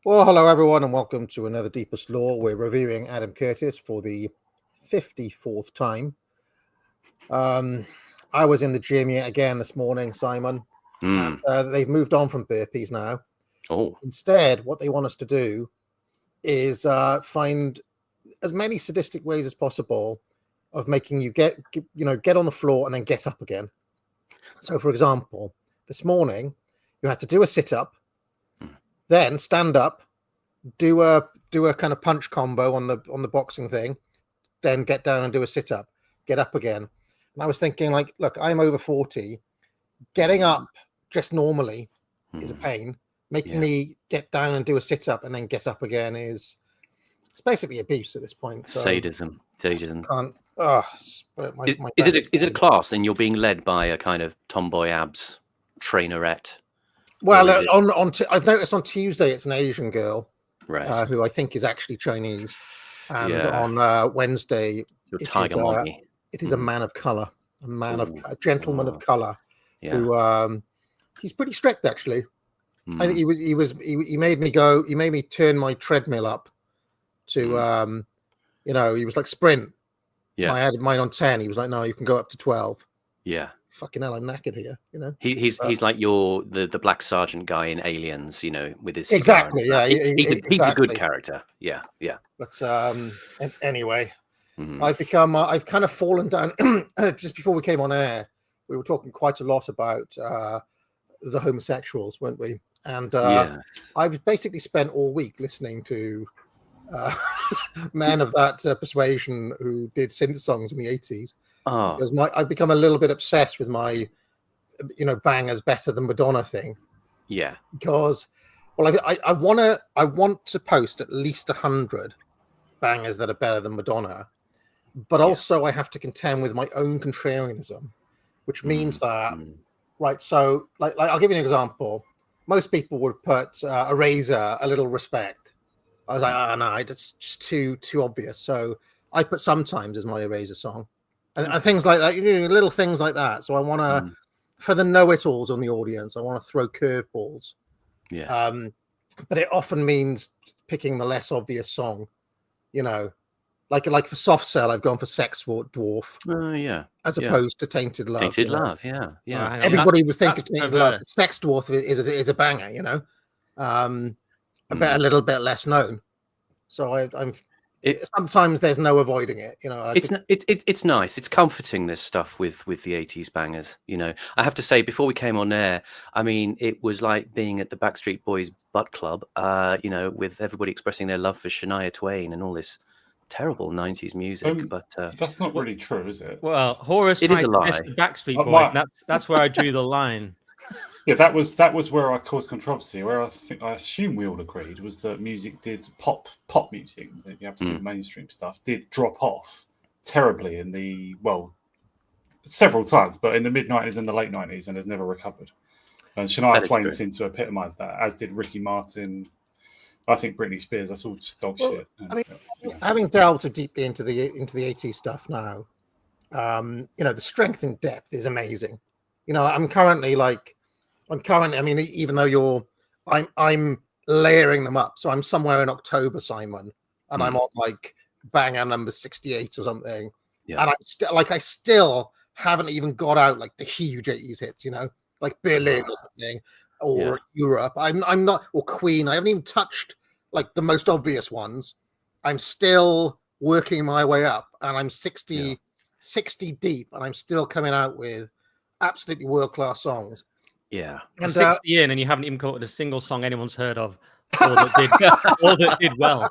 Well, hello everyone, and welcome to another Deepest Lore. We're reviewing Adam Curtis for the 54th time. I was in the gym yet again this morning, Simon. They've moved on from burpees now. Instead, what they want us to do is find as many sadistic ways as possible of making you get on the floor and then get up again. So, for example, this morning you had to do a sit-up, then stand up, do a kind of punch combo on the boxing thing, then get down and do a sit-up, get up again. And I was thinking, like, look, I'm over 40. Getting up just normally is a pain. Making me get down and do a sit-up and then get up again it's basically abuse at this point. So Sadism. Can't. Is it a class and you're being led by a kind of tomboy abs trainerette? Well, I've noticed on Tuesday it's an Asian girl, right, who I think is actually Chinese, and on Wednesday it is a man of color, a gentleman of color, who he's pretty strict actually. And he made me turn my treadmill up to he was like sprint. I had mine on 10. He was like, no, you can go up to 12. Fucking hell, I'm knackered here, He's like the black sergeant guy in Aliens, with his exactly cigar. He's a good character. But anyway, I've kind of fallen down. Just before we came on air, we were talking quite a lot about the homosexuals, weren't we? And I've basically spent all week listening to men of that persuasion who did synth songs in the 80s. Because I've become a little bit obsessed with my, bangers better than Madonna thing. Yeah. Because, I want to post at least 100 bangers that are better than Madonna, but also I have to contend with my own contrarianism, which means that, right? So, like I'll give you an example. Most people would put Eraser, A Little Respect. I was like, no, it's just too obvious. So I put Sometimes as my Eraser song. And things like that, little things like that. So I want to, for the know-it-alls on the audience, I want to throw curveballs. Yeah. But it often means picking the less obvious song. Like for Soft Cell, I've gone for Sex Dwarf. As opposed to Tainted Love. Tainted Love, yeah. Everybody would think of Tainted Love. Sex Dwarf is a banger, a little bit less known. So sometimes there's no avoiding it, It's nice. It's comforting, this stuff with the 80s bangers. I have to say, before we came on air, I mean, it was like being at the Backstreet Boys butt club, with everybody expressing their love for Shania Twain and all this terrible 90s music. But that's not really true, is it? Well, Horace, it is a lie. The Backstreet Boys. That's where I drew the line. Yeah, that was where I caused controversy. Where I assume we all agreed was that music did pop music, the absolute mainstream stuff, did drop off terribly in several times, but in the mid '90s and the late '90s, and has never recovered. And Shania Twain seemed to epitomise that, as did Ricky Martin. I think Britney Spears. That's all just dog shit. Having delved deeply into the 80s stuff now, the strength and depth is amazing. I'm currently. I mean, even though I'm layering them up. So I'm somewhere in October, Simon, and I'm on like banger number 68 or something. Yeah. And I still haven't even got out like the huge 80s hits, like Berlin or something, or Europe. I'm not, or Queen. I haven't even touched like the most obvious ones. I'm still working my way up, and I'm 60 deep, and I'm still coming out with absolutely world-class songs. Yeah. And 60 in, and you haven't even quoted a single song anyone's heard of or that did well.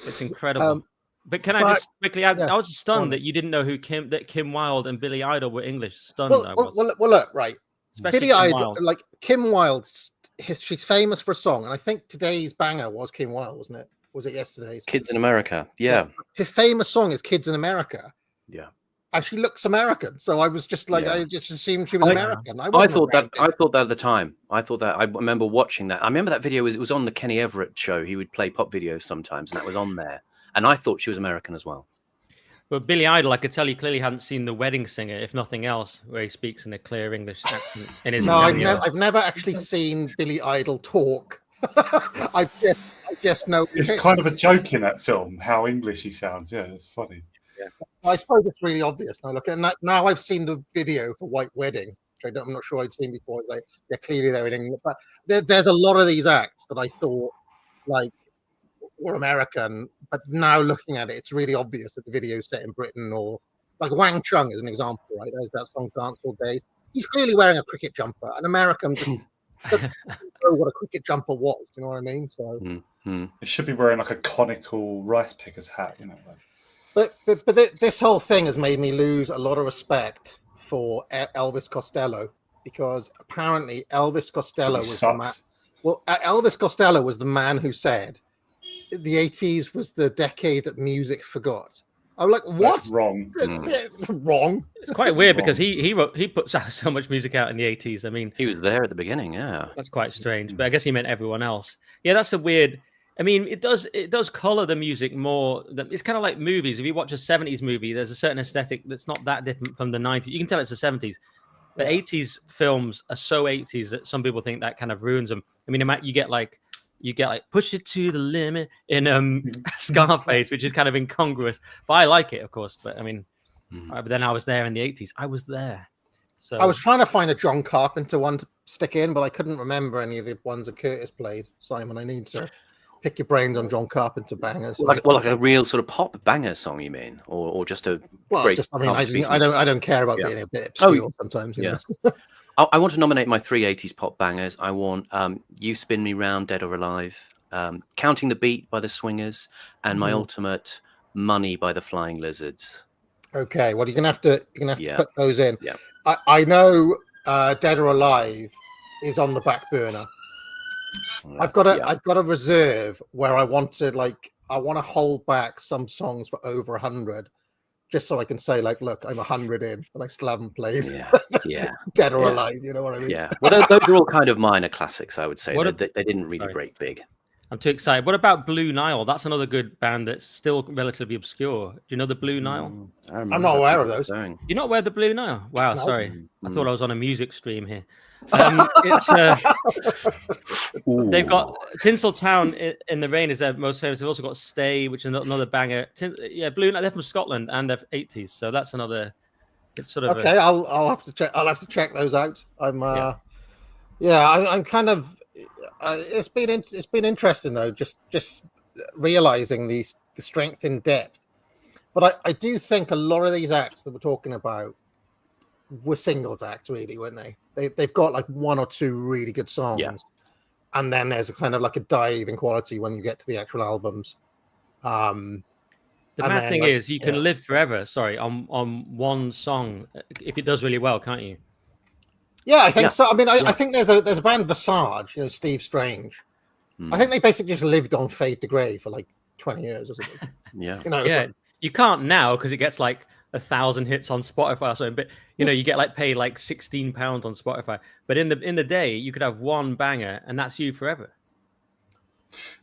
It's incredible. But can I just quickly add? I was stunned that you didn't know that Kim Wilde and Billy Idol were English. Stunned. Well, look, right. Especially Billy Idol, like Kim Wilde, she's famous for a song, and I think today's banger was Kim Wilde, wasn't it? Was it yesterday's? Kids in America. Yeah. Her famous song is Kids in America. Yeah. And she looks American, so I was just like, I just assumed she was American. I thought that at the time. I remember watching that. I remember that video it was on the Kenny Everett show. He would play pop videos sometimes, and that was on there. And I thought she was American as well. But Billy Idol, I could tell you clearly hadn't seen The Wedding Singer, if nothing else, where he speaks in a clear English accent. I've never actually seen Billy Idol talk. I just know it's kind of a joke in that film how English he sounds. Yeah, it's funny. Yeah. I suppose it's really obvious now. Look, and now I've seen the video for White Wedding, which I'm not sure I'd seen before. It's like, yeah, clearly they're in England, but there's a lot of these acts that I thought like were American, but now looking at it, it's really obvious that the video is set in Britain, or like Wang Chung is an example, right? There's that song "Dance All Days." He's clearly wearing a cricket jumper. An American just doesn't know what a cricket jumper was. You know what I mean? So it should be wearing like a conical rice picker's hat, you know. But this whole thing has made me lose a lot of respect for Elvis Costello, because apparently Elvis Costello was the man. Well, Elvis Costello was the man who said the 80s was the decade that music forgot. I'm like, what? That's wrong. Wrong. It's quite weird because he puts out so much music out in the 80s. I mean, he was there at the beginning. Yeah, that's quite strange. But I guess he meant everyone else. Yeah, that's a weird. I mean, it does color the music more. It's kind of like movies. If you watch a 70s movie, there's a certain aesthetic that's not that different from the 90s. You can tell it's the 70s. The 80s films are so 80s that some people think that kind of ruins them. I mean, you get like Push It to the Limit in Scarface, which is kind of incongruous. But I like it, of course. But I mean, but then I was there in the 80s. I was there. So I was trying to find a John Carpenter one to stick in, but I couldn't remember any of the ones that Curtis played. Simon, I need to pick your brains on John Carpenter bangers. Like a real sort of pop banger song, you mean, or just a great? I don't care about being a bit obscure sometimes. You know? I want to nominate my 3 80s pop bangers. I want "You Spin Me Round," Dead or Alive, "Counting the Beat" by the Swingers, and my ultimate, "Money" by the Flying Lizards. Okay, well you're gonna have to put those in. Yeah. I know "Dead or Alive" is on the back burner. I've got a reserve where I want to hold back some songs for over 100, just so I can say like, look, I'm 100 in, but I still haven't played Dead or Alive. You know what I mean? Yeah. Well, those are all kind of minor classics, I would say. They didn't really break big. I'm too excited. What about Blue Nile? That's another good band that's still relatively obscure. Do you know the Blue Nile? I'm not aware of those. You're not aware of the Blue Nile? Wow, no. Sorry. I thought I was on a music stream here. They've got Tinseltown in the Rain is their most famous. They've also got Stay, which is another banger. Blue Nile. They're from Scotland and they're 80s, so that's another. It's sort of okay. I'll have to check. I'll have to check those out. I'm kind of. It's been interesting though, just realizing the strength in depth. But I do think a lot of these acts that we're talking about were singles acts, really, weren't they? They've got like 1 or 2 really good songs, and then there's a kind of like a dive in quality when you get to the actual albums. The mad thing is, you can live forever. Sorry, on one song if it does really well, can't you? Yeah, I think so. I mean, I think there's a band, Visage, Steve Strange. I think they basically just lived on Fade to Grey for like 20 years or something. You can't now because it gets like 1,000 hits on Spotify or something. But you get like paid like £16 on Spotify. But in the day, you could have one banger, and that's you forever.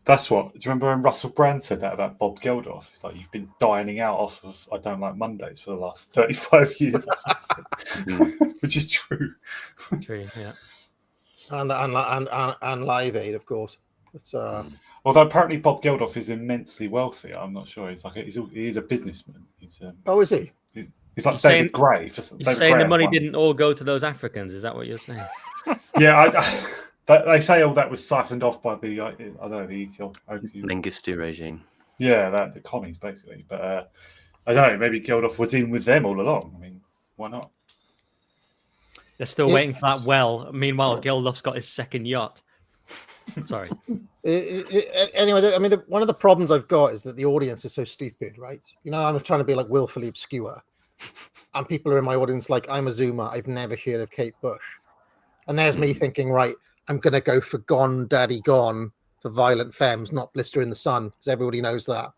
That's what. Do you remember when Russell Brand said that about Bob Geldof? It's like, you've been dining out off of I Don't Like Mondays for the last 35 years or something. Which is true. True, yeah. And Live Aid, of course. Although apparently Bob Geldof is immensely wealthy. I'm not sure. He is a businessman. Is he? He's like David Gray. You're saying the money didn't all go to those Africans? Is that what you're saying? Yeah, they say all that was siphoned off by the Mengistu regime. Yeah, the commies basically. But I don't know. Maybe Geldof was in with them all along. I mean, why not? They're still waiting for that well. Meanwhile, Geldof's got his second yacht. Sorry. Anyway, I mean, one of the problems I've got is that the audience is so stupid, right? You know, I'm trying to be like willfully obscure, and people are in my audience like, I'm a Zoomer, I've never heard of Kate Bush, and there's me thinking, right, I'm gonna go for Gone Daddy Gone for Violent Femmes, not Blister in the Sun, because everybody knows that,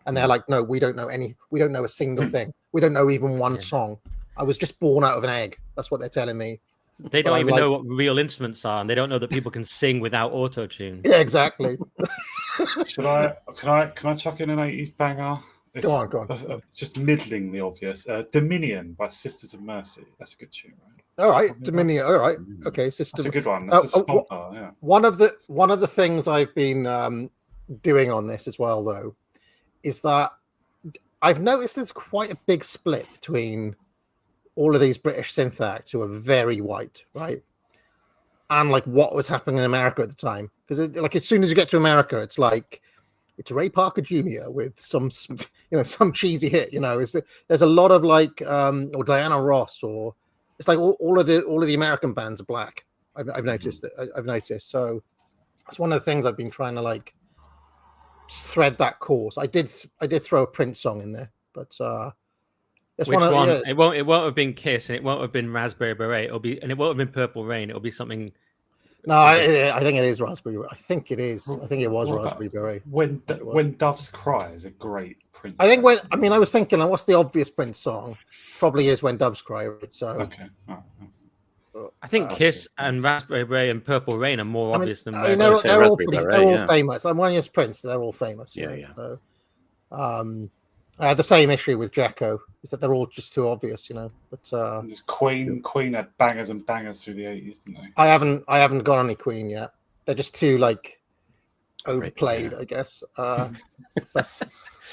and they're like, no, we don't know a single thing, we don't know even one song. I was just born out of an egg. That's what they're telling me. They don't even know what real instruments are, and they don't know that people can sing without auto-tune. Yeah, exactly. Can I chuck in an 80s banger? Go on. It's just middlingly obvious. Dominion by Sisters of Mercy. That's a good tune, right? All right, Dominion. All right, okay. That's a good one. That's a stomper, yeah. One of the things I've been doing on this as well, though, is that I've noticed there's quite a big split between all of these British synth acts who are very white, right? And like what was happening in America at the time. Because like as soon as you get to America, it's like it's Ray Parker Jr. with some cheesy hit, there's a lot of like or Diana Ross, or it's like all of the American bands are black. I've noticed that. I've noticed. So it's one of the things I've been trying to like thread that course. I did throw a Prince song in there, but which one? Yeah. It won't have been Kiss, and it won't have been Raspberry Beret. It won't have been Purple Rain. It'll be something. No, I think it is Raspberry. I think it is. I think it was Raspberry Beret. When Doves Cry is a great Prince. I think I was thinking, what's the obvious Prince song? Probably is When Doves Cry. Right? So okay. I think Kiss and Raspberry Beret and Purple Rain are more obvious than. I mean, they're all famous. I'm one is Prince. They're all famous. Yeah, yeah. So, I had the same issue with Jacko, is that they're all just too obvious, But there's Queen had bangers and bangers through the 80s, didn't they? I haven't got any Queen yet. They're just too like overplayed, I guess. But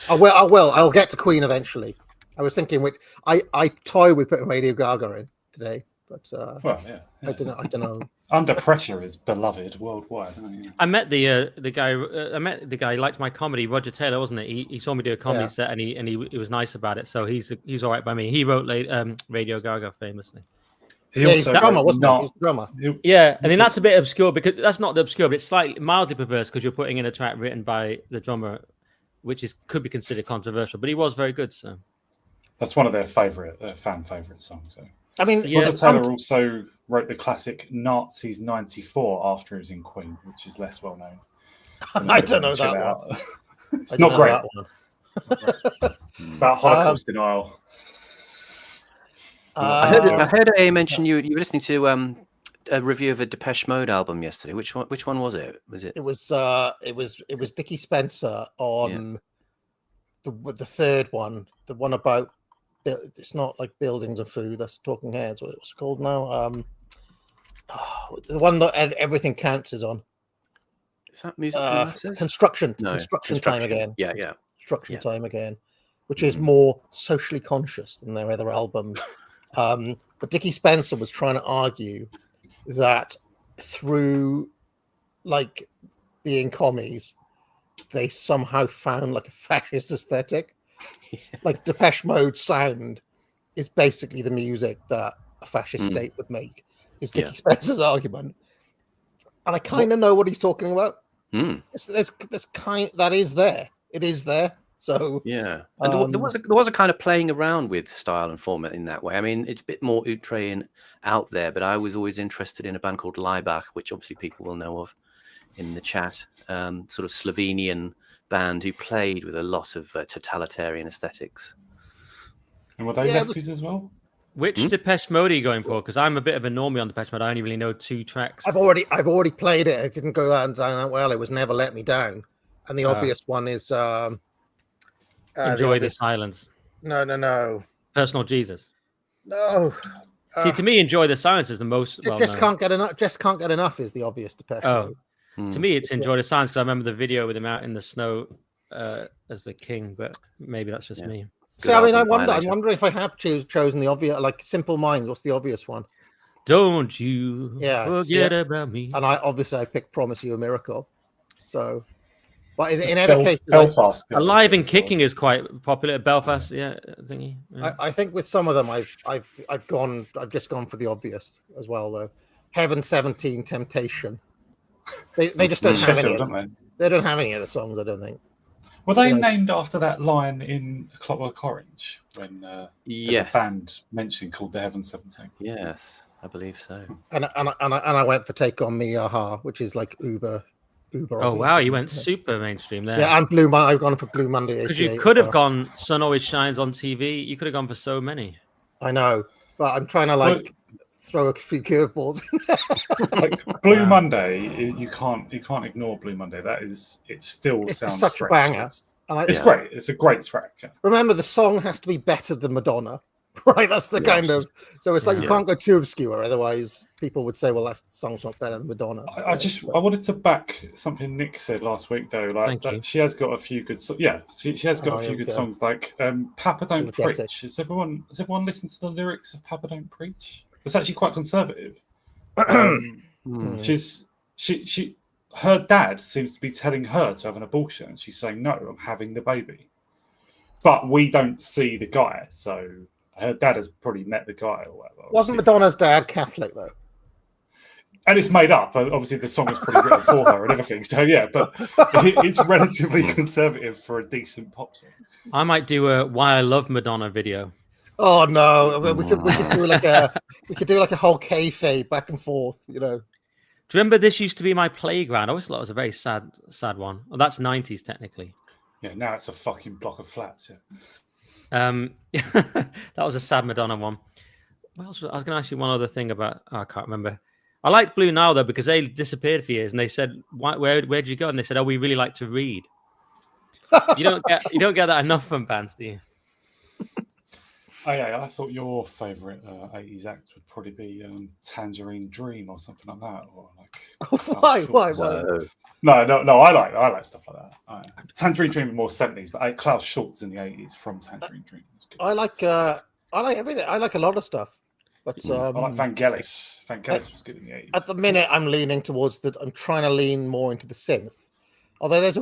I'll get to Queen eventually. I was thinking I toy with putting Radio Gaga in today, but I don't know. Under Pressure is beloved worldwide. I met the guy. I met the guy. He liked my comedy. Roger Taylor, wasn't it? He saw me do a comedy set, and he was nice about it. So he's all right by me. He wrote Radio Gaga famously. He's the drummer, wasn't he? He's the drummer. Yeah, I mean that's a bit obscure because that's not the obscure, but it's slightly mildly perverse because you're putting in a track written by the drummer, which could be considered controversial. But he was very good. So that's one of their fan favorite songs. So. I mean, Roger Taylor also wrote the classic Nazis '94 after he was in Queen, which is less well known. I don't know that one. It's not great. It's about Holocaust denial. I heard A mention you were listening to a review of a Depeche Mode album yesterday. Which one was it? It was Dickie Spencer on the third one, the one about. It's not like Buildings and Food. That's Talking Heads. What's it called now? The one that Everything Counts is on. Is that Music Construction Time Again. Yeah. Construction Time Again, which is more socially conscious than their other albums. But Dickie Spencer was trying to argue that through like being commies, they somehow found like a fascist aesthetic. Like Depeche Mode sound is basically the music that a fascist state would make. Is Dickie Spencer's argument, and I kind of know what he's talking about. That is there. It is there. So yeah, and there was a kind of playing around with style and format in that way. I mean, it's a bit more outre and out there, but I was always interested in a band called Laibach, which obviously people will know of in the chat. Sort of Slovenian band who played with a lot of totalitarian aesthetics. And were they lefties as well? Which Depeche Mode are you going for? Because I'm a bit of a normie on Depeche Mode. I only really know 2 tracks. I've already played it. It didn't go down that well. It was Never Let Me Down, and the obvious one is Enjoy the Silence. No. Personal Jesus. No. See, to me, Enjoy the Silence is the most. Can't get enough. Just Can't Get Enough is the obvious Depeche Mode. To me, it's Enjoy the Silence because I remember the video with him out in the snow as the king, but maybe that's just me. So, I mean, I'm wondering if I have chosen the obvious, like Simple Minds. What's the obvious one? Don't you forget about me. And I picked Promise You a Miracle. So, but in other cases, Belfast. Alive and Kicking is quite popular at Belfast. Yeah, thingy. Yeah. I think with some of them, I've just gone for the obvious as well, though. Heaven 17, Temptation. They just don't have any. Sheffield, Of, don't they don't have any of the songs. I don't think. Were they Yeah. named after that line in Clockwork Orange when there's Yes. a band mentioned called the Heaven 17? Yes, I believe so. And I went for Take On Me, Aha, which is like Uber. Oh wow, you went super mainstream there. Yeah, and Blue Monday. I've gone for Blue Monday. Because you 88 could as have well. gone Sun Always Shines on TV. You could have gone for so many. I know, but I'm trying to like throw a few curveballs. Like Blue Wow. Monday, you can't ignore Blue Monday. It still It's sounds such a fresh. banger. It's Yeah. great. It's a great track. Yeah. Remember, the song has to be better than Madonna, right? That's the kind of. So it's like you Yeah. can't go too obscure, otherwise people would say, "Well, that song's not better than Madonna." I wanted to back something Nick said last week though. Like Thank you. she has got a few good. She has got Oh, a few here we good go. songs like Papa Don't Look at Preach. Has everyone listened to the lyrics of Papa Don't Preach? It's actually quite conservative. She her dad seems to be telling her to have an abortion, and she's saying no, I'm having the baby. But we don't see the guy, so her dad has probably met the guy or whatever. Wasn't obviously. Madonna's dad Catholic though? And it's made up. Obviously, the song was probably written for her and everything. So yeah, but it's relatively conservative for a decent pop song. I might do a Why I Love Madonna video. Oh no, we could do like a whole kayfabe back and forth, you know. Do you remember This Used to Be My Playground? I always thought it was a very sad one. Well, that's 90s technically. Yeah, now it's a fucking block of flats. Yeah. That was a sad Madonna one. What else? I was going to ask you one other thing about. I can't remember. I liked Blue Nile though because they disappeared for years, and they said, where'd you go?" And they said, "Oh, we really like to read." You don't get that enough from bands, do you? Oh yeah, I thought your favourite 80s act would probably be Tangerine Dream or something like that, or like. Why? No, I like stuff like that. Tangerine Dream is more 70s, but Klaus Schultz in the 80s from Tangerine Dream. I like everything. I like a lot of stuff, but I like Vangelis. Vangelis was good in the 80s. at the minute I'm leaning towards I'm trying to lean more into the synth. Although there's a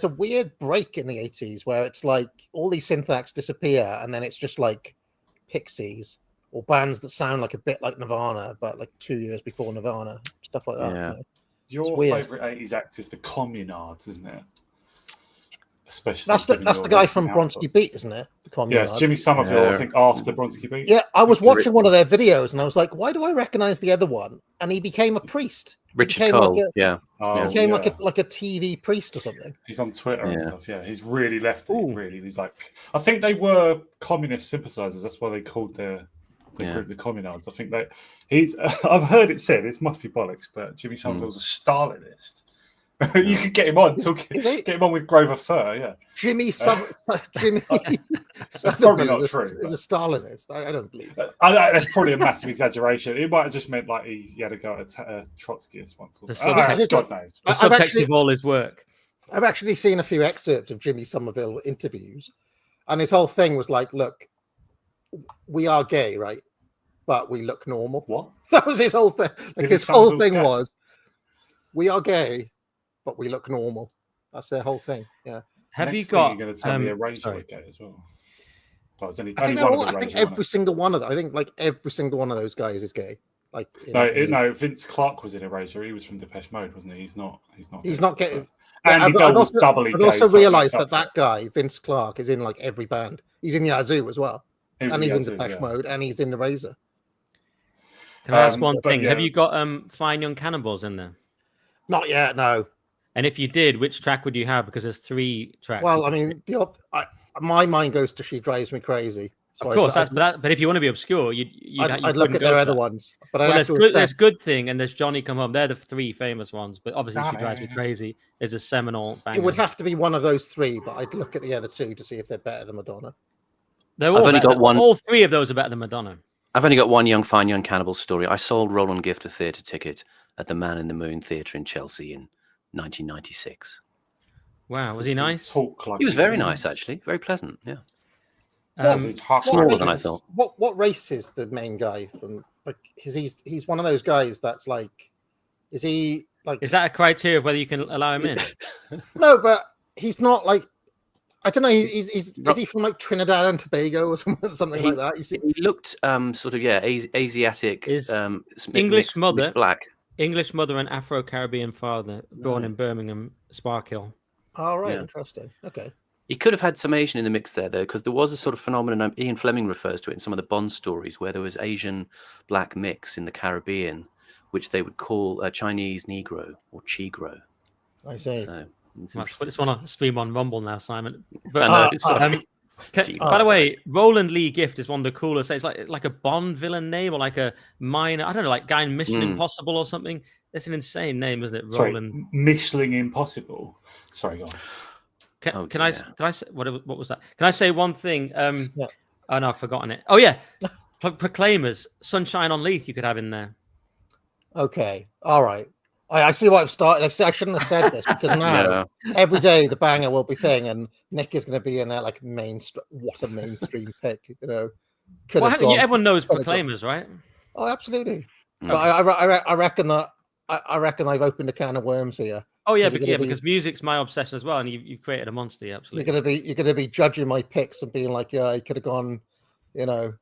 weird break in the 80s where it's like all these synth acts disappear and then it's just like Pixies or bands that sound like a bit like Nirvana, but like 2 years before Nirvana, stuff like that. Yeah. You know? Your weird. favourite 80s act is the Communards, isn't it? Especially That's the guy from Bronski Beat, isn't it? The Yeah, Communards. it's Jimmy Somerville, I think, after Bronski Beat. Yeah, I was watching one of their videos and I was like, why do I recognize the other one? And he became a priest. Richard became Cole, like a- yeah. Oh, He became yeah. like a TV priest or something. He's on Twitter and Yeah. stuff. Yeah, he's really lefty. Ooh. Really, he's like. I think they were communist sympathizers. That's why they called the Yeah. group the Communards. I think he's. I've heard it said. This must be bollocks, but Jimmy Somerville's a Stalinist. You could get him on. Is he? Get him on with Grover Fur. Yeah, Jimmy probably Somerville not is true, a but- Stalinist. I don't believe that. that's probably a massive exaggeration. It might have just meant like he had a go at a Trotskyist once. Or The something. I don't know, subtext- God knows. The I've subtext actually- of all his work. I've actually seen a few excerpts of Jimmy Somerville interviews, and his whole thing was like, "Look, we are gay, right? But we look normal." What? That was his whole thing. Like Jimmy his whole Somerville's thing gay? was, "We are gay, but we look normal." That's their whole thing. Yeah. Have Next you got? You're going to tell me a Razor sorry. were gay as well. Well, it's only I think, one they're of all, the I think Razor, wasn't every it? single one of them. I think like every single one of those guys is gay. Like No, Vince Clarke was in Erasure. He was from Depeche Mode, wasn't he? He's not. He's not getting. Andy I've Bell was doubly I've gay. also so realised it's up that guy, Vince Clarke, is in like every band. He's in Yazoo as well, for it. and He he's was in Yazoo, Depeche yeah. Mode, and he's in the Razor. Can I ask one but thing? Have yeah. you got Fine Young Cannibals in there? Not yet, no. And if you did, which track would you have? Because there's 3 tracks. Well, I mean, my mind goes to "She Drives Me Crazy." So of course, I'd but if you want to be obscure, I'd look at their other ones. But Well, I'd have to there's assess- Good Thing and there's Johnny Come Home. They're the 3 famous ones. But obviously, She Drives Me Yeah. Crazy is a seminal banger. It would have to be one of those 3, but I'd look at the other 2 to see if they're better than Madonna. They're I've all only better. got one- All 3 of those are better than Madonna. I've only got one Fine Young Cannibal story. I sold Roland Gift a theatre ticket at the Man in the Moon Theatre in Chelsea in 1996. Wow, was Does he nice? Talk like He was very nice, sings? actually. Very pleasant, yeah. Does he talk Smaller like than I sings? thought. What race is the main guy from? Like, he's one of those guys that's like, is he like? Is that a criteria of whether you can allow him in? No, but he's not like. I don't know. Is he from like Trinidad and Tobago or something like that? You see, He looked sort of Asiatic, His English English mother- black. English mother and Afro-Caribbean father, born in Birmingham, Sparkhill. All right, Yeah. interesting. Okay. He could have had some Asian in the mix there, though, because there was a sort of phenomenon. Ian Fleming refers to it in some of the Bond stories, where there was Asian black mix in the Caribbean, which they would call a Chinese Negro or Chigro. I see. So it's Let's put interesting. this one on stream on Rumble now, Simon. But, I know. Sorry. by the way, Roland Lee Gift is one of the coolest. It's like a Bond villain name or like a minor, I don't know, like guy in Mission Impossible or something. It's an insane name, isn't it? Roland. Sorry, Michelin Impossible. Sorry, go on. Can I say what was that? Can I say one thing? Yeah. Oh no, I've forgotten it. Oh yeah, Proclaimers, Sunshine on Leith. You could have in there. Okay. All right. I see what I've started. I shouldn't have said this because now every day the banger will be thing, and Nick is going to be in there like what a mainstream pick, you know. Everyone knows Proclaimers, right? Oh, absolutely. Mm. But I reckon that I've opened a can of worms here. Oh yeah, because music's my obsession as well, and you've created a monster. Yeah, absolutely. You're gonna be judging my picks and being like, yeah, he could have gone, you know,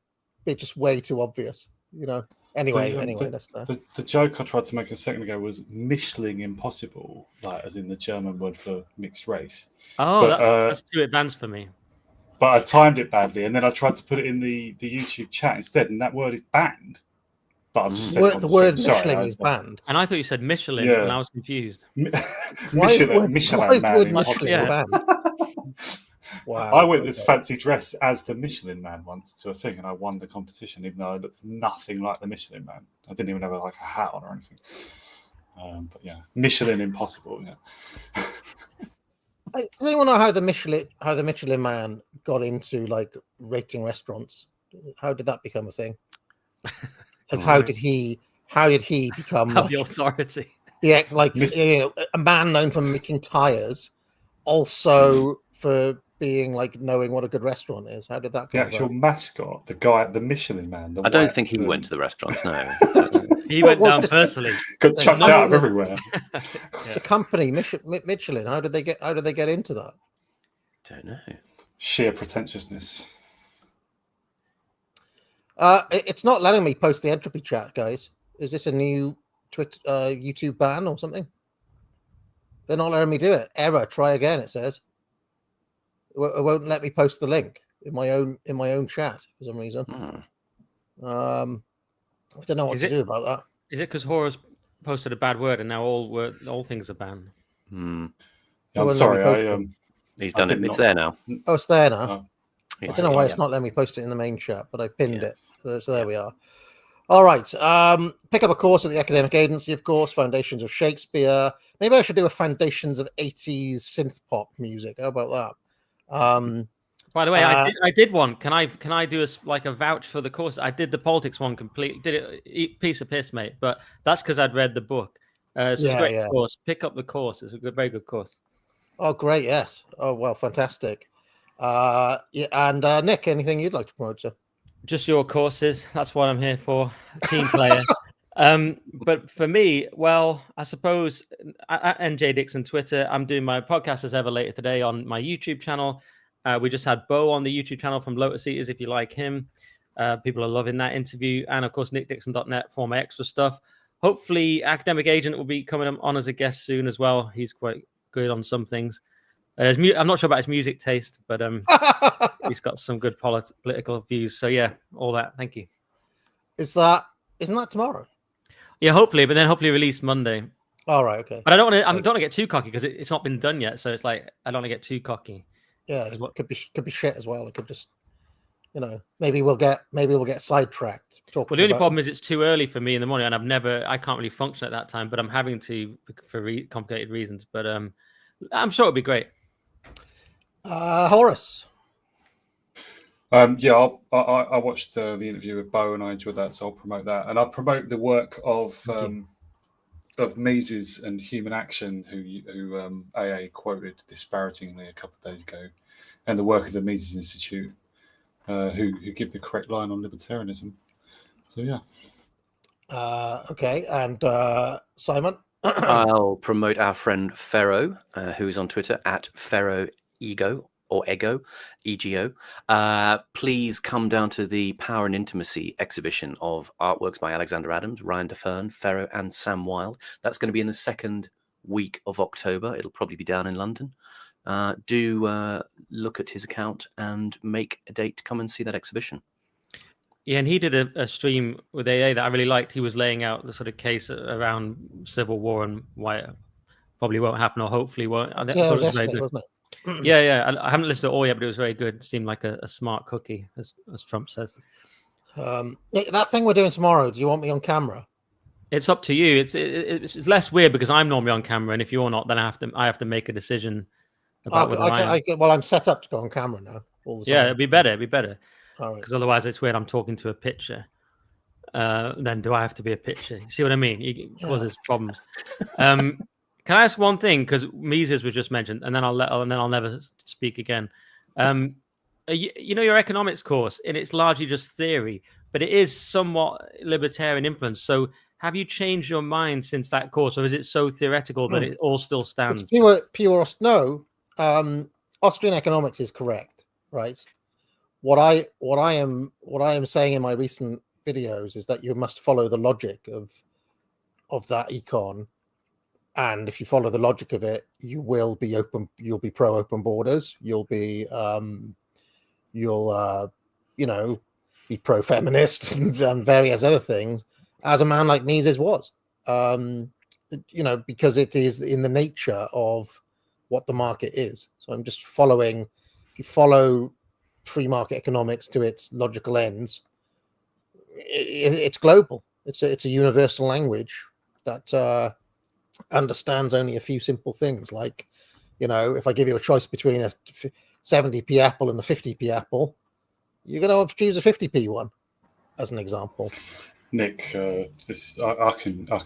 be just way too obvious, you know. Anyway, the joke I tried to make a second ago was Michelin Impossible, like as in the German word for mixed race. Oh, that's too advanced for me. But I timed it badly, and then I tried to put it in the YouTube chat instead, and that word is banned. But I've just said the word Michelin is banned. And I thought you said Michelin, and I was confused. Michelin Man banned? Wow. I went this fancy dress as the Michelin Man once to a thing, and I won the competition, even though I looked nothing like the Michelin Man. I didn't even have a hat on or anything. But yeah, Michelin Impossible. Yeah. Does anyone know how the Michelin Man got into like rating restaurants? How did that become a thing? Like, how did he become the authority? Yeah, like a man known for making tires, also for being like knowing what a good restaurant is. How did that come The actual mascot, the guy at the Michelin Man. I don't think he went to the restaurants. No, he went down personally. Got chucked out of everywhere. The company Michelin. How did they get into that? Don't know. Sheer pretentiousness. It's not letting me post the entropy chat, guys. Is this a new Twitter, YouTube ban or something? They're not letting me do it. Error. Try again. It says. It won't let me post the link in my own chat for some reason. I don't know what to do about that. Is it because Horus posted a bad word and now all things are banned? Yeah, I'm sorry. He's done it. It's there now. Oh, it's there now. Oh. I don't know why it's not letting me post it in the main chat, but I pinned it. So there we are. All right. Pick up a course at the Academic Agency, of course. Foundations of Shakespeare. Maybe I should do a Foundations of 80s synth pop music. How about that? By the way, I did one. Can I do a vouch for the course? I did the politics one completely. Did it piece of piss, mate. But that's because I'd read the book. It's a great course. Pick up the course. It's a very good course. Oh, great! Yes. Oh, well, fantastic. And Nick, anything you'd like to promote, sir? Just your courses. That's what I'm here for. Team player. But for me, well, I suppose at NJ Dixon Twitter, I'm doing my podcast as ever later today on my YouTube channel. We just had Bo on the YouTube channel from Lotus Eaters, if you like him. People are loving that interview. And of course, nickdixon.net for my extra stuff. Hopefully, Academic Agent will be coming on as a guest soon as well. He's quite good on some things. I'm not sure about his music taste, but he's got some good political views. So yeah, all that. Thank you. Isn't that tomorrow? Yeah, hopefully, but then hopefully released Monday. All right, okay. But I don't want to get too cocky because it's not been done yet. So it's like I don't want to get too cocky. Yeah, it could be shit as well. It could just, maybe we'll get sidetracked. Well, the only problem is it's too early for me in the morning, and I can't really function at that time. But I'm having to for complicated reasons. But I'm sure it'll be great. Horace. I watched the interview with Bo and I enjoyed that, so I'll promote that, and I'll promote the work of Mises and Human Action, who AA quoted disparagingly a couple of days ago, and the work of the Mises Institute, who give the correct line on libertarianism. So yeah. Okay, and Simon. I'll promote our friend Ferro, who's on Twitter at FerroEgo, or EGO, EGO, please come down to the Power and Intimacy exhibition of artworks by Alexander Adams, Ryan DeFern, Ferro, and Sam Wilde. That's going to be in the second week of October. It'll probably be down in London. Do look at his account and make a date to come and see that exhibition. Yeah, and he did a stream with AA that I really liked. He was laying out the sort of case around civil war and why it probably won't happen, or hopefully won't. I thought Yeah, it was very good. wasn't it? Yeah. I haven't listened to it all yet, but it was very good. It seemed like a smart cookie, as Trump says. That thing we're doing tomorrow, do you want me on camera? It's up to you. It's less weird because I'm normally on camera, and if you're not, then I have to make a decision about whether well, I'm set up to go on camera now. All the time. Yeah, it'd be better. All right. Because otherwise it's weird. I'm talking to a picture. Then do I have to be a picture? You see what I mean? It causes problems. Can I ask one thing? Because Mises was just mentioned, and then I'll never speak again. You know your economics course, and it's largely just theory, but it is somewhat libertarian influence. So have you changed your mind since that course, or is it so theoretical that it all still stands? It's pure. No, Austrian economics is correct, right? What I am saying in my recent videos is that you must follow the logic of that econ, and if you follow the logic of it, you will be open. You'll be pro open borders. You'll be be pro feminist and various other things, as a man like Mises was. Because it is in the nature of what the market is. So I'm just following. If you follow free market economics to its logical ends, it's global. It's a universal language that understands only a few simple things. Like, if I give you a choice between a 70p apple and a 50p apple, you're going to choose a 50p one, as an example. Nick, I can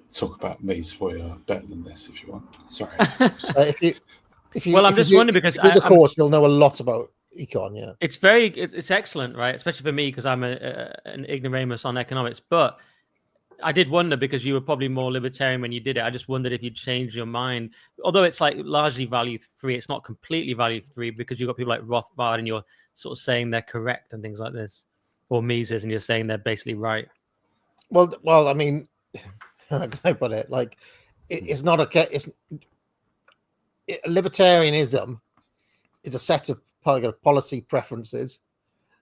talk about Mises for you better than this if you want. Sorry. I'm just wondering because the course you'll know a lot about econ. Yeah, it's excellent, right? Especially for me because I'm an ignoramus on economics. But I did wonder because you were probably more libertarian when you did it. I just wondered if you'd changed your mind. Although it's like largely value free, it's not completely value free because you've got people like Rothbard and you're sort of saying they're correct and things like this. Or Mises, and you're saying they're basically right. Well, I mean, how can I put it? Like, it's not libertarianism is a set of policy preferences,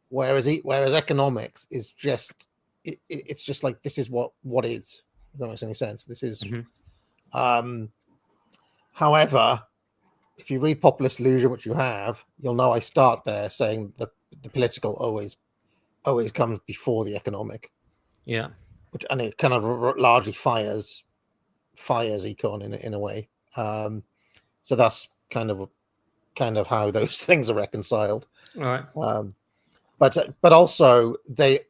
whereas economics is just it's just like this is what is. If that makes any sense. This is. Mm-hmm. However, if you read Populist Illusion, which you have, you'll know I start there saying that the political always comes before the economic. Yeah. And it kind of largely fires econ in a way. So that's kind of how those things are reconciled. All right. But also they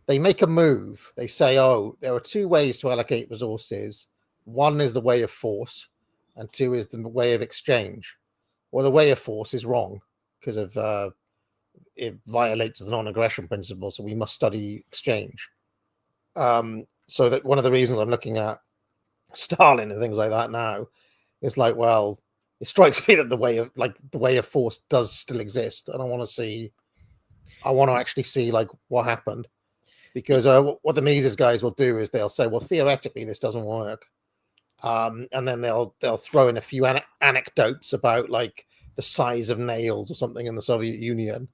make a move. They say, there are two ways to allocate resources. One is the way of force, and two is the way of exchange. Well, the way of force is wrong because of it violates the non-aggression principle, so we must study exchange. So that one of the reasons I'm looking at Stalin and things like that now is like, well, it strikes me that the way of force does still exist, and I want to actually see like what happened, because what the Mises guys will do is they'll say, well, theoretically this doesn't work, and then they'll throw in a few anecdotes about like the size of nails or something in the Soviet Union.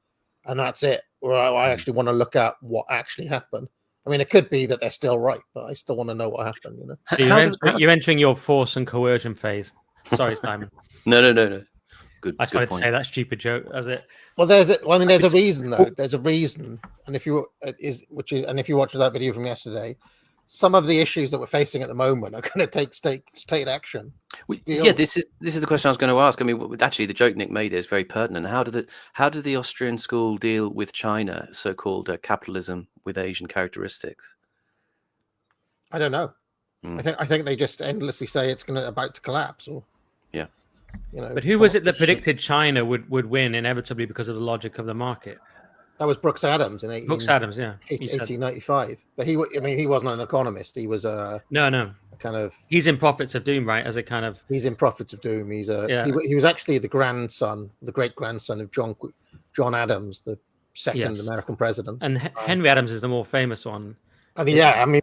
And that's it. Where I actually want to look at what actually happened. I mean, it could be that they're still right, but I still want to know what happened. So you're entering your force and coercion phase. Sorry, Simon. No. Good. I just wanted to say that stupid joke. That was it. Well, there's a reason though. There's a reason, and if you watch that video from yesterday, some of the issues that we're facing at the moment are going to take state action. Yeah, this is the question I was going to ask. I mean, actually, the joke Nick made is very pertinent. How did the Austrian school deal with China, so-called capitalism with Asian characteristics? I don't know. I think they just endlessly say it's about to collapse, or yeah, But who was it that predicted China would win inevitably because of the logic of the market? That was Brooks Adams in 1895. But he wasn't an economist. He was a He's in Prophets of Doom, right? As a kind of he's in Prophets of Doom. He's he was actually the great grandson of John Adams, the second American president. And Henry Adams is the more famous one. And I mean,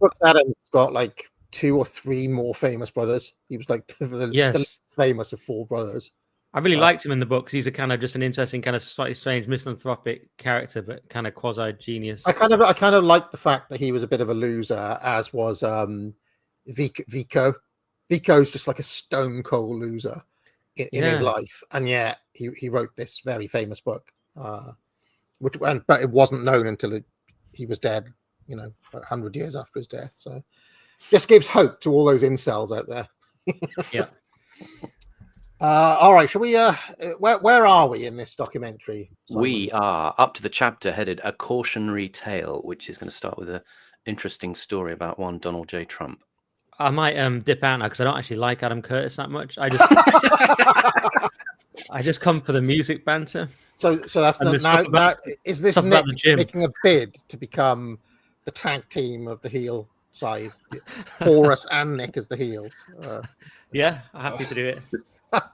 Brooks Adams got like 2 or 3 more famous brothers. He was like the least famous of 4 brothers. I really liked him in the book because he's a kind of just an interesting, kind of slightly strange, misanthropic character, but kind of quasi genius. I kind of liked the fact that he was a bit of a loser, as was Vico. Vico's just like a stone cold loser in his life, and yet he wrote this very famous book, but it wasn't known until he was dead. 100 years after his death. So, just gives hope to all those incels out there. Yeah. All right, shall we? Where are we in this documentary, Simon? We are up to the chapter headed "A Cautionary Tale," which is going to start with an interesting story about one Donald J. Trump. I might dip out now because I don't actually like Adam Curtis that much. I just come for the music banter. So that's now. Is this Nick making a bid to become the tag team of the heel side? Horus and Nick as the heels. Yeah, I'm happy to do it.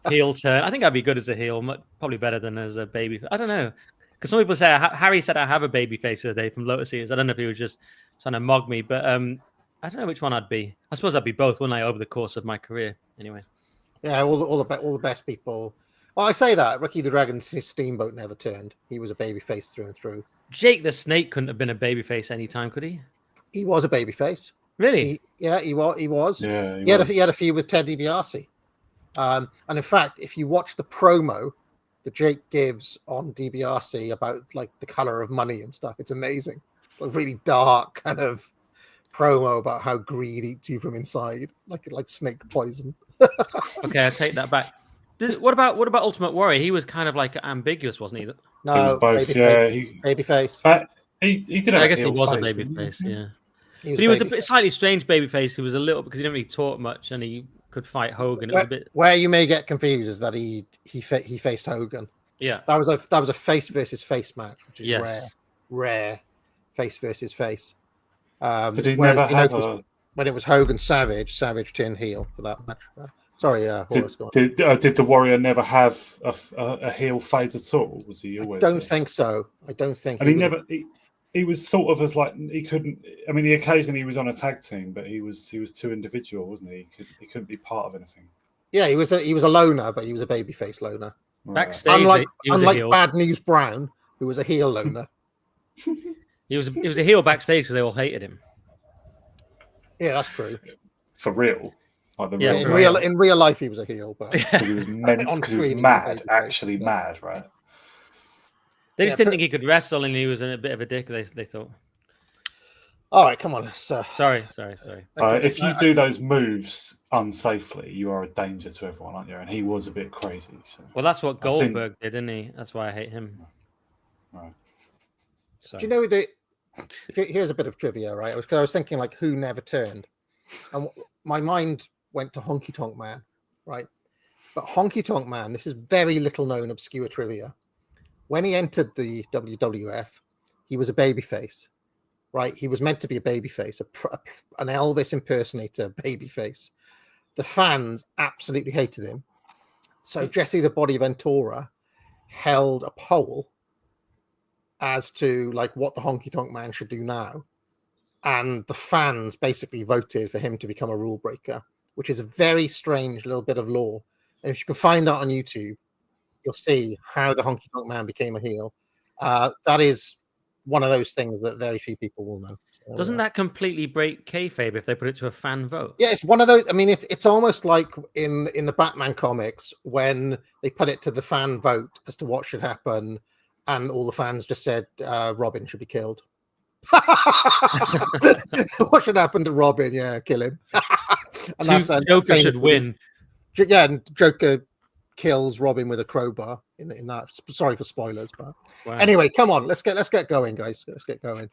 Heel turn. I think I'd be good as a heel, probably better than as a baby. I don't know, because some people say Harry said I have a baby face the other day from Lotus Eaters. I don't know if he was just trying to mog me, but I don't know which one I'd be. I suppose I'd be both, wouldn't I, over the course of my career? Anyway. Yeah, all the best people. Well, I say that Ricky the Dragon Steamboat never turned. He was a baby face through and through. Jake the Snake couldn't have been a baby face any time, could he? He was a baby face. Really? He was. Yeah, he had a feud with Ted DiBiase. And in fact, if you watch the promo that Jake gives on DiBiase about like the color of money and stuff, it's amazing. It's a really dark kind of promo about how greed eats you from inside, like snake poison. Okay, I take that back. What about Ultimate Warrior? He was kind of like ambiguous, wasn't he? No, he was both. Baby face. He did. I guess he was a baby face. Yeah, but he was a slightly strange baby face. He was a little because he didn't really talk much, and he could fight Hogan. It was a bit. Where you may get confused is that he faced Hogan. Yeah, that was a face versus face match, which is rare face versus face. Did he never have when it was Hogan Savage turned heel for that match? Sorry, Horace, did the Warrior never have a heel fight at all? Was he always? I don't think so. I don't think. And he was thought of as like he couldn't. I mean, occasionally was on a tag team, but he was too individual, wasn't he? He couldn't be part of anything. Yeah, he was a loner, but he was a babyface loner. Backstage, unlike Bad News Brown, who was a heel loner. He was a heel backstage because they all hated him. Yeah, that's true. For real. Like in real life, he was a heel, but because he was mad, actually mad, right? They just didn't think he could wrestle, and he was a bit of a dick. They thought. All right, come on. Sorry. If you do those moves unsafely, you are a danger to everyone, aren't you? And he was a bit crazy. So. Well, that's what Goldberg did, didn't he? That's why I hate him. Right. So. Do you know here's a bit of trivia, right? I was thinking like who never turned, and my mind went to Honky Tonk Man, right? But Honky Tonk Man, this is very little known obscure trivia. When he entered the WWF, he was a babyface, right? He was meant to be a babyface, an Elvis impersonator babyface. The fans absolutely hated him. So Jesse the Body Ventura held a poll as to like what the Honky Tonk Man should do now. And the fans basically voted for him to become a rule breaker, which is a very strange little bit of lore. And if you can find that on YouTube, you'll see how the Honky Tonk Man became a heel. That is one of those things that very few people will know. So, doesn't that completely break kayfabe if they put it to a fan vote? Yeah, it's one of those. I mean, it's almost like in the Batman comics when they put it to the fan vote as to what should happen, and all the fans just said Robin should be killed. What should happen to Robin? Yeah, kill him. And that's Joker should win. Yeah, and Joker kills Robin with a crowbar in that. Sorry for spoilers, but anyway, come on, let's get going, guys. Let's get going.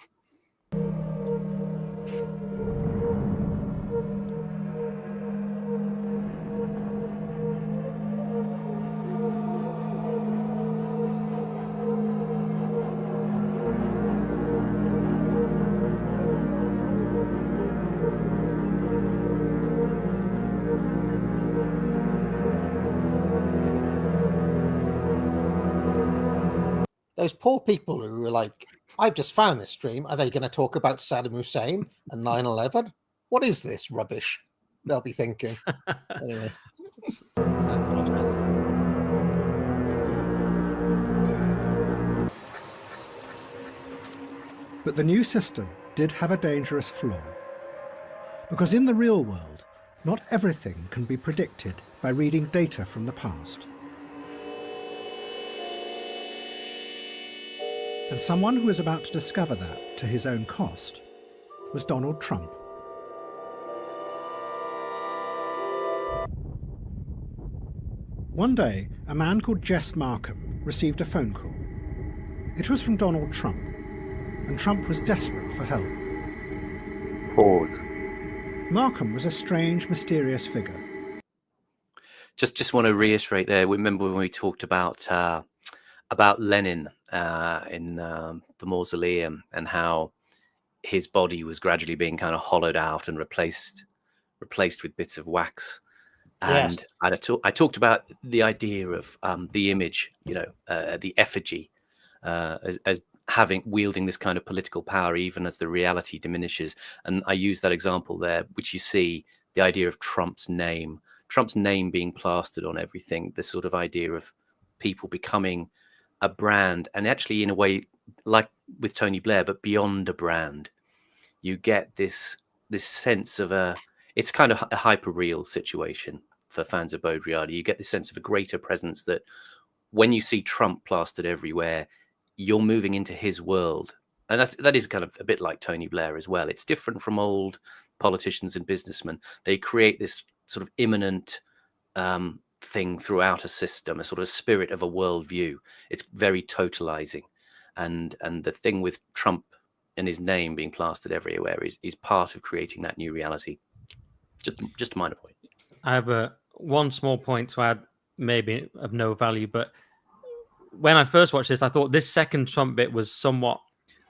those poor people who are like, I've just found this stream. Are they going to talk about Saddam Hussein and 9/11? What is this rubbish? They'll be thinking. Anyway. But the new system did have a dangerous flaw. Because in the real world, not everything can be predicted by reading data from the past. And someone who was about to discover that to his own cost was Donald Trump. One day, a man called Jess Markham received a phone call. It was from Donald Trump, and Trump was desperate for help. Pause. Markham was a strange, mysterious figure. Just want to reiterate there. Remember when we talked about Lenin in the mausoleum, and how his body was gradually being kind of hollowed out and replaced with bits of wax. And yes. I talked about the idea of the image, the effigy, as wielding this kind of political power, even as the reality diminishes. And I use that example there, which you see the idea of Trump's name being plastered on everything. This sort of idea of people becoming a brand, and actually in a way like with Tony Blair, but beyond a brand, you get this sense of it's kind of a hyper-real situation for fans of Baudrillard. You get this sense of a greater presence, that when you see Trump plastered everywhere, you're moving into his world. And that is kind of a bit like Tony Blair as well. It's different from old politicians and businessmen. They create this sort of immanent thing throughout a system, a sort of spirit of a worldview. It's very totalizing. And the thing with Trump and his name being plastered everywhere is part of creating that new reality. Just a minor point. I have one small point to add, maybe of no value, but when I first watched this, I thought this second Trump bit was somewhat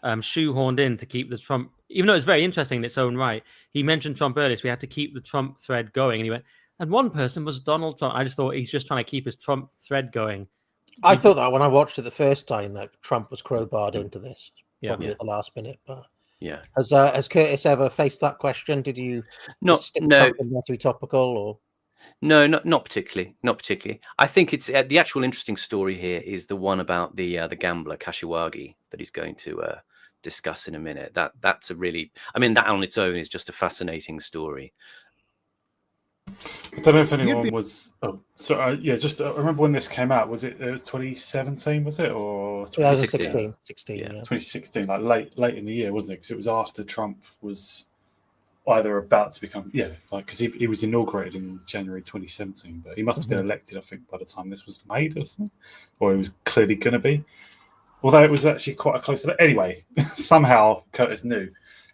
shoehorned in to keep the Trump, even though it's very interesting in its own right. He mentioned Trump earlier, so we had to keep the Trump thread going. And he went, and one person was Donald Trump. I just thought he's just trying to keep his Trump thread going. I thought that when I watched it the first time, that Trump was crowbarred into this, probably at the last minute. But yeah, has Curtis ever faced that question? Did you stick something there to be topical, or? No, not particularly. Not particularly. I think it's the actual interesting story here is the one about the gambler Khashoggi that he's going to discuss in a minute. That's a really, that on its own is just a fascinating story. I don't know if anyone was. Oh, so I remember when this came out. Was it 2017? Was it, or 2016? 16, yeah. 2016, like late in the year, wasn't it? Because it was after Trump was either about to become, because he was inaugurated in January 2017, but he must have been elected, I think, by the time this was made or something, or he was clearly going to be. Although it was actually quite a close. Anyway, somehow Curtis knew.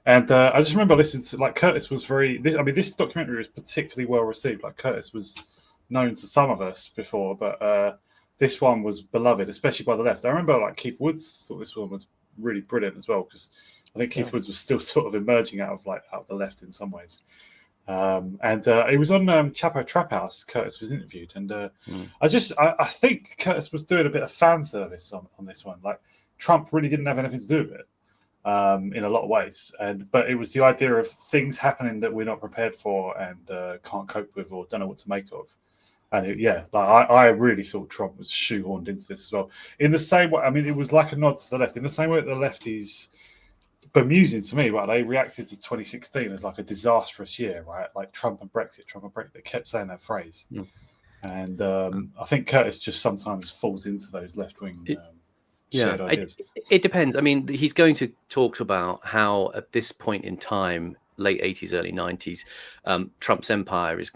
And I just remember listening to, Curtis was this documentary was particularly well received. Curtis was known to some of us before, but this one was beloved, especially by the left. I remember Keith Woods thought this one was really brilliant as well, because I think Keith Woods was still sort of emerging out of the left in some ways. And it was on Chapo Trap House. Curtis was interviewed, and I think Curtis was doing a bit of fan service on this one. Trump really didn't have anything to do with it. In a lot of ways, but it was the idea of things happening that we're not prepared for and can't cope with or don't know what to make of. And I really thought Trump was shoehorned into this as well. In the same way, it was like a nod to the left. In the same way that the left is bemusing to me, right? They reacted to 2016 as a disastrous year, right? Trump and Brexit. They kept saying that phrase. And I think Curtis just sometimes falls into those left-wing it depends. He's going to talk about how at this point in time, late 80s, early 90s, Trump's empire is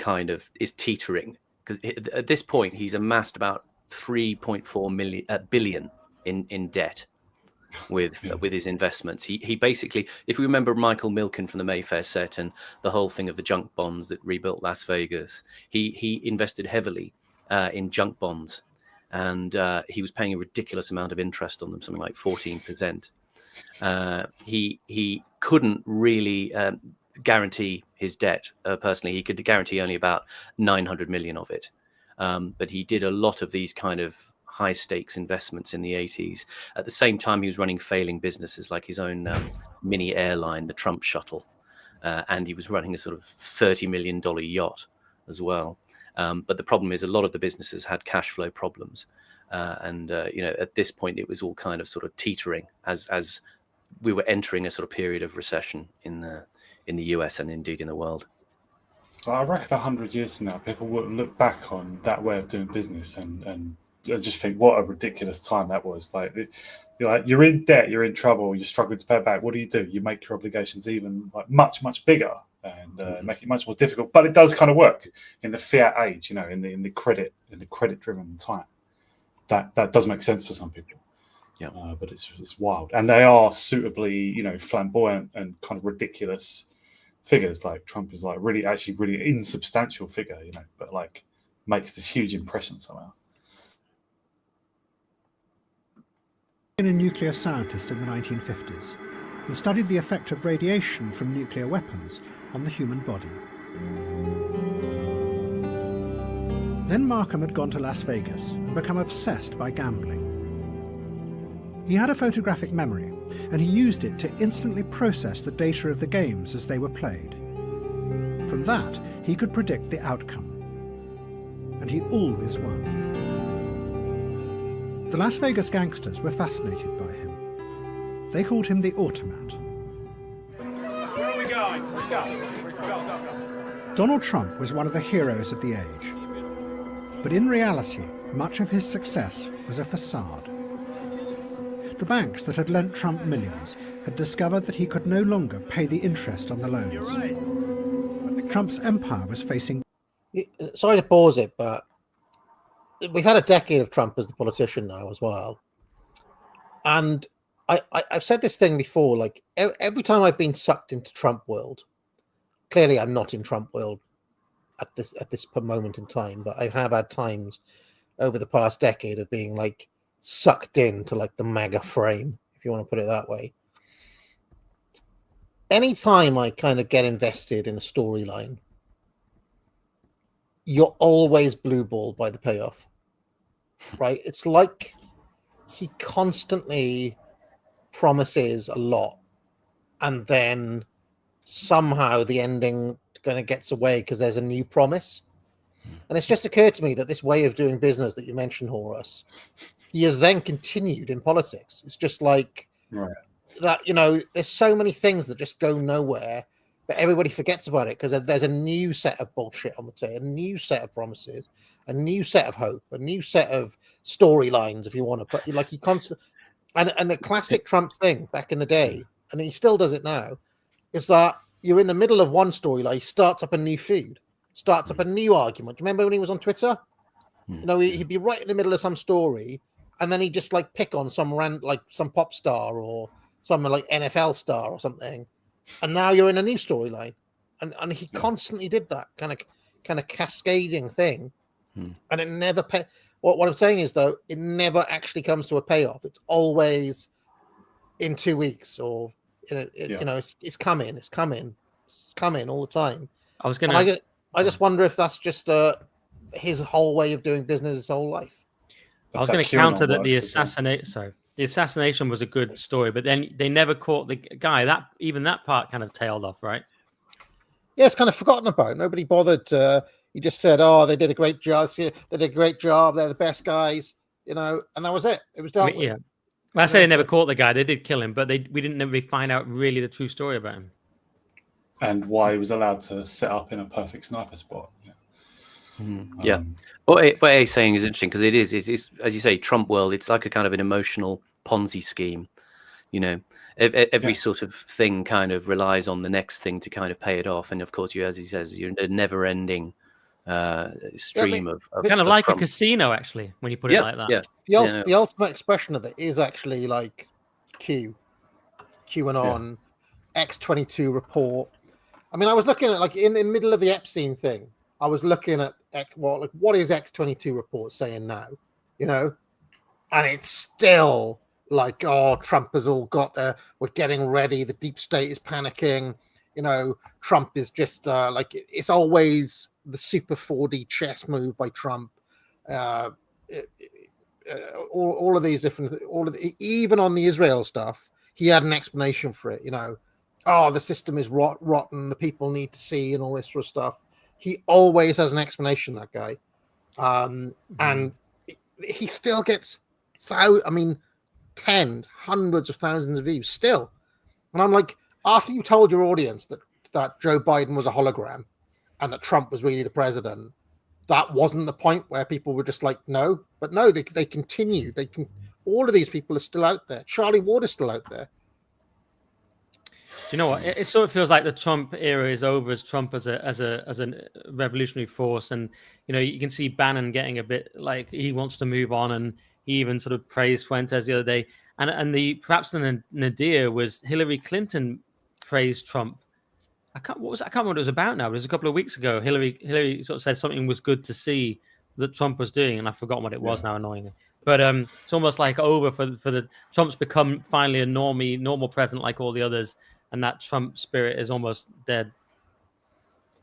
teetering, because at this point he's amassed about 3.4 billion in debt with his investments. He basically, if you remember Michael Milken from the Mayfair set and the whole thing of the junk bonds that rebuilt Las Vegas, he invested heavily in junk bonds. And he was paying a ridiculous amount of interest on them, something like 14%. He couldn't really guarantee his debt personally. He could guarantee only about 900 million of it. But he did a lot of these kind of high stakes investments in the 80s. At the same time, he was running failing businesses like his own mini airline, the Trump Shuttle, and he was running a sort of $30 million yacht as well. But the problem is a lot of the businesses had cash flow problems. At this point, it was all kind of sort of teetering as we were entering a sort of period of recession in the US and indeed in the world. I reckon 100 years from now, people will look back on that way of doing business and just think, what a ridiculous time that was. You're in debt, you're in trouble, you're struggling to pay it back. What do? You make your obligations even much, much bigger and make it much more difficult. But it does kind of work in the fiat age, in the credit-driven time. That does make sense for some people. Yeah, but it's wild, and they are suitably, flamboyant and kind of ridiculous figures. Like Trump is really insubstantial figure, but makes this huge impression somehow. A nuclear scientist in the 1950s and studied the effect of radiation from nuclear weapons on the human body. Then Markham had gone to Las Vegas and become obsessed by gambling. He had a photographic memory, and he used it to instantly process the data of the games as they were played. From that, he could predict the outcome. And he always won. The Las Vegas gangsters were fascinated by him. They called him the Automat. Where are we going? Let's go. Go. Donald Trump was one of the heroes of the age. But in reality, much of his success was a facade. The banks that had lent Trump millions had discovered that he could no longer pay the interest on the loans. Trump's empire was facing... Sorry to pause it, but we've had a decade of Trump as the politician now as well. And I've said this thing before, every time I've been sucked into Trump world, clearly I'm not in Trump world at this moment in time, but I have had times over the past decade of being sucked into the MAGA frame, if you want to put it that way. Anytime I kind of get invested in a storyline, you're always blueballed by the payoff, right? It's like he constantly promises a lot and then somehow the ending kind of gets away because there's a new promise. And it's just occurred to me that this way of doing business that you mentioned, Horus, he has then continued in politics. It's just right. That, there's so many things that just go nowhere, but everybody forgets about it because there's a new set of bullshit on the table, a new set of promises, a new set of hope, a new set of storylines, if you want to put he constantly. And the classic Trump thing back in the day, and he still does it now, is that you're in the middle of one storyline, he starts up a new feud. Starts up a new argument. Do you remember when he was on Twitter? He'd be right in the middle of some story, and then he'd just pick on some some pop star or some NFL star or something, and now you're in a new storyline, and he constantly did that kind of cascading thing, and it never what I'm saying is though it never actually comes to a payoff. It's always in 2 weeks or it's coming all the time. I just wonder if that's just his whole way of doing business his whole life. I was going to counter that the assassination was a good story, but then they never caught the guy. That part kind of tailed off, right? Yeah, it's kind of forgotten about. Nobody bothered. He just said, "Oh, they did a great job. They did a great job. They're the best guys," and that was it. It was dealt with. Yeah, well, I say they never caught the guy. They did kill him, but we didn't really find out really the true story about him. And why he was allowed to set up in a perfect sniper spot. Yeah. What A's saying is interesting because it is, as you say, Trump world, it's like a kind of an emotional Ponzi scheme. Every sort of thing kind of relies on the next thing to kind of pay it off. And of course, as he says, you're a never ending stream of kind of like Trump. A casino, actually, when you put it like that. Yeah. The ultimate expression of it is actually QAnon, X-22 report. I mean, I was looking at in the middle of the Epstein thing. I was looking at what is X-22 report saying now, and it's still Trump has all got there. We're getting ready. The deep state is panicking. Trump is just it's always the super 4D chess move by Trump. all of these different, even on the Israel stuff, he had an explanation for it. Oh, the system is rotten. The people need to see, and all this sort of stuff. He always has an explanation. That guy, and he still gets, tens, hundreds of thousands of views still. And I'm like, after you told your audience that Joe Biden was a hologram and that Trump was really the president, that wasn't the point where people were just like, no. But no, they continue. All of these people are still out there. Charlie Ward is still out there. You know what? It sort of feels like the Trump era is over as Trump as a revolutionary force, and you can see Bannon getting a bit like he wants to move on, and he even sort of praised Fuentes the other day. And perhaps the nadir was Hillary Clinton praised Trump. I can't remember what it was about now. It was a couple of weeks ago. Hillary sort of said something was good to see that Trump was doing, and I've forgotten what it was now, annoyingly. But it's almost like over for the Trump's become finally a normal president like all the others, and that Trump spirit is almost dead.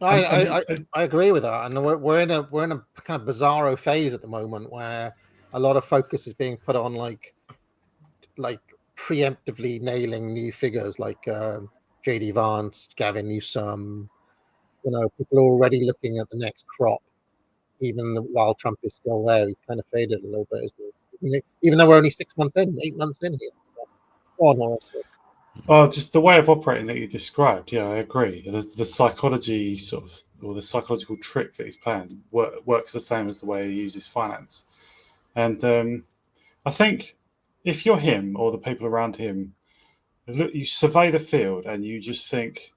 I agree with that, and we're in a kind of bizarro phase at the moment where a lot of focus is being put on like preemptively nailing new figures like JD Vance, Gavin Newsom. People are already looking at the next crop, even while Trump is still there. He kind of faded a little bit, isn't he? Even though we're only 8 months in here. Well, just the way of operating that you described, yeah, I agree. The psychology or the psychological trick that he's playing works the same as the way he uses finance. And I think if you're him or the people around him, look, you survey the field and you just think,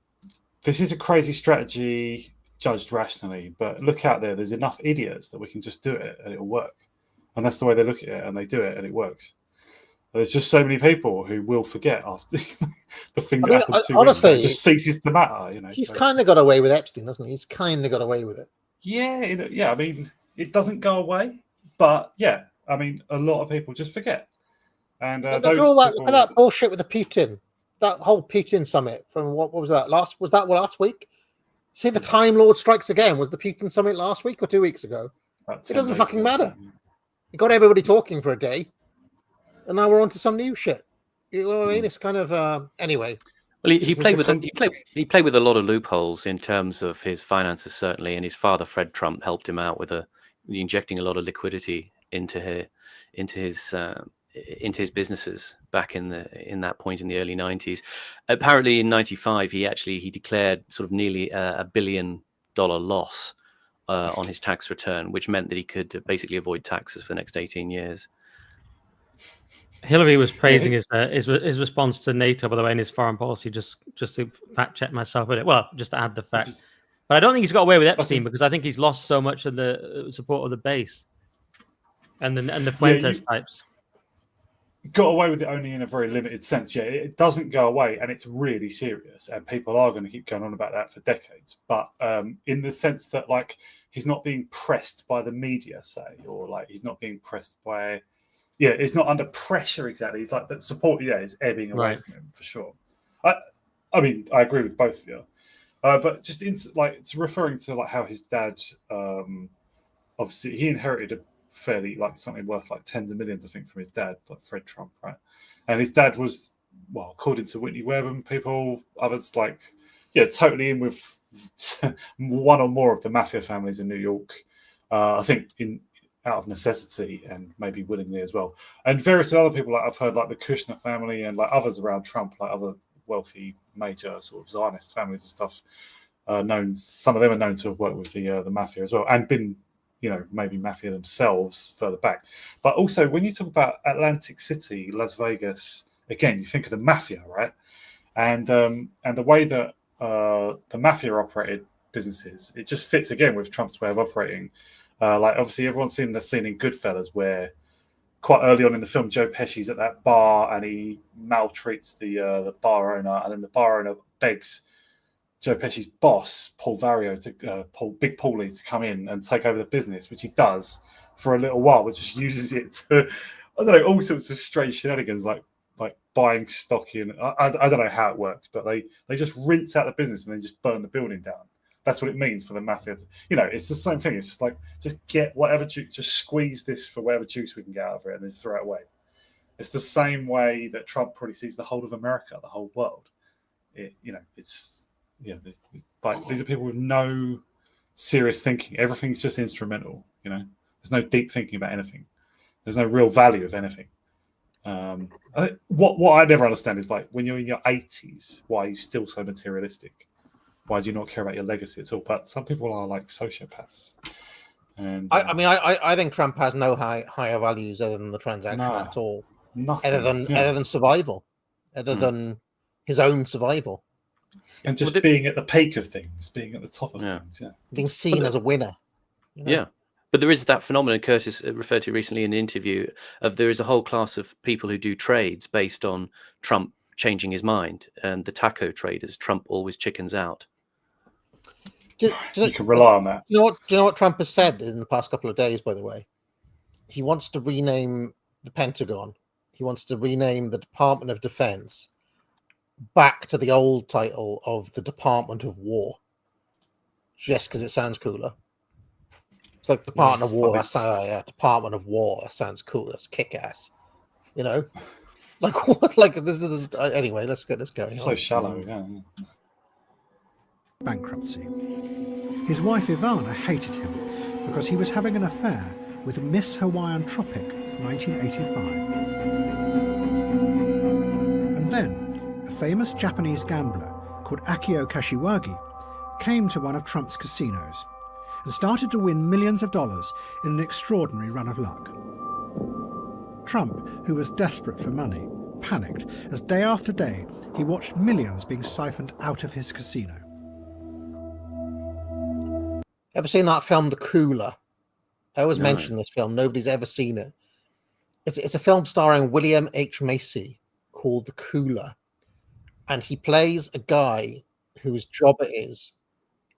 this is a crazy strategy judged rationally, but look out there, there's enough idiots that we can just do it and it'll work. And that's the way they look at it, and they do it and it works. There's just so many people who will forget after the thing that happened to honestly, him. It just ceases to matter. He's kind of got away with Epstein, doesn't he? He's kind of got away with it. Yeah. I mean, it doesn't go away, but yeah, I mean, a lot of people just forget. And look at that bullshit with the Putin, that whole Putin summit from what was that last week? See, the Time Lord strikes again. Was the Putin summit last week or 2 weeks ago? It doesn't fucking matter. It got everybody talking for a day, and now we're on to some new shit. You know what I mean? It's kind of anyway. Well, he played with a lot of loopholes in terms of his finances, certainly, and his father, Fred Trump, helped him out with injecting a lot of liquidity into his businesses back in that point in the early 90s. Apparently, in 95, he declared sort of nearly $1 billion loss on his tax return, which meant that he could basically avoid taxes for the next 18 years. Hillary was praising his response to NATO, by the way, in his foreign policy. Just to fact check myself with it. Well, just to add the fact, but I don't think he's got away with Epstein because I think he's lost so much of the support of the base and the Fuentes types. Got away with it only in a very limited sense. Yeah, it doesn't go away, and it's really serious, and people are going to keep going on about that for decades. But in the sense that, like, he's not being pressed by the media, say, or like he's not being pressed by, it's not under pressure exactly. He's like that support, is ebbing away from him for sure. I mean, I agree with both of you, but just it's referring to like how his dad, obviously, he inherited a fairly something worth like tens of millions, I think, from his dad, like Fred Trump, right? And his dad was, well, according to Whitney Webb and people, others totally in with one or more of the mafia families in New York. I think out of necessity and maybe willingly as well. And various other people, like I've heard, like the Kushner family and like others around Trump, like other wealthy major sort of Zionist families and stuff. Some of them are known to have worked with the mafia as well and been, maybe mafia themselves further back. But also, when you talk about Atlantic City, Las Vegas, again, you think of the mafia, right? And the way that the mafia operated businesses, it just fits again with Trump's way of operating. Obviously, everyone's seen the scene in Goodfellas where quite early on in the film, Joe Pesci's at that bar and he maltreats the bar owner, and then the bar owner begs Joe Pesci's boss, Paul Vario, Big Paulie, to come in and take over the business, which he does for a little while, but just uses it to, I don't know, all sorts of strange shenanigans, like buying stock in. I don't know how it works, but they just rinse out the business and then just burn the building down. That's what it means for the mafia. You know, it's the same thing. It's just like, just get whatever juice, just squeeze this for whatever juice we can get out of it, and then throw it away. It's the same way that Trump probably sees the whole of America, the whole world. It's like these are people with no serious thinking. Everything's just instrumental. You know, there's no deep thinking about anything. There's no real value of anything. What I never understand is, like, when you're in your 80s, why are you still so materialistic? Why do you not care about your legacy at all? But some people are like sociopaths. And I think Trump has no higher values other than the transaction at all. Nothing. Other than survival, than his own survival, and just being at the peak of things, being at the top of things, being seen as a winner. You know? Yeah, but there is that phenomenon Curtis referred to recently in an interview of there is a whole class of people who do trades based on Trump changing his mind, and the taco traders. Trump always chickens out. You can rely on that. Do you know what Trump has said in the past couple of days? By the way, he wants to rename the Pentagon. He wants to rename the Department of Defense back to the old title of the Department of War, just because it sounds cooler. It's like Department of War. Department of War. That sounds cool. That's kick-ass. You know, like what? Like this. Anyway, let's go. It's so shallow. Yeah. Bankruptcy. His wife Ivana hated him because he was having an affair with Miss Hawaiian Tropic 1985. And then, a famous Japanese gambler called Akio Kashiwagi came to one of Trump's casinos and started to win millions of dollars in an extraordinary run of luck. Trump, who was desperate for money, panicked as day after day he watched millions being siphoned out of his casino. Ever seen that film, The Cooler? I always mention this film. Nobody's ever seen it. It's a film starring William H. Macy called The Cooler. And he plays a guy whose job it is.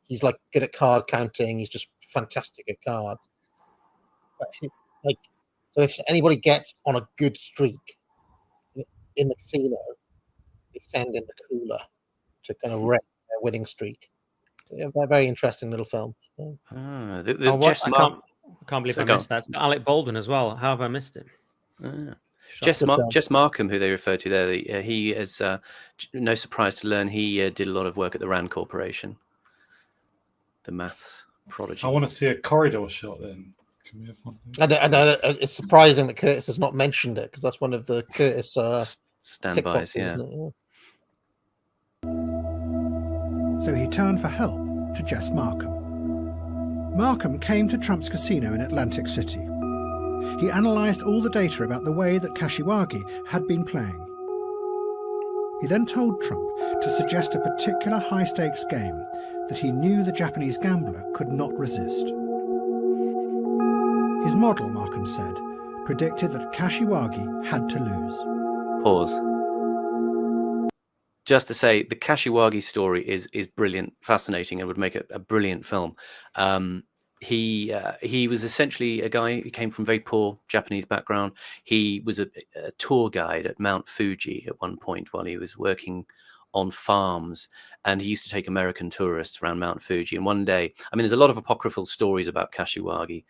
He's like good at card counting. He's just fantastic at cards. But so if anybody gets on a good streak in the casino, they send in The Cooler to kind of wreck their winning streak. Yeah, a very interesting little film. I can't believe I missed that. It's got Alec Baldwin as well. How have I missed it? Jess Markham, who they refer to there, he is no surprise to learn he did a lot of work at the Rand Corporation, the maths prodigy. I want to see a corridor shot then. Can we have one? I know it's surprising that Curtis has not mentioned it, because that's one of the Curtis standbys. Yeah. So he turned for help to Jess Markham. Markham came to Trump's casino in Atlantic City. He analysed all the data about the way that Kashiwagi had been playing. He then told Trump to suggest a particular high-stakes game that he knew the Japanese gambler could not resist. His model, Markham said, predicted that Kashiwagi had to lose. Pause. Just to say, the Kashiwagi story is brilliant, fascinating, and would make a brilliant film. He was essentially a guy who came from very poor Japanese background. He was a tour guide at Mount Fuji at one point while he was working on farms, and he used to take American tourists around Mount Fuji. And one day, I mean, there's a lot of apocryphal stories about Kashiwagi.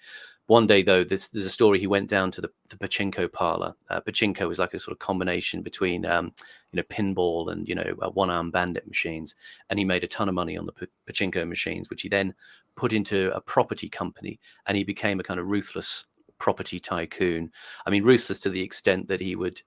One day, though, there's a story. He went down to the pachinko parlor. Pachinko was like a sort of combination between, pinball and one-arm bandit machines. And he made a ton of money on the pachinko machines, which he then put into a property company, and he became a kind of ruthless property tycoon. I mean, ruthless to the extent that he would,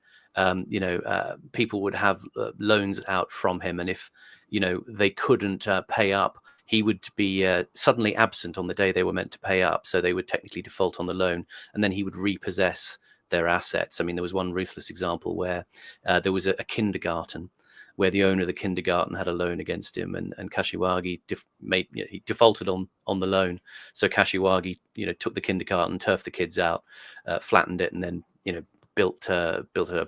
people would have loans out from him, and if they couldn't pay up, he would be suddenly absent on the day they were meant to pay up, so they would technically default on the loan, and then he would repossess their assets. I mean, there was one ruthless example where there was a kindergarten where the owner of the kindergarten had a loan against him, and Kashiwagi he defaulted on the loan. So Kashiwagi, took the kindergarten, turfed the kids out, flattened it, and then built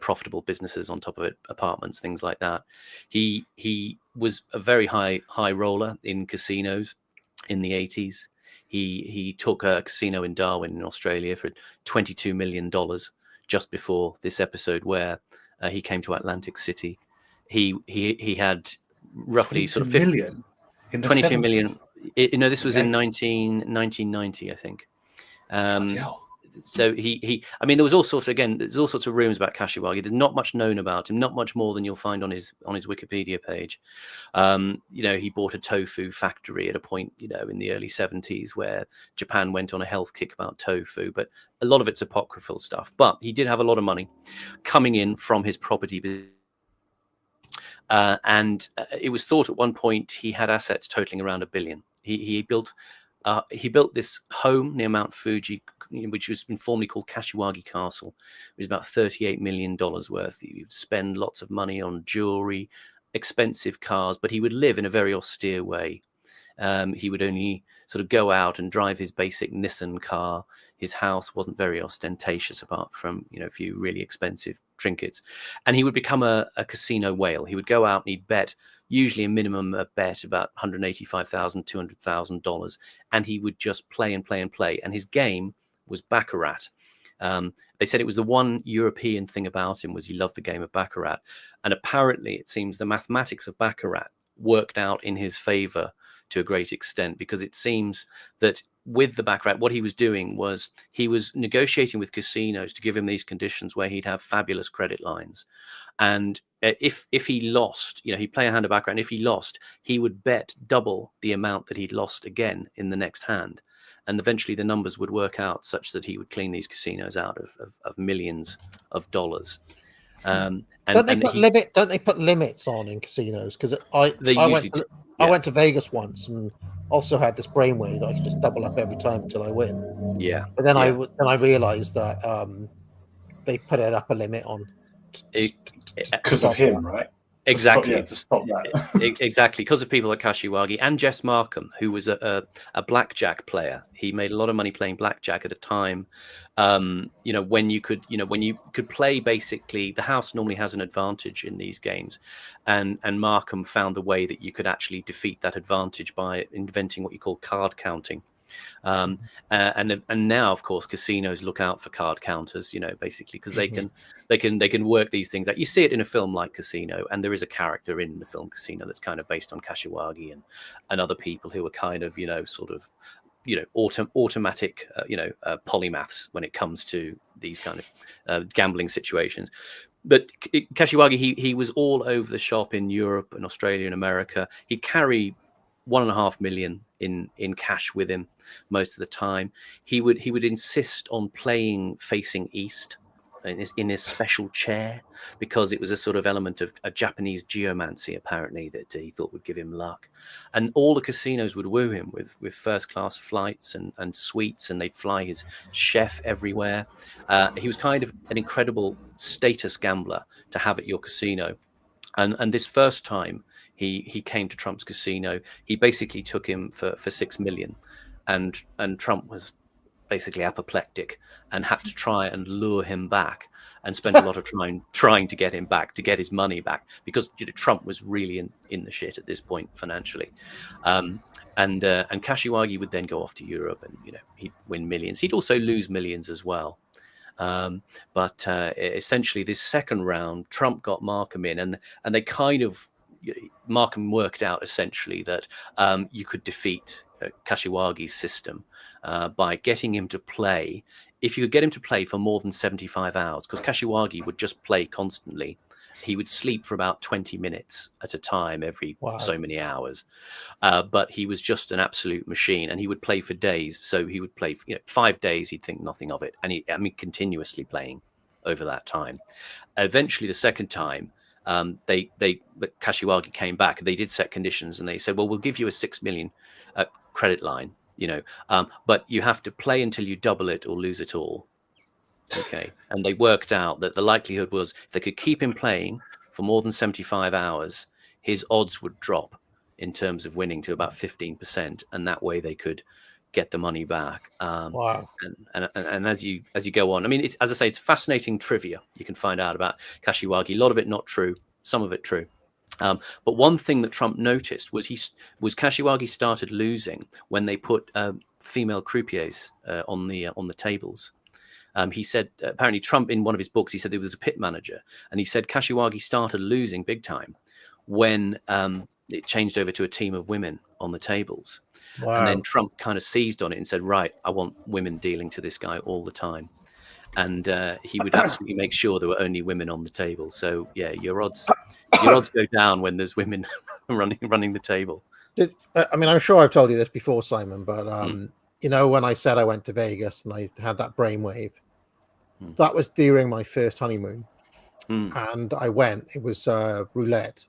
profitable businesses on top of it, apartments, things like that. He was a very high roller in casinos in the 80s. He took a casino in Darwin in Australia for $22 million just before this episode where he came to Atlantic City. He had roughly sort of 22 million. This was in 1990, I think. So I mean, there was all sorts of rumors about Kashiwagi. There's not much known about him, not much more than you'll find on his Wikipedia page. He bought a tofu factory at a point, in the early 70s where Japan went on a health kick about tofu, but a lot of it's apocryphal stuff. But he did have a lot of money coming in from his property. And it was thought at one point he had assets totaling around $1 billion. He built this home near Mount Fuji, which was informally called Kashiwagi Castle, which is about $38 million worth. He would spend lots of money on jewelry, expensive cars, but he would live in a very austere way. He would only sort of go out and drive his basic Nissan car. His house wasn't very ostentatious, apart from a few really expensive trinkets. And he would become a casino whale. He would go out and he'd bet, usually a minimum bet about $185,000, $200,000, and he would just play and play and play. And his game was Baccarat. They said it was the one European thing about him was he loved the game of Baccarat. And apparently it seems the mathematics of Baccarat worked out in his favor to a great extent, because it seems that with the Baccarat, what he was doing was he was negotiating with casinos to give him these conditions where he'd have fabulous credit lines. And if he lost, he'd play a hand of Baccarat, and if he lost, he would bet double the amount that he'd lost again in the next hand. And eventually the numbers would work out such that he would clean these casinos out of millions of dollars. Don't they put limits on in casinos? Because I went to Vegas once and also had this brainwave. I could just double up every time until I win. Yeah. But then I realized that they put an upper limit on because of him, right? Exactly. To stop that. Exactly. Because of people like Kashiwagi and Jess Markham, who was a blackjack player. He made a lot of money playing blackjack at a time. When you could play, basically, the house normally has an advantage in these games. And Markham found the way that you could actually defeat that advantage by inventing what you call card counting. And now, of course, casinos look out for card counters, basically, because they can work these things out. You see it in a film like Casino, and there is a character in the film Casino that's kind of based on Kashiwagi and other people who are kind of automatic polymaths when it comes to these kind of gambling situations. But Kashiwagi, he was all over the shop in Europe and Australia and America. He'd carry $1.5 million in cash with him most of the time. He would insist on playing facing east in his special chair, because it was a sort of element of a Japanese geomancy, apparently, that he thought would give him luck. And all the casinos would woo him with first class flights and suites, and they'd fly his chef everywhere. He was kind of an incredible status gambler to have at your casino. And this first time he came to Trump's casino, he basically took him for $6 million, and Trump was basically apoplectic and had to try and lure him back, and spent a lot of time trying to get him back, to get his money back, because Trump was really in the shit at this point financially. And Kashiwagi would then go off to Europe, and he'd win millions. He'd also lose millions as well. But essentially, this second round, Trump got Markham in, and they kind of, Markham worked out essentially that you could defeat Kashiwagi's system by getting him to play. If you could get him to play for more than 75 hours, because Kashiwagi would just play constantly. He would sleep for about 20 minutes at a time every so many hours. But he was just an absolute machine, and he would play for days. So he would play for 5 days, he'd think nothing of it. And continuously playing over that time. Eventually, the second time, Kashiwagi came back. They did set conditions, and they said, well, we'll give you a $6 million credit line, but you have to play until you double it or lose it all. Okay. And they worked out that the likelihood was if they could keep him playing for more than 75 hours, his odds would drop in terms of winning to about 15%. And that way they could get the money back. Wow. And as you go on, as I say, it's fascinating trivia you can find out about Kashiwagi. A lot of it not true, some of it true. But one thing that Trump noticed was Kashiwagi started losing when they put female croupiers on the tables. He said, apparently Trump, in one of his books, he said there was a pit manager, and he said Kashiwagi started losing big time when it changed over to a team of women on the tables. And then Trump kind of seized on it and said, right, I want women dealing to this guy all the time. And he would absolutely make sure there were only women on the table. So yeah, your odds go down when there's women running the table. I mean, I'm sure I've told you this before, Simon, but you know, when I said I went to Vegas and I had that brainwave, that was during my first honeymoon. And I went, it was roulette.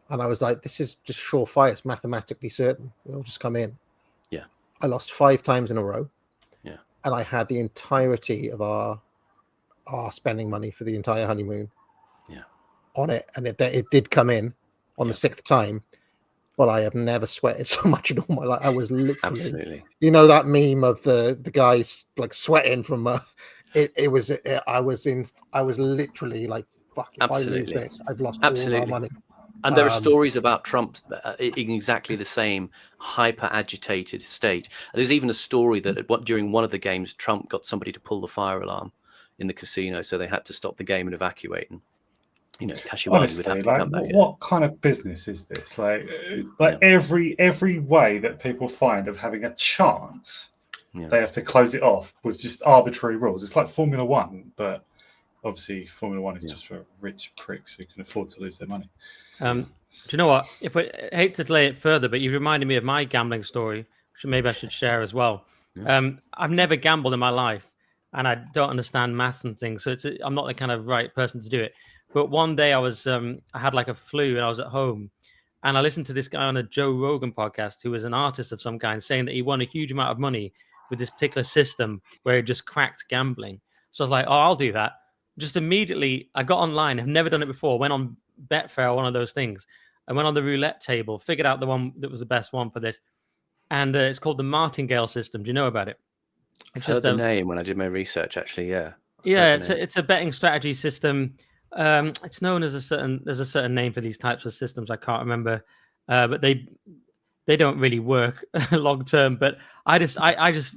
And I was like, this is just surefire. It's mathematically certain. It'll just come in. Yeah. I lost 5 times in a row. Yeah. And I had the entirety of our spending money for the entire honeymoon on it. And it did come in on the 6th time. But I have never sweated so much in all my life. I was literally, absolutely. You know, that meme of the guys like sweating from I was literally like, fuck, if absolutely. I lose this, I've lost absolutely. all our money. And there are stories about Trump in exactly the same hyper agitated state. There's even a story that during one of the games, Trump got somebody to pull the fire alarm in the casino, so they had to stop the game and evacuate. And you know, Kashiwani would have to come back. What kind of business is this? Like every way that people find of having a chance, they have to close it off with just arbitrary rules. It's like Formula One, but obviously Formula One is just for rich pricks who can afford to lose their money. Do you know what? I hate to delay it further, but you reminded me of my gambling story, which maybe I should share as well. I've never gambled in my life, and I don't understand maths and things, so I'm not the kind of right person to do it. But one day I had like a flu and I was at home, and I listened to this guy on a Joe Rogan podcast who was an artist of some kind, saying that he won a huge amount of money with this particular system where he just cracked gambling. So I was like, oh, I'll do that. Just immediately, I got online. I've never done it before. Went on Betfair, one of those things. I went on the roulette table, figured out the one that was the best one for this. And it's called the Martingale system. Do you know about it? I've heard the name when I did my research, actually, yeah. Yeah, it's a betting strategy system. It's known as there's a certain name for these types of systems. I can't remember, but they don't really work long term. But I just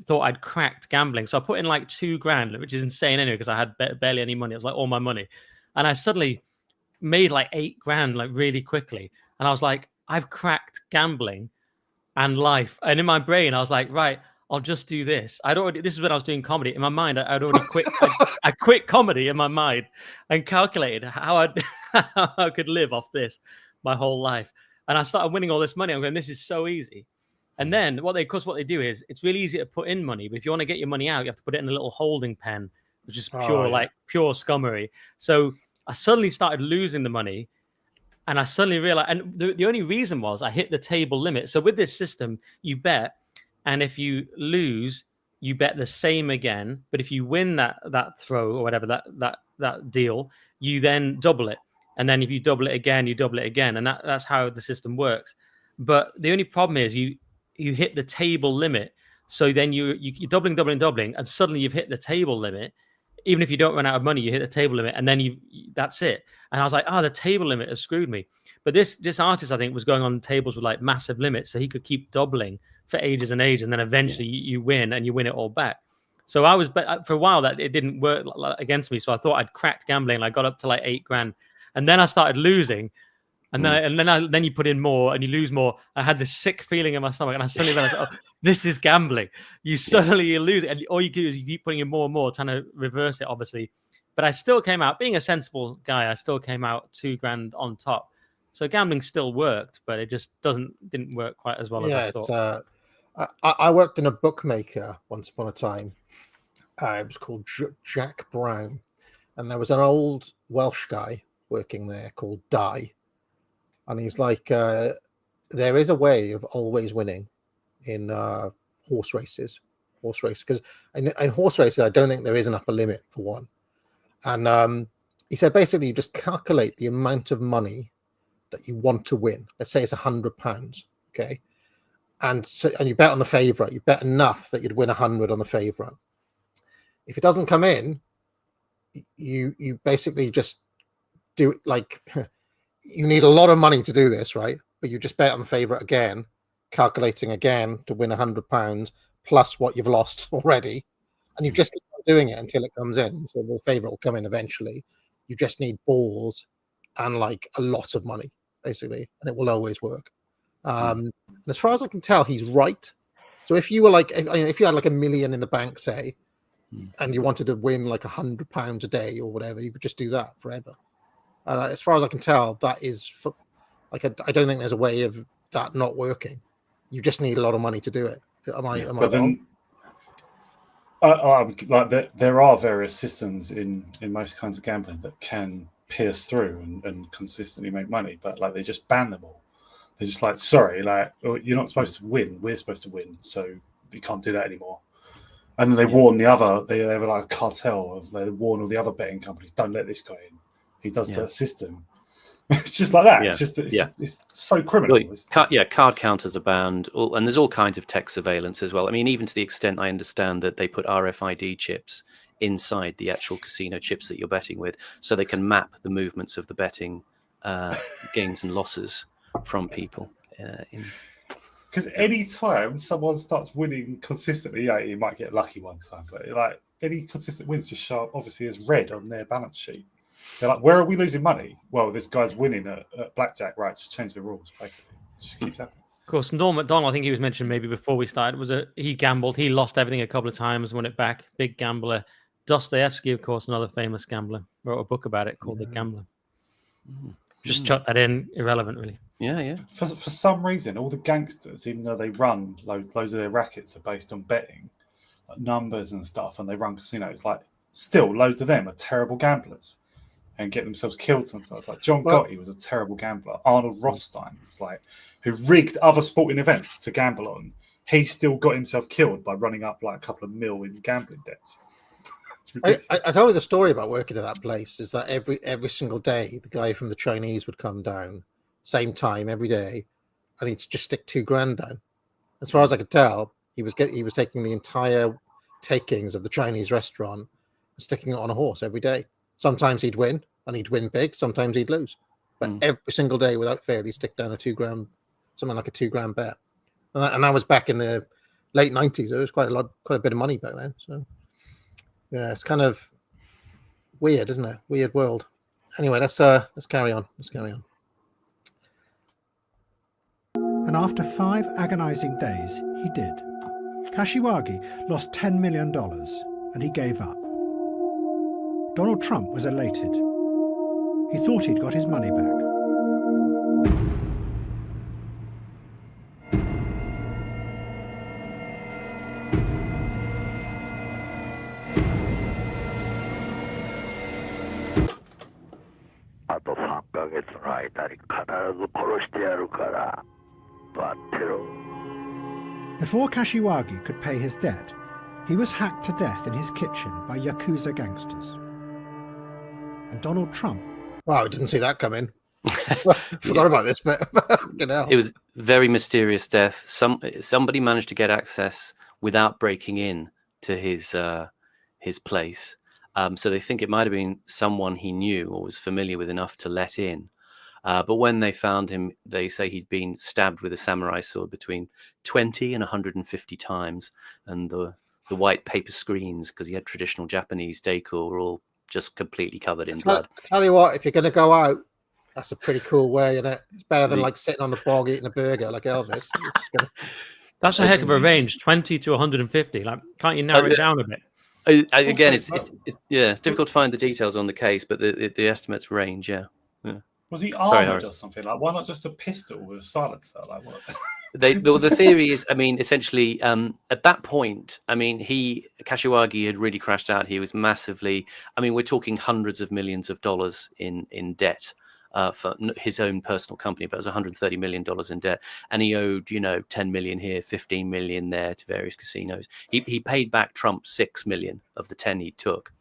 thought I'd cracked gambling, so I put in like $2,000, which is insane anyway because I had barely any money. It was like all my money, and I suddenly made like $8,000 like really quickly, and I was like, I've cracked gambling and life. And in my brain, I was like, right, I'll just do this. This is when I was doing comedy. In my mind, I'd already quit. I quit comedy in my mind and calculated how I could live off this my whole life. And I started winning all this money. I'm going, this is so easy. And then what they do is it's really easy to put in money. But if you want to get your money out, you have to put it in a little holding pen, which is pure scummery. So I suddenly started losing the money. And I suddenly realized, and the only reason was I hit the table limit. So with this system, you bet. And if you lose, you bet the same again. But if you win that throw or whatever, that deal, you then double it. And then if you double it again, you double it again. And that's how the system works. But the only problem is you hit the table limit. So then you're doubling, and suddenly you've hit the table limit. Even if you don't run out of money, you hit the table limit, and then that's it. And I was like, the table limit has screwed me. But this artist, I think, was going on tables with like massive limits, so he could keep doubling for ages and ages, and then eventually you win, and you win it all back. So I was, but for a while that it didn't work against me. So I thought I'd cracked gambling. I got up to like $8,000, and then I started losing. And then you put in more and you lose more. I had this sick feeling in my stomach, and I suddenly realized, this is gambling. You lose it, and all you do is you keep putting in more and more, trying to reverse it, obviously. But I still came out, being a sensible guy, I still came out $2,000 on top. So gambling still worked, but it just didn't work quite as well as I thought. I worked in a bookmaker once upon a time. It was called Jack Brown, and there was an old Welsh guy working there called Di. And he's like, there is a way of always winning in horse races. Because in horse races, I don't think there is an upper limit for one. And he said, basically, you just calculate the amount of money that you want to win. Let's say it's £100, okay? And you bet on the favourite. You bet enough that you'd win 100 on the favourite. If it doesn't come in, you basically just do it like... You need a lot of money to do this, right? But you just bet on the favourite again, calculating again to win £100 plus what you've lost already, and you just keep on doing it until it comes in. So the favourite will come in eventually. You just need balls and like a lot of money, basically, and it will always work. And as far as I can tell, he's right. So if you were like, if you had like $1 million in the bank, say, and you wanted to win like £100 a day or whatever, you could just do that forever. And as far as I can tell, that is like I don't think there's a way of that not working. You just need a lot of money to do it. Am I wrong? There are various systems in most kinds of gambling that can pierce through and consistently make money, but like they just ban them all. They're just like, sorry, like you're not supposed to win. We're supposed to win, so you can't do that anymore. And then they warn the other. They have like a cartel of. They warn all the other betting companies, don't let this guy in. He does the system. It's just like that. Yeah. It's just it's so criminal. Really, card counters are banned, and there's all kinds of tech surveillance as well. I mean, even to the extent I understand that they put RFID chips inside the actual casino chips that you're betting with, so they can map the movements of the betting gains and losses from people. Because any time someone starts winning consistently, you might get lucky one time, but like any consistent wins just show up obviously as red on their balance sheet. They're like, where are we losing money? Well, this guy's winning at blackjack, right? Just change the rules, basically. It just keeps happening. Of course, Norm Macdonald, I think he was mentioned maybe before we started, he gambled. He lost everything a couple of times, won it back. Big gambler. Dostoevsky, of course, another famous gambler, wrote a book about it called The Gambler. Just chuck that in, irrelevant, really. Yeah. For some reason, all the gangsters, even though they run loads of their rackets are based on betting, like numbers and stuff, and they run casinos, like still loads of them are terrible gamblers and get themselves killed and stuff. It's like John Gotti was a terrible gambler. Arnold Rothstein was like, who rigged other sporting events to gamble on. He still got himself killed by running up like a couple of mil in gambling debts. I told you the story about working at that place is that every single day the guy from the Chinese would come down, same time every day, and he'd just stick $2,000 down. As far as I could tell, he was taking the entire takings of the Chinese restaurant and sticking it on a horse every day. Sometimes he'd win, and he'd win big. Sometimes he'd lose, but every single day without fail, he'd stick down a $2,000, something like a $2,000 bet, and that was back in the late '90s. It was quite a bit of money back then. So. Yeah, it's kind of weird, isn't it? Weird world. Anyway, let's carry on. And after 5 agonizing days, he did. Kashiwagi lost $10 million, and he gave up. Donald Trump was elated. He thought he'd got his money back. Before Kashiwagi could pay his debt, he was hacked to death in his kitchen by Yakuza gangsters. And Donald Trump... Wow, I didn't see that coming. Forgot about this bit. It was very mysterious death. Somebody managed to get access without breaking in to his place. So they think it might have been someone he knew or was familiar with enough to let in. But when they found him, they say he'd been stabbed with a samurai sword between 20 and 150 times. And the white paper screens, because he had traditional Japanese decor, were all just completely covered in blood. I tell you what, if you're going to go out, that's a pretty cool way, isn't it? It's better than like sitting on the bog eating a burger like Elvis. That's a heck of a range, 20 to 150. Like, can't you narrow it down a bit? Again, it's difficult to find the details on the case, but the estimates range. Yeah. Was he armored or something? Like, why not just a pistol with a silencer? Like, what? The theory is, I mean, essentially, at that point, I mean, Kashiwagi had really crashed out. He was massively, I mean, we're talking hundreds of millions of dollars in debt for his own personal company, but it was $130 million in debt. And he owed, 10 million here, 15 million there to various casinos. He paid back Trump 6 million of the 10 he took.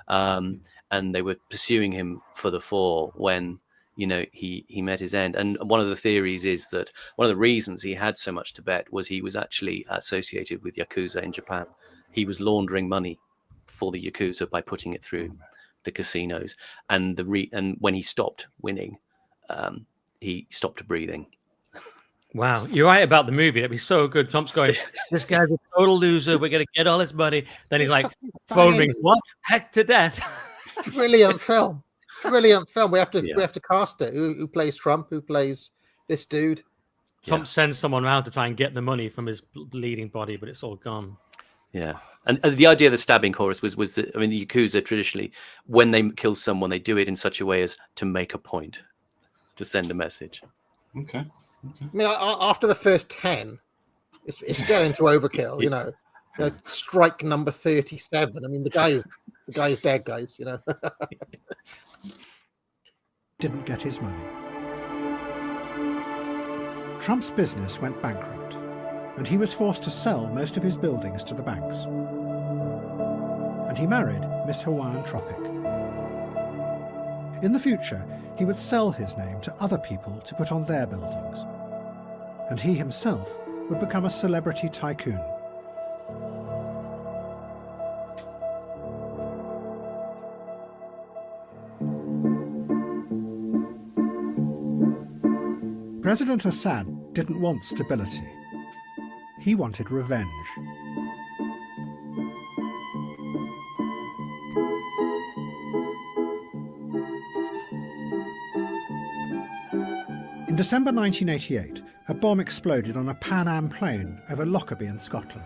And they were pursuing him for the 4 when, he met his end. And one of the theories is that one of the reasons he had so much to bet was he was actually associated with Yakuza in Japan. He was laundering money for the Yakuza by putting it through the casinos. And and when he stopped winning, he stopped breathing. Wow, you're right about the movie. That'd be so good. Trump's going, this guy's a total loser. We're going to get all his money. Then he's like, phone rings. What? Heck to death. Brilliant film. Brilliant film. We have to cast it. Who plays Trump? Who plays this dude? Trump sends someone around to try and get the money from his bleeding body, but it's all gone. Yeah, and the idea of the stabbing chorus was that, I mean, the Yakuza traditionally, when they kill someone, they do it in such a way as to make a point, to send a message. Okay. I mean, after the first 10, it's getting to overkill. You know, strike number 37. I mean, the guy is dead, guys. You know. Didn't get his money. Trump's business went bankrupt, and he was forced to sell most of his buildings to the banks. And he married Miss Hawaiian Tropic. In the future, he would sell his name to other people to put on their buildings. And he himself would become a celebrity tycoon. President Assad didn't want stability. He wanted revenge. In December 1988, a bomb exploded on a Pan Am plane over Lockerbie in Scotland.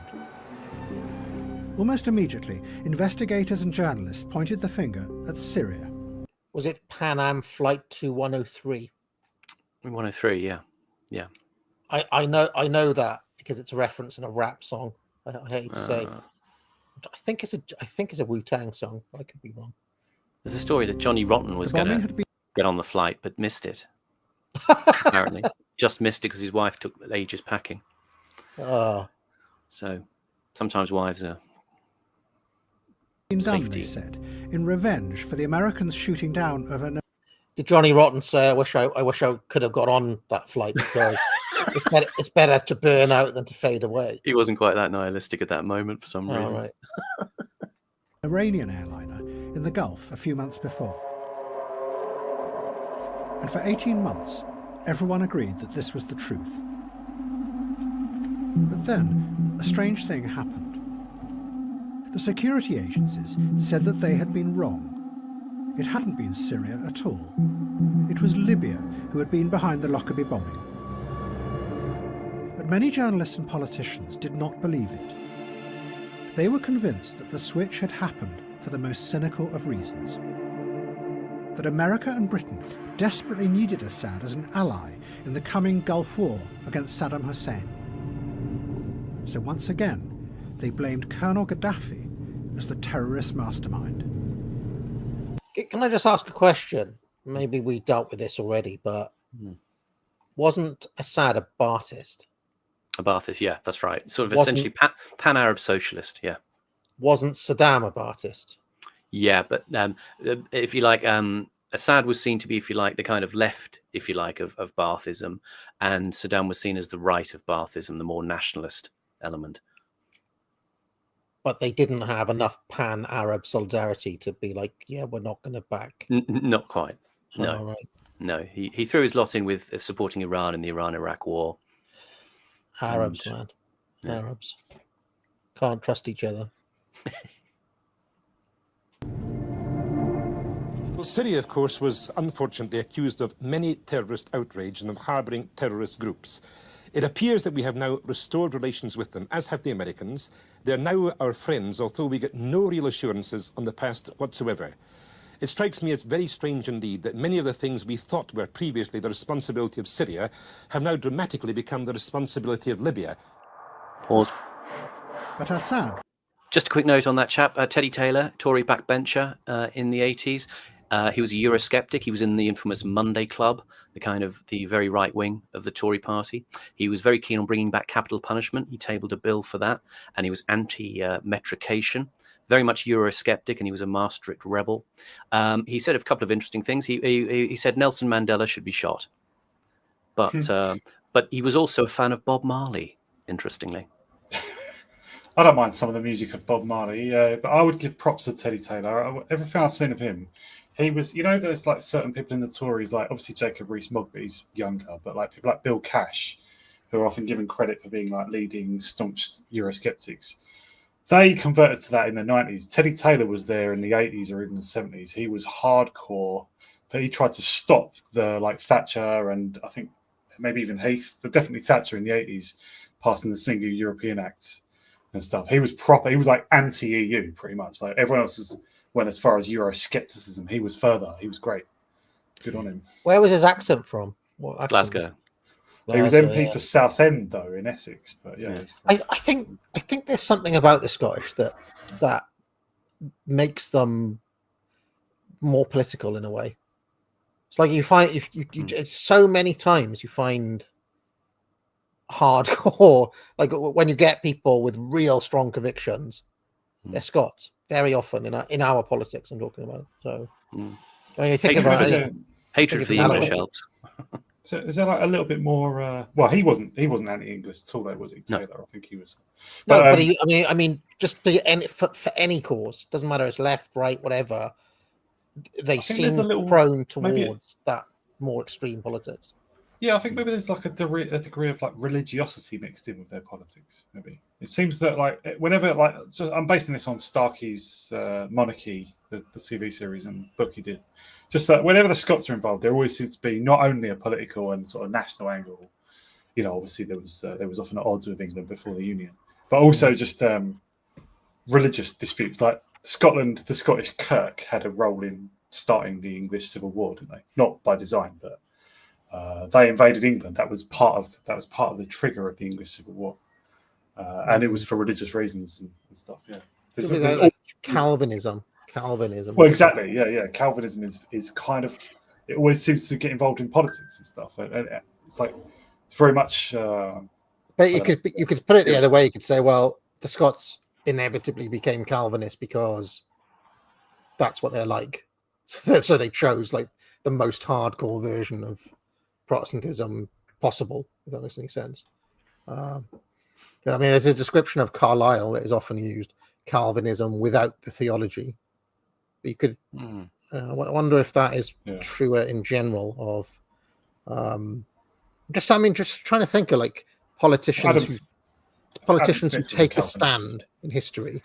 Almost immediately, investigators and journalists pointed the finger at Syria. Was it Pan Am Flight 2103? 103, yeah. I know that because it's a reference in a rap song. I hate to say. I think it's a Wu-Tang song. I could be wrong. There's a story that Johnny Rotten was going to get on the flight, but missed it. Apparently, just missed it because his wife took ages packing. So sometimes wives are done, safety. They said, in revenge for the Americans shooting down of an. Did Johnny Rotten say, I wish I could have got on that flight because it's better to burn out than to fade away. He wasn't quite that nihilistic at that moment for some reason. Right. Iranian airliner in the Gulf a few months before. And for 18 months, everyone agreed that this was the truth. But then, a strange thing happened. The security agencies said that they had been wrong. It hadn't been Syria at all. It was Libya who had been behind the Lockerbie bombing. But many journalists and politicians did not believe it. They were convinced that the switch had happened for the most cynical of reasons. That America and Britain desperately needed Assad as an ally in the coming Gulf War against Saddam Hussein. So once again, they blamed Colonel Gaddafi as the terrorist mastermind. Can I just ask a question? Maybe we dealt with this already, but wasn't Assad a Ba'athist? A Ba'athist, yeah, that's right. Sort of essentially pan-Arab socialist, yeah. Wasn't Saddam a Ba'athist? Yeah, but if you like, Assad was seen to be, if you like, the kind of left, if you like, of Baathism, and Saddam was seen as the right of Baathism, the more nationalist element. But they didn't have enough pan-Arab solidarity to be like, yeah, we're not going to back. Not quite. No, right. No. He threw his lot in with supporting Iran in the Iran-Iraq war. Arabs, man. Yeah. Arabs. Can't trust each other. Well, Syria, of course, was unfortunately accused of many terrorist outrage and of harbouring terrorist groups. It appears that we have now restored relations with them, as have the Americans. They're now our friends, although we get no real assurances on the past whatsoever. It strikes me as very strange indeed that many of the things we thought were previously the responsibility of Syria have now dramatically become the responsibility of Libya. Pause. But Assad... Just a quick note on that chap, Teddy Taylor, Tory backbencher in the 80s. He was a Eurosceptic. He was in the infamous Monday Club, the very right wing of the Tory party. He was very keen on bringing back capital punishment. He tabled a bill for that, and he was anti-metrication, very much Eurosceptic, and he was a Maastricht rebel. He said a couple of interesting things. He said Nelson Mandela should be shot, but he was also a fan of Bob Marley, interestingly. I don't mind some of the music of Bob Marley, but I would give props to Teddy Taylor. Everything I've seen of him, he was, there's like certain people in the Tories, like obviously Jacob Rees-Mogg, younger, but like people like Bill Cash, who are often given credit for being like leading staunch Eurosceptics. They converted to that in the 90s. Teddy Taylor was there in the 80s or even the 70s. He was hardcore, but he tried to stop the like Thatcher and I think maybe even Heath, definitely Thatcher in the 80s, passing the Single European Act and stuff. He was proper. He was like anti-EU pretty much. Like everyone else went as far as Euroscepticism. He was further. He was great. Good on him. Where was his accent from? What accent Glasgow. He was MP for Southend though in Essex, but yeah. I think there's something about the Scottish that makes them more political in a way. It's like you find so many times you find hardcore, like when you get people with real strong convictions, they're Scots very often in our politics. I'm talking about. So when you think about it, hatred for the English helps. So is there like a little bit more? Well, he wasn't anti-English at all, though, was he? Taylor, no. I think he was. But I mean, just for any cause, doesn't matter. It's left, right, whatever. They seem prone towards that more extreme politics. Yeah, I think maybe there's like a degree of like religiosity mixed in with their politics. Maybe it seems that like whenever like so I'm basing this on Starkey's Monarchy, the TV series and book he did. Just that whenever the Scots are involved, there always seems to be not only a political and sort of national angle. You know, obviously there was often at odds with England before the Union, but also just religious disputes. Like Scotland, the Scottish Kirk had a role in starting the English Civil War, didn't they? Not by design, but they invaded England. That was part of the trigger of the English Civil War, and it was for religious reasons and stuff. Yeah, there's like Calvinism. Well, exactly. Yeah. Calvinism is kind of, it always seems to get involved in politics and stuff. And it's like very much. But you could put it the other way. You could say, well, the Scots inevitably became Calvinists because that's what they're like. So they chose like the most hardcore version of Protestantism possible, if that makes any sense. I mean, there's a description of Carlyle that is often used: Calvinism without the theology. But you could, I wonder if that is truer in general. Of just trying to think of like politicians who take a stand in history.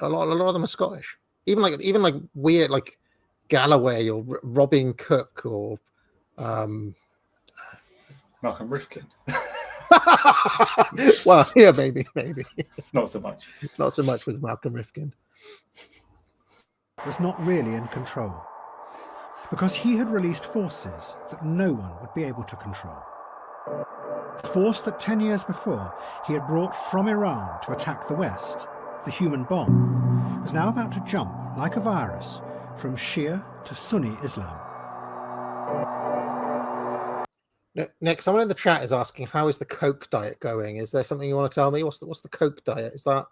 A lot of them are Scottish. Even like weird like Galloway or Robin Cook or Malcolm Rifkin. Well, yeah, maybe. Not so much. Not so much with Malcolm Rifkin. Was not really in control, because he had released forces that no one would be able to control. The force that 10 years before he had brought from Iran to attack the West, the human bomb, was now about to jump like a virus from Shia to Sunni Islam. Nick, someone in the chat is asking, how is the Coke diet going? Is there something you want to tell me? What's the Coke diet? Is that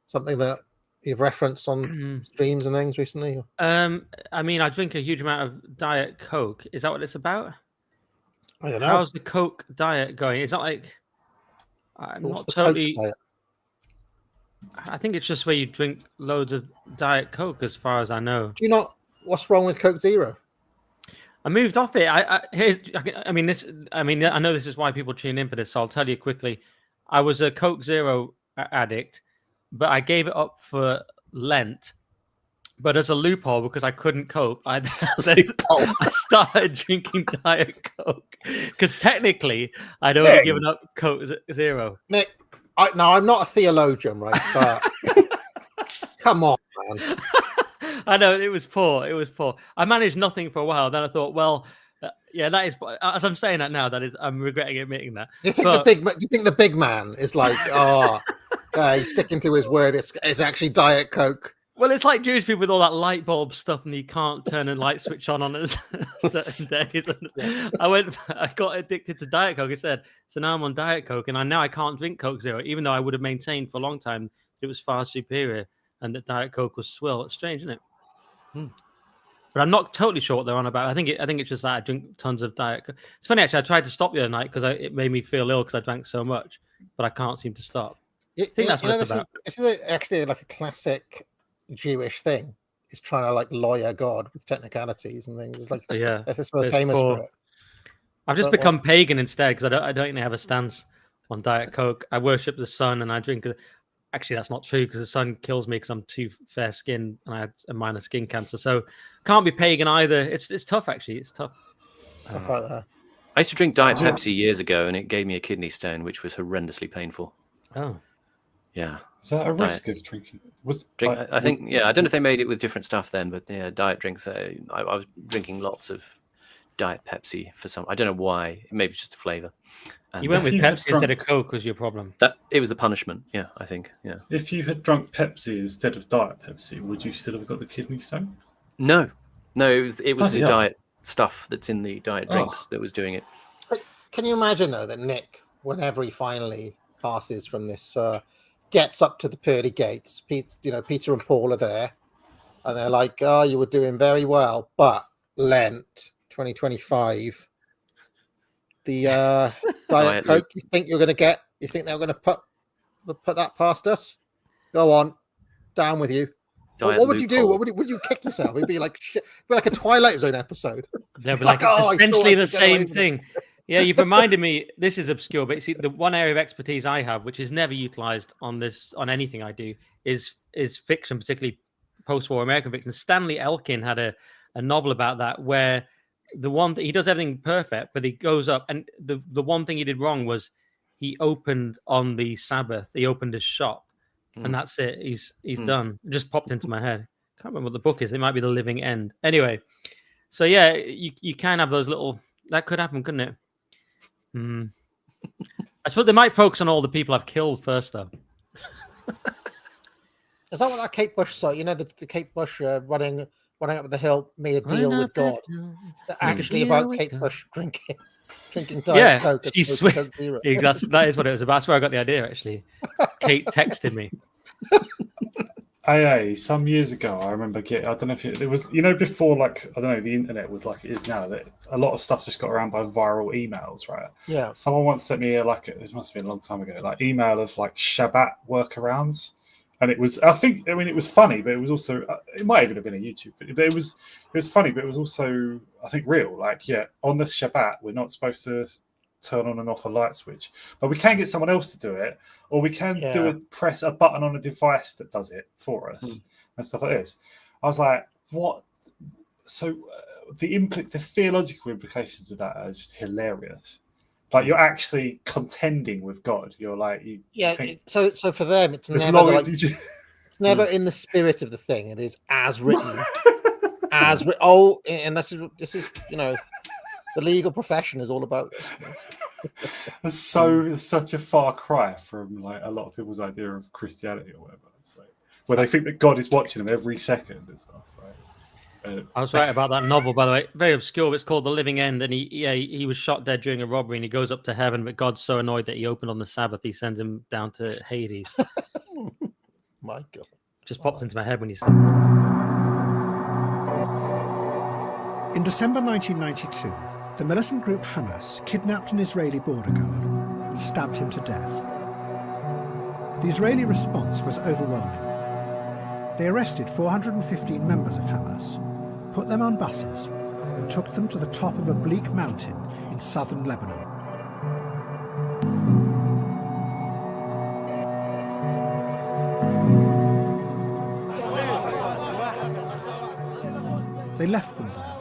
something that you've referenced on streams and things recently? I mean, I drink a huge amount of Diet Coke. Is that what it's about? I don't know. How's the Coke diet going? Is that like... I'm not totally... I think it's just where you drink loads of Diet Coke, as far as I know. Do you not... What's wrong with Coke Zero? I moved off it. I know this is why people tune in for this, so I'll tell you quickly. I was a Coke Zero addict, but I gave it up for Lent. But as a loophole, because I couldn't cope, I started drinking Diet Coke. Because technically, I'd only given up Coke Zero. Nick, I'm not a theologian, right? But come on, man. I know, it was poor. I managed nothing for a while. Then I thought, well, yeah, that is. As I'm saying that now, I'm regretting admitting that. Do you think the big man is like, he's sticking to his word? It's actually Diet Coke. Well, it's like Jewish people with all that light bulb stuff, and you can't turn a light switch on a certain days. I got addicted to Diet Coke instead. So now I'm on Diet Coke, and now I can't drink Coke Zero, even though I would have maintained for a long time it was far superior, and that Diet Coke was swill. It's strange, isn't it? But I'm not totally sure what they're on about. I think it's just that I drink tons of Diet Coke. It's funny, actually. I tried to stop the other night because it made me feel ill because I drank so much, but I can't seem to stop. I think that's what it's about. This is actually like a classic Jewish thing. Is trying to like lawyer God with technicalities and things. It's like, yeah, this is what they're famous for it. I've just become pagan instead because I don't even have a stance on Diet Coke. I worship the sun and I drink. Actually, that's not true because the sun kills me because I'm too fair skinned and I had a minor skin cancer. So can't be pagan either. It's tough, actually. It's tough. Stuff like that. I used to drink Diet Pepsi years ago, and it gave me a kidney stone, which was horrendously painful. Oh, Yeah. Is that a risk of drinking? I think, I don't know if they made it with different stuff then, but yeah, diet drinks. I was drinking lots of Diet Pepsi for some. I don't know why. Maybe it's just a flavor. And you went with you had Pepsi instead of Coke was your problem. it was the punishment. Yeah, I think. Yeah. If you had drunk Pepsi instead of Diet Pepsi, would you still have got the kidney stone? No, it was Bloody the hell. diet stuff that's in the diet drinks that was doing it. Can you imagine though that Nick, whenever he finally passes from this, gets up to the pearly gates? Peter and Paul are there, and they're like, "Oh, you were doing very well, but Lent 2025, the Diet Coke. You think you're going to get? You think they're going to put that past us? Go on, down with you." What would you do? What would you kick yourself? It'd be like shit. It'd be like a Twilight Zone episode. They'll be like, "Oh, it's essentially the same thing." thing. Yeah, you've reminded me. This is obscure, but see, the one area of expertise I have, which is never utilized on anything I do, is fiction, particularly post-war American fiction. Stanley Elkin had a novel about that, where the one he does everything perfect, but he goes up, and the one thing he did wrong was he opened on the Sabbath. He opened his shop. And that's it. He's done. It just popped into my head. Can't remember what the book is. It might be The Living End. Anyway, so yeah, you can have those little. That could happen, couldn't it? I suppose they might focus on all the people I've killed first, though. Is that what that Kate Bush song? The Kate Bush running up the hill made a deal with God. It's actually about Kate Bush drinking Diet Coke. She that is what it was about. That's where I got the idea. Actually, Kate texted me. Some years ago, I remember I don't know if it was, before, like, I don't know, the internet was like it is now, that a lot of stuff just got around by viral emails, right? Yeah. Someone once sent me it must have been a long time ago, like email of like Shabbat workarounds. And it was, it was funny, but it was also, it might even have been a YouTube video, but it was funny, but it was also, I think, real. Like, yeah, on the Shabbat, we're not supposed to turn on and off a light switch, but we can get someone else to do it, or we can press a button on a device that does it for us and stuff like this. I was like, what? So the theological implications of that are just hilarious. Like, you're actually contending with God. You're like, So for them, it's never like, it's never in the spirit of the thing. It is as written, and this is the legal profession is all about this. Such a far cry from like a lot of people's idea of Christianity or whatever. So, where they think that God is watching them every second and stuff, right? I was right about that novel, by the way. Very obscure. But it's called The Living End, and he was shot dead during a robbery, and he goes up to heaven. But God's so annoyed that he opened on the Sabbath, he sends him down to Hades. My God, just popped into my head when you said that. In December 1992, the militant group Hamas kidnapped an Israeli border guard and stabbed him to death. The Israeli response was overwhelming. They arrested 415 members of Hamas, put them on buses, and took them to the top of a bleak mountain in southern Lebanon. They left them there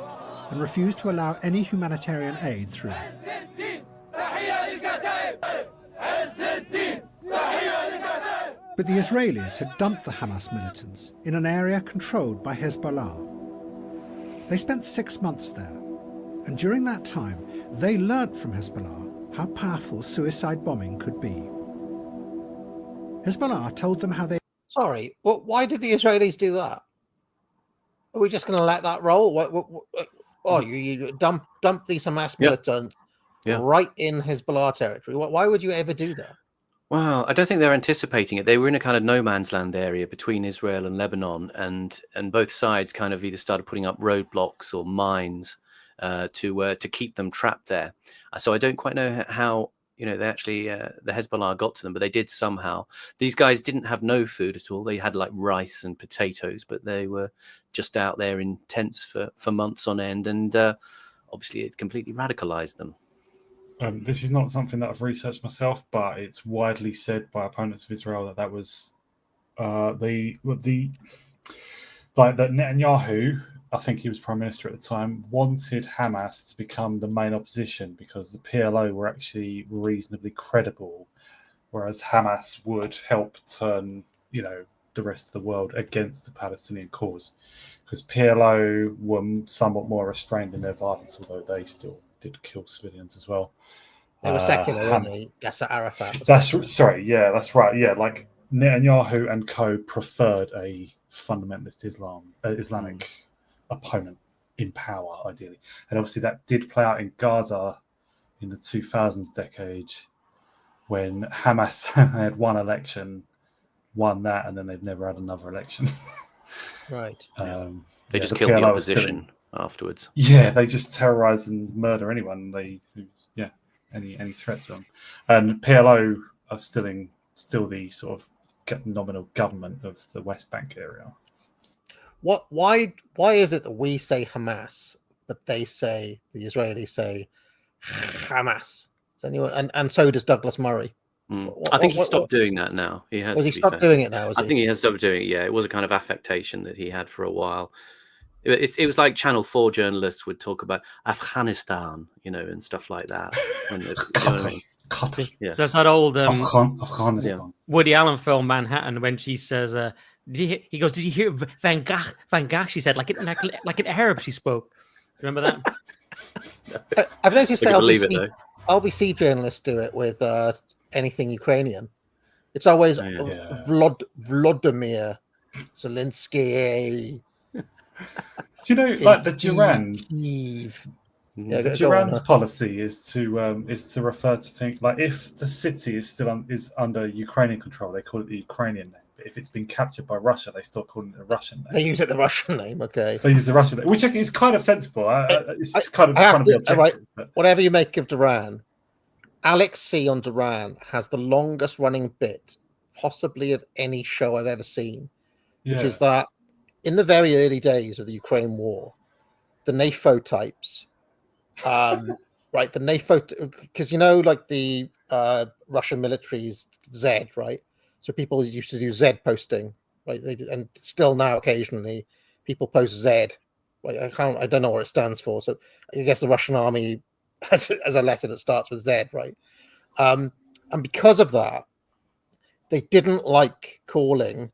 and refused to allow any humanitarian aid through. But the Israelis had dumped the Hamas militants in an area controlled by Hezbollah. They spent 6 months there, and during that time, they learnt from Hezbollah how powerful suicide bombing could be. Hezbollah told them how they... Sorry, why did the Israelis do that? Are we just going to let that roll? You dump these Hamas militants right in Hezbollah territory. Why would you ever do that? Well, I don't think they're anticipating it. They were in a kind of no man's land area between Israel and Lebanon, and both sides kind of either started putting up roadblocks or mines to keep them trapped there. So I don't quite know how they actually the Hezbollah got to them, but they did somehow. These guys didn't have no food at all. They had like rice and potatoes, but they were just out there in tents for months on end, and obviously it completely radicalized them. This is not something that I've researched myself, but it's widely said by opponents of Israel that was that Netanyahu I think he was prime minister at the time, wanted Hamas to become the main opposition because the PLO were actually reasonably credible, whereas Hamas would help turn, the rest of the world against the Palestinian cause, because PLO were somewhat more restrained in their violence, although they still did kill civilians as well. They were secular, weren't they? Yasser Arafat. That's right. Yeah, like Netanyahu and co preferred a fundamentalist Islamic opponent in power, ideally, and obviously that did play out in Gaza in the 2000s decade when Hamas had one election, won that, and then they've never had another election. Right. They just killed the opposition afterwards. Yeah, they just terrorize and murder anyone. Any threat to them. And PLO are still the sort of nominal government of the West Bank area. Why is it that we say Hamas, but the Israelis say Hamas? And so does Douglas Murray. I think he stopped doing that now. He has. Has he stopped doing it now? I think he has stopped doing it. Yeah, it was a kind of affectation that he had for a while. It was like Channel 4 journalists would talk about Afghanistan, and stuff like that. When Yeah. There's that old Afghanistan. Woody Allen film Manhattan when she says, he goes, "Did you hear Van Gogh?" She said, like an Arab she spoke. Remember that? I've noticed that believe it, though. LBC journalists do it with anything Ukrainian. It's always Vladimir Zelensky. Do you know, like the Duran? The Duran's policy is to refer to things like if the city is still is under Ukrainian control, they call it the Ukrainian name. But if it's been captured by Russia, they start calling it a Russian name. They use it the Russian name. Okay. They use the Russian name, which is kind of sensible. It's kind of trying to be objective. Right, but... Whatever you make of Duran, Alex C on Duran has the longest running bit, possibly of any show I've ever seen, which is that in the very early days of the Ukraine war, the NAFO types, right? The NAFO, because like the Russian military's Z, right? So people used to do Z posting, right? And still now occasionally people post Z, right? I don't know what it stands for. So I guess the Russian army has a letter that starts with Z, right? And because of that, they didn't like calling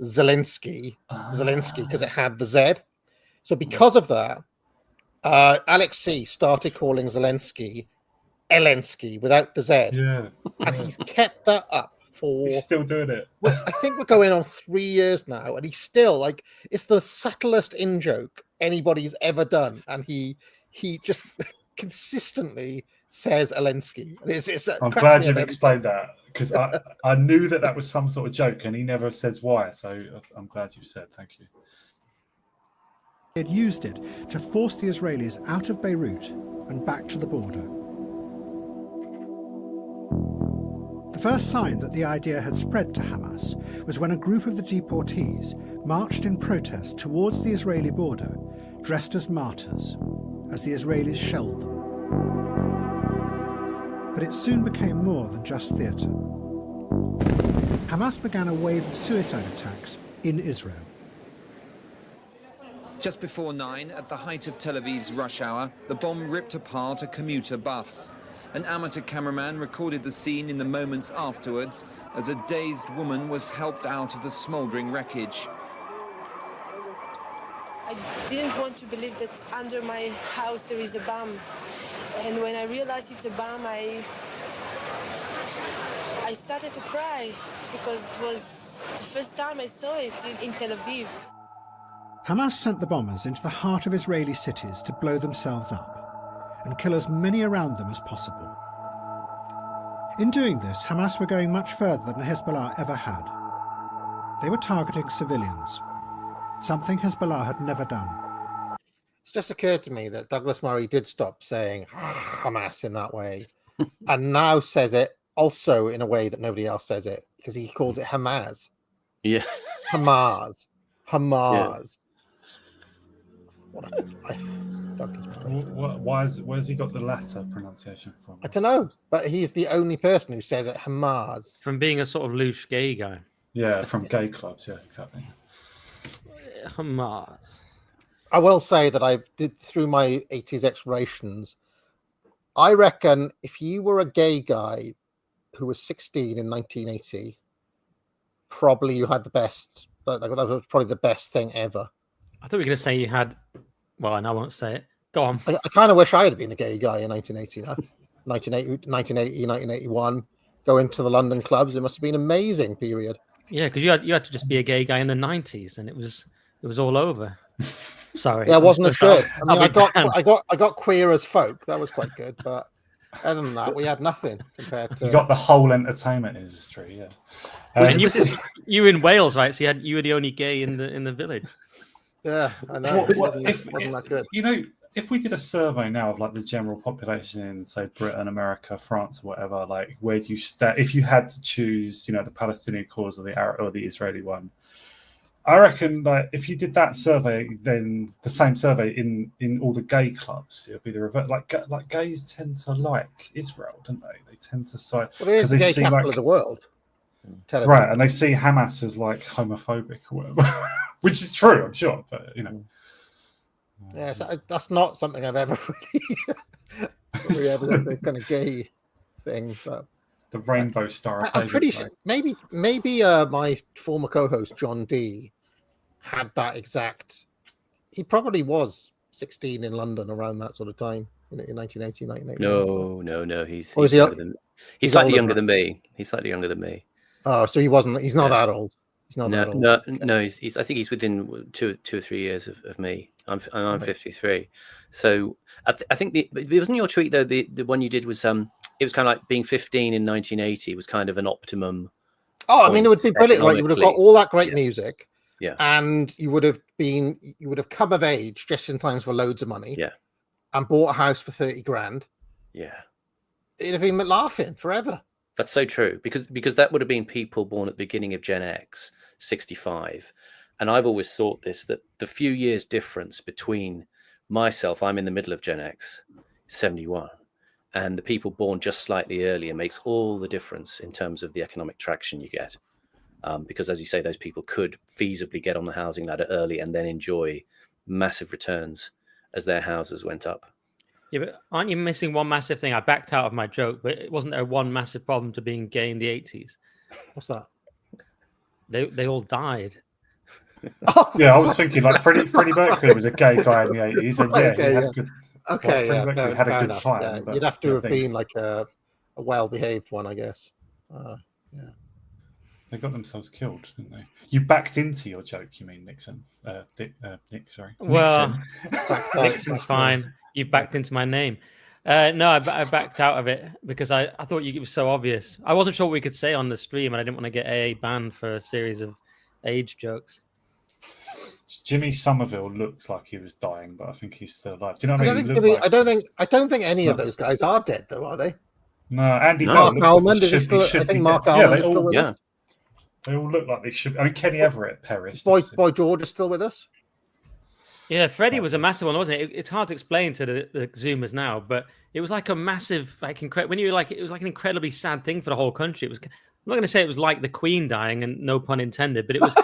Zelensky because it had the Z. So because of that, Alexei started calling Zelensky Elensky without the Z. Yeah. And he's kept that up for... He's still doing it. I think we're going on 3 years now, and he's still, it's the subtlest in-joke anybody's ever done. And he just consistently says Elensky. I'm glad you've explained that, because I knew that was some sort of joke, and he never says why. So I'm glad you've said. Thank you. It used it to force the Israelis out of Beirut and back to the border. The first sign that the idea had spread to Hamas was when a group of the deportees marched in protest towards the Israeli border, dressed as martyrs, as the Israelis shelled them. But it soon became more than just theatre. Hamas began a wave of suicide attacks in Israel. Just before 9, at the height of Tel Aviv's rush hour, the bomb ripped apart a commuter bus. An amateur cameraman recorded the scene in the moments afterwards as a dazed woman was helped out of the smouldering wreckage. I didn't want to believe that under my house there is a bomb. And when I realized it's a bomb, I started to cry because it was the first time I saw it in Tel Aviv. Hamas sent the bombers into the heart of Israeli cities to blow themselves up and kill as many around them as possible. In doing this, Hamas were going much further than Hezbollah ever had. They were targeting civilians, something Hezbollah had never done. It's just occurred to me that Douglas Murray did stop saying Hamas in that way and now says it also in a way that nobody else says it, because he calls it Hamas. Yeah. Hamas. Yeah. Douglas Murray. Where's he got the latter pronunciation from? I don't know, but he's the only person who says it Hamas. From being a sort of loose gay guy. Yeah, from gay clubs. Yeah, exactly. Hamas. I will say that I did through my 80s explorations. I reckon if you were a gay guy who was 16 in 1980, probably you had the best. That was probably the best thing ever. I thought you were going to say you had. Well, I won't say it. Go on. I kind of wish I had been a gay guy in 1980. 1980, 1981. Going to the London clubs, it must have been an amazing period. Yeah, because you had to just be a gay guy in the 90s, and it was all over. Sorry. Yeah, it wasn't as good. I mean, I I got Queer as Folk. That was quite good, but other than that, we had nothing compared to. You got the whole entertainment industry, yeah. And you in Wales, right? So you were the only gay in the village. Yeah, I know. Wasn't that good? You know, if we did a survey now of like the general population in, say, Britain, America, France, or whatever, like where do you stand? If you had to choose, you know, the Palestinian cause or the Arab or the Israeli one, I reckon like if you did that survey, then the same survey in all the gay clubs, it would be the reverse. Like gays tend to like Israel, don't they? They tend to side because it is the gay capital of the world, right? And they see Hamas as like homophobic or whatever, which is true, I'm sure, but you know. Yeah, so that's not something I've ever really ever the kind of gay thing. But the rainbow star. I'm pretty sure maybe my former co-host John D had that exact. He probably was 16 in London around that sort of time, in 1980, 1981. No. He's slightly younger than me. He's slightly younger than me. Oh, so he wasn't. He's not that old. He's not that old. No. He's. I think he's within two or 3 years of me. I'm 53. So I think it wasn't your tweet though. The one you did was it was kind of like being 15 in 1980 was kind of an optimum. Oh, I mean, it would be brilliant. Right? You would have got all that great music. Yeah. And you would have come of age just in time for loads of money. Yeah. And bought a house for 30 grand. Yeah. It'd have been laughing forever. That's so true because that would have been people born at the beginning of Gen X, 65. And I've always thought that the few years difference between myself, I'm in the middle of Gen X, 71, and the people born just slightly earlier makes all the difference in terms of the economic traction you get. Because as you say, those people could feasibly get on the housing ladder early and then enjoy massive returns as their houses went up. Yeah, but aren't you missing one massive thing? I backed out of my joke, but it wasn't there one massive problem to being gay in the 80s? What's that? They all died. Yeah, I was thinking like Freddie Mercury was a gay guy in the 80s, and yeah, Okay, he had yeah. a good. Okay, Freddie yeah, Mercury had a good time. Yeah, but you'd have to yeah, have been like a well-behaved one, I guess. Yeah. They got themselves killed, didn't they? You backed into your joke, you mean, Nixon? Nick, sorry. Well, Nixon. Nixon's fine. You backed into my name. No, I backed out of it because I thought it was so obvious. I wasn't sure what we could say on the stream, and I didn't want to get AA banned for a series of age jokes. Jimmy Somerville looks like he was dying, but I think he's still alive. Do you know what I mean? I don't think any of those guys are dead, though, are they? No, Andy Mark Bell. Almond, is he still? I think Mark Almond is still with us. They all look like they should. I mean, Kenny Everett perished. Boy George is still with us. Yeah, Freddie was a massive one, wasn't it? It's hard to explain to the Zoomers now, but it was like a massive, when you were like, it was like an incredibly sad thing for the whole country. It was. I'm not going to say it was like the Queen dying, and no pun intended, but it was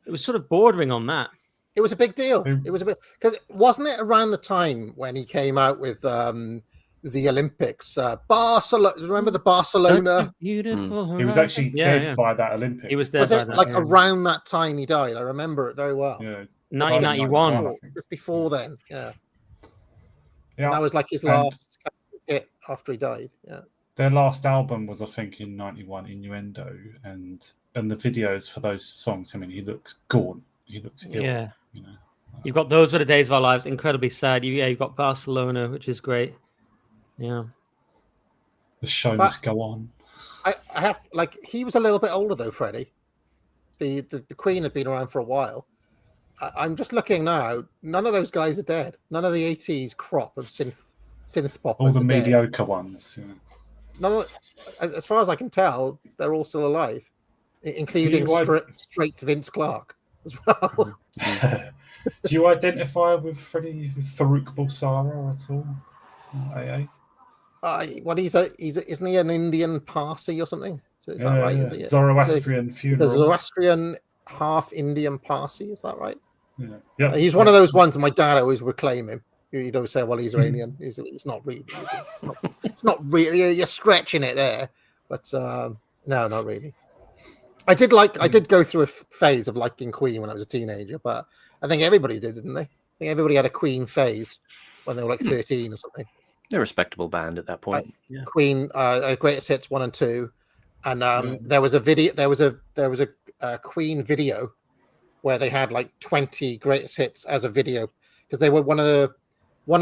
it was sort of bordering on that. It was a big deal. It was a bit because wasn't it around the time when he came out with the Olympics? Barcelona. Remember the Barcelona? Beautiful. He was actually dead by that Olympics. He was dead. Was it like around that time he died? I remember it very well. Yeah. 1991. Just before then. Yeah. Yeah. That was like his last hit after he died. Yeah. Their last album was, I think, in '91, Innuendo, and the videos for those songs. I mean, he looks gaunt. He looks ill. Yeah. You know. You've got Those Were the Days of Our Lives, incredibly sad. You've got Barcelona, which is great. Yeah. The show must go on. I have he was a little bit older though, Freddie. The Queen had been around for a while. I'm just looking now. None of those guys are dead. None of the '80s crop of synth pop. All the mediocre ones. Yeah. None of, as far as I can tell, they're all still alive, including straight Vince Clarke as well. Do you identify with Farouk Bulsara at all? What isn't he an Indian Parsi or something? So is that right? Yeah. Zoroastrian funeral. The Zoroastrian half Indian Parsi, is that right? Yeah. He's one of those ones that my dad always would claim him. You'd always say, well, he's Iranian. It's not really. It's not really. You're stretching it there. But no, not really. I did go through a phase of liking Queen when I was a teenager, but I think everybody did, didn't they? I think everybody had a Queen phase when they were like 13 or something. They're a respectable band at that point. Queen, Greatest Hits 1 and 2. And there was a video. There was a Queen video where they had like 20 greatest hits as a video, because they were one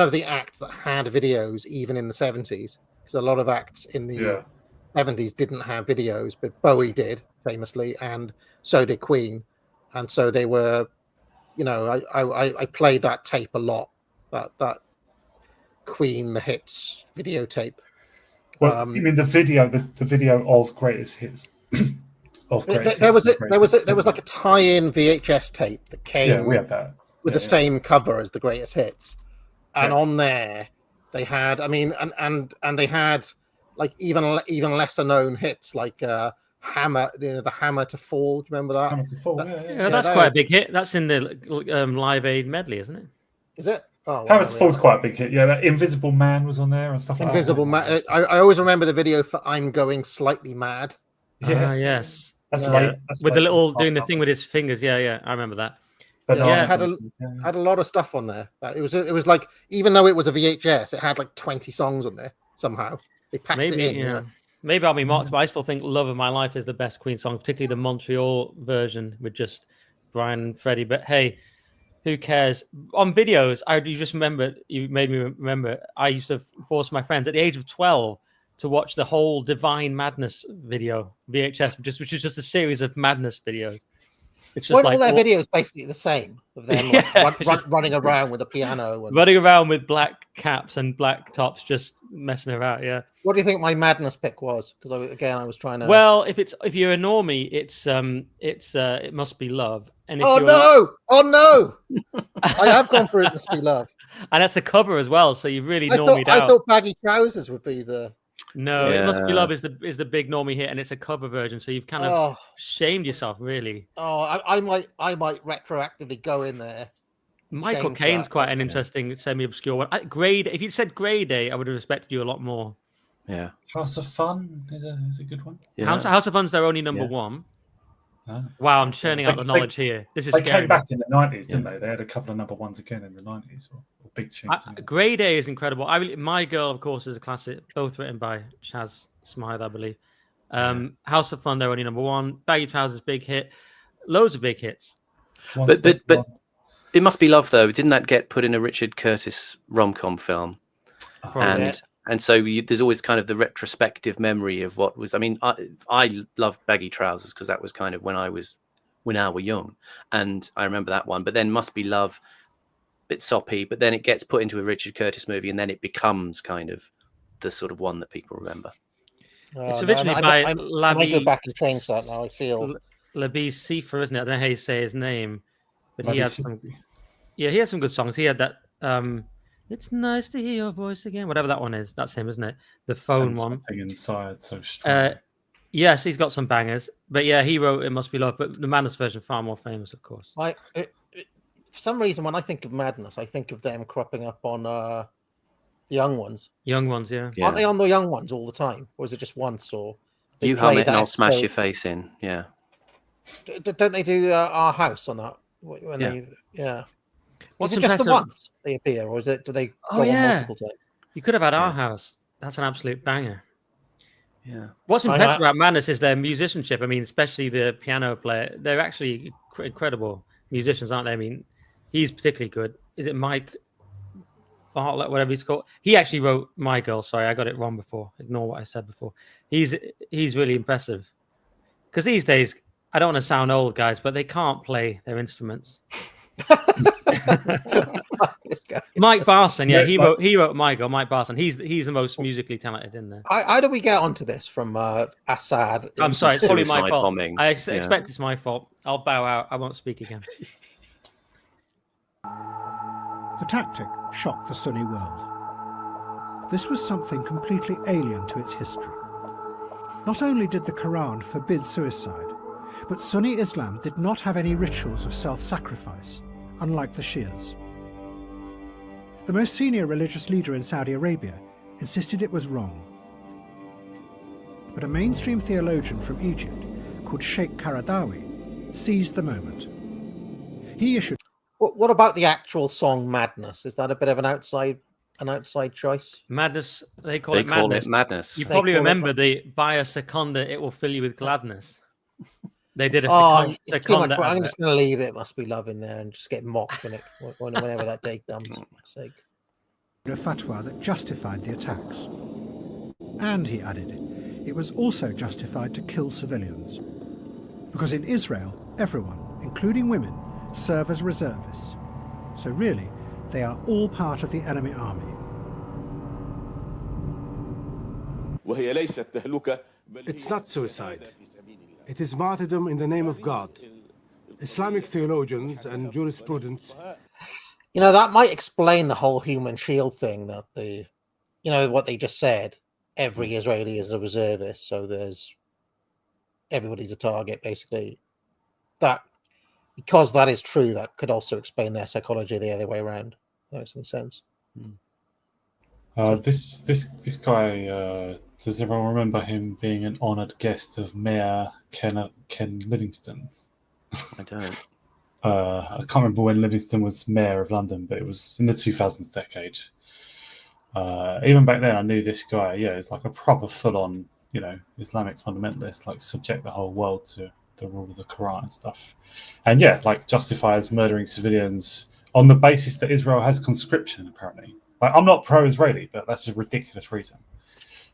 of the acts that had videos even in the 70s. Because a lot of acts in the 70s didn't have videos, but Bowie did famously, and so did Queen. And so they were, I played that tape a lot. That Queen the Hits videotape. Well, you mean the video of Greatest Hits? There was like a tie-in VHS tape that came we had that. with the same cover as the Greatest Hits, and on there they had, and they had like even lesser known hits like Hammer, the Hammer to Fall. Do you remember that? Hammer to Fall. That's quite a big hit. That's in the Live Aid medley, isn't it? Is it? Oh, Hammer to Fall's quite a big hit. Yeah, Invisible Man was on there and stuff like Invisible Man. I always remember the video for I'm Going Slightly Mad. Yeah. Yes. That's with the little doing the thing with his fingers. Yeah, I remember that. Had a lot of stuff on there. It was like, even though it was a VHS, it had like 20 songs on there somehow. They packed it in. Maybe I'll be mocked, but I still think "Love of My Life" is the best Queen song, particularly the Montreal version with just Brian and Freddie. But hey, who cares? On videos, you made me remember. I used to force my friends at the age of 12 to watch the whole Divine Madness video VHS, which is just a series of madness videos. It's just all their videos basically the same of them running around with a piano, running around with black caps and black tops, just messing about. Yeah. What do you think my madness pick was? Because I was trying to. Well, if you're a normie, It Must Be Love. And if oh no! I have gone for It Must Be Love, and that's a cover as well. So you really normied out. I thought Baggy Trousers would be the. No, It Must Be Love is the big normie hit, and it's a cover version. So you've kind of shamed yourself, really. Oh, I might retroactively go in there. Michael Caine's quite an interesting semi-obscure one. If you said Grey Day, I would have respected you a lot more. Yeah, House of Fun is a good one. Yeah. House of Fun's their only number one. Oh. Wow, I'm churning out the knowledge here. This is they scary. came back in the 90s, didn't they? They had a couple of number ones again in the 90s, or big tunes. Grey Day is incredible. My Girl, of course, is a classic, both written by Chas Smythe, I believe. House of Fun, they're only number one. Baggy Trousers, big hit. Loads of big hits. But It Must Be Love, though. Didn't that get put in a Richard Curtis rom-com film? And so there's always kind of the retrospective memory of what was. I mean, I loved Baggy Trousers because that was kind of when I were young, and I remember that one. But then Must Be Love, a bit soppy. But then it gets put into a Richard Curtis movie, and then it becomes kind of the sort of one that people remember. It's originally by Labi. I might go back and change that now. I feel Labi Sifa, isn't it? I don't know how you say his name, but he had some. Yeah, he had some good songs. He had that. It's nice to hear your voice again. Whatever that one is, that's him, isn't it? The phone one. Something inside so strong. Yes, he's got some bangers. But yeah, he wrote It Must Be Love, but the Madness version far more famous, of course. For some reason, when I think of Madness, I think of them cropping up on the Young Ones. Young Ones, yeah. Aren't they on the Young Ones all the time, or is it just once? Or You Hum It and I'll Smash Your Face In. Yeah. Don't they do Our House on that? Is it just the once they appear, or do they go on multiple times? You could have had Our House. That's an absolute banger. Yeah. What's impressive about Madness is their musicianship. I mean, especially the piano player. They're actually incredible musicians, aren't they? I mean, he's particularly good. Is it Mike Bartlett, whatever he's called? He actually wrote My Girl. Sorry, I got it wrong before. Ignore what I said before. He's really impressive. Because these days, I don't want to sound old, guys, but they can't play their instruments. Mike Barson, he wrote My Girl. Mike Barson, he's the most musically talented in there. How do we get onto this from Assad? I'm sorry, it's probably my fault. Bombing. I expect it's my fault. I'll bow out. I won't speak again. The tactic shocked the Sunni world. This was something completely alien to its history. Not only did the Quran forbid suicide, but Sunni Islam did not have any rituals of self-sacrifice, unlike the Shias. The most senior religious leader in Saudi Arabia insisted it was wrong. But a mainstream theologian from Egypt called Sheikh Qaradawi seized the moment. He issued... What about the actual song Madness? Is that a bit of an outside choice? Madness, they call it madness. You probably remember the Baya Seconda, it will fill you with gladness. They did a it's too much. I'm just going to leave it. Must be love in there and just get mocked whenever that day comes. For sake. A fatwa that justified the attacks. And, he added, it was also justified to kill civilians. Because in Israel, everyone, including women, serve as reservists. So really, they are all part of the enemy army. It's not suicide. It is martyrdom in the name of God. Islamic theologians and jurisprudents... You know, that might explain the whole human shield thing, that what they just said. Every Israeli is a reservist, so everybody's a target, basically. That, because that is true, that could also explain their psychology the other way around. That makes some sense. This guy, does everyone remember him being an honoured guest of Mayor Ken Livingstone? I don't. I can't remember when Livingstone was mayor of London, but it was in the 2000s decade. Even back then, I knew this guy. Yeah, he's like a proper full-on, Islamic fundamentalist, like subject the whole world to the rule of the Quran and stuff. And yeah, like justifies murdering civilians on the basis that Israel has conscription. Apparently, like, I'm not pro-Israeli, but that's a ridiculous reason.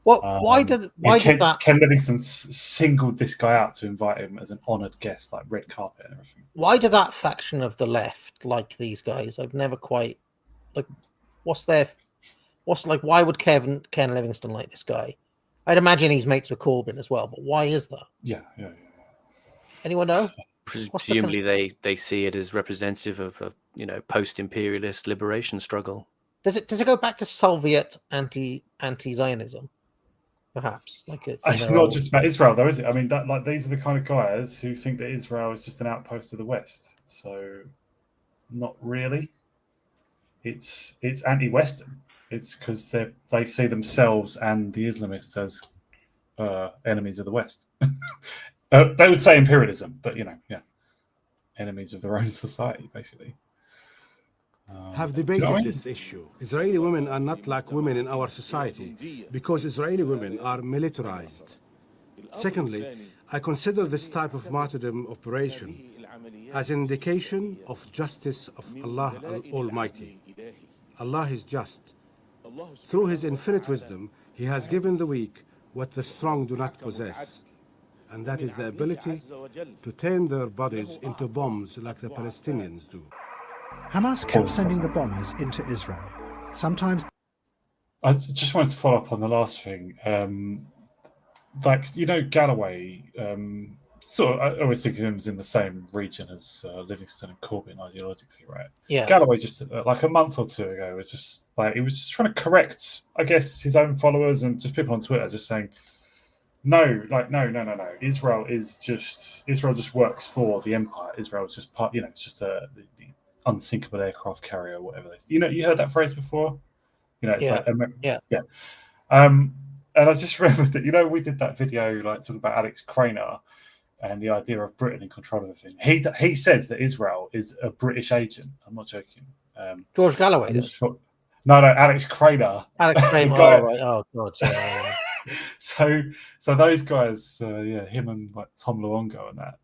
Why did that? Ken Livingstone singled this guy out to invite him as an honoured guest, like red carpet and everything. Why did that faction of the left like these guys? I've never quite why would Ken Livingstone like this guy? I'd imagine he's mates with Corbyn as well, but why is that? Yeah. Anyone know? Presumably they see it as representative of post-imperialist liberation struggle. Does it go back to Soviet anti-Zionism? Perhaps it's not just about Israel, though, is it? I mean, these are the kind of guys who think that Israel is just an outpost of the West. So, not really. It's anti-Western. It's because they see themselves and the Islamists as enemies of the West. They would say imperialism, but enemies of their own society, basically. Have debated this issue. Israeli women are not like women in our society because Israeli women are militarized. Secondly, I consider this type of martyrdom operation as an indication of justice of Allah Almighty. Allah is just. Through His infinite wisdom, He has given the weak what the strong do not possess, and that is the ability to turn their bodies into bombs like the Palestinians do. Hamas kept sending the bombers into Israel. Sometimes... I just wanted to follow up on the last thing. Galloway, I always think of him as in the same region as Livingstone and Corbyn ideologically, right? Yeah. Galloway just like a month or two ago was just he was just trying to correct, I guess, his own followers and just people on Twitter just saying, no. Israel just works for the empire. Israel is just part, it's just the unsinkable aircraft carrier, whatever it is. You heard that phrase before? Yeah. And I just remembered that, we did that video talking about Alex Craner and the idea of Britain in control of everything. He says that Israel is a British agent. I'm not joking. George Galloway. No, Alex Craner. Alex Craner. Oh, right. Oh, God. Yeah. So those guys, him and Tom Luongo and that,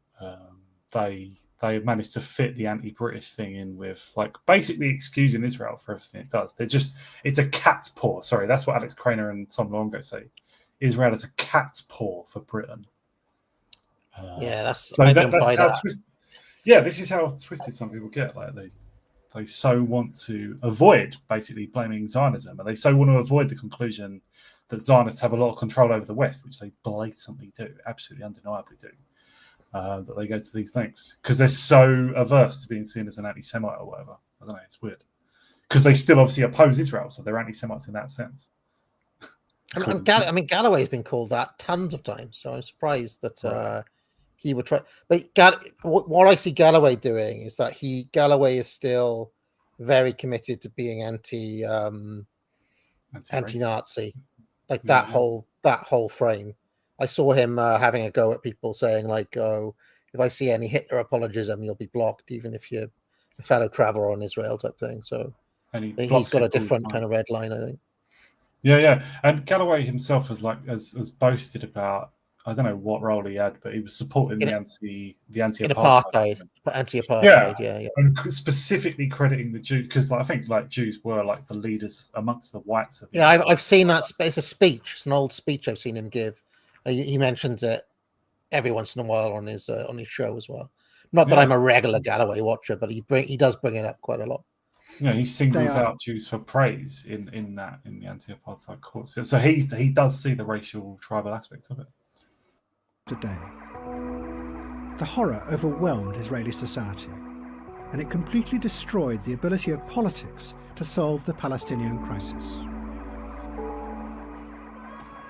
they managed to fit the anti-British thing in with basically excusing Israel for everything it does. It's a cat's paw. Sorry, that's what Alex Craner and Tom Luongo say. Israel is a cat's paw for Britain. This is how twisted some people get. They so want to avoid basically blaming Zionism, and they so want to avoid the conclusion that Zionists have a lot of control over the West, which they blatantly do, absolutely undeniably do. That they go to these lengths because they're so averse to being seen as an anti-Semite or whatever. I don't know, it's weird. Because they still obviously oppose Israel, so they're anti-Semites in that sense. Galloway's been called that tons of times, so I'm surprised that he would try. But what I see Galloway doing is that Galloway is still very committed to being anti-Nazi, like that whole frame. I saw him having a go at people saying like, "Oh, if I see any Hitler apologism, you'll be blocked, even if you're a fellow traveler on Israel," type thing. So he's got a different kind of red line, I think. Yeah. And Galloway himself has boasted about, I don't know what role he had, but he was supporting the anti-apartheid. Yeah. And specifically crediting the Jews, because I think Jews were like the leaders amongst the whites. I've seen that. It's a speech. It's an old speech I've seen him give. He mentions it every once in a while on his show as well. Not that I'm a regular Galloway watcher, but he does bring it up quite a lot. Yeah, he singles out Jews for praise in the anti-apartheid cause. So he does see the racial tribal aspects of it. Today, the horror overwhelmed Israeli society, and it completely destroyed the ability of politics to solve the Palestinian crisis.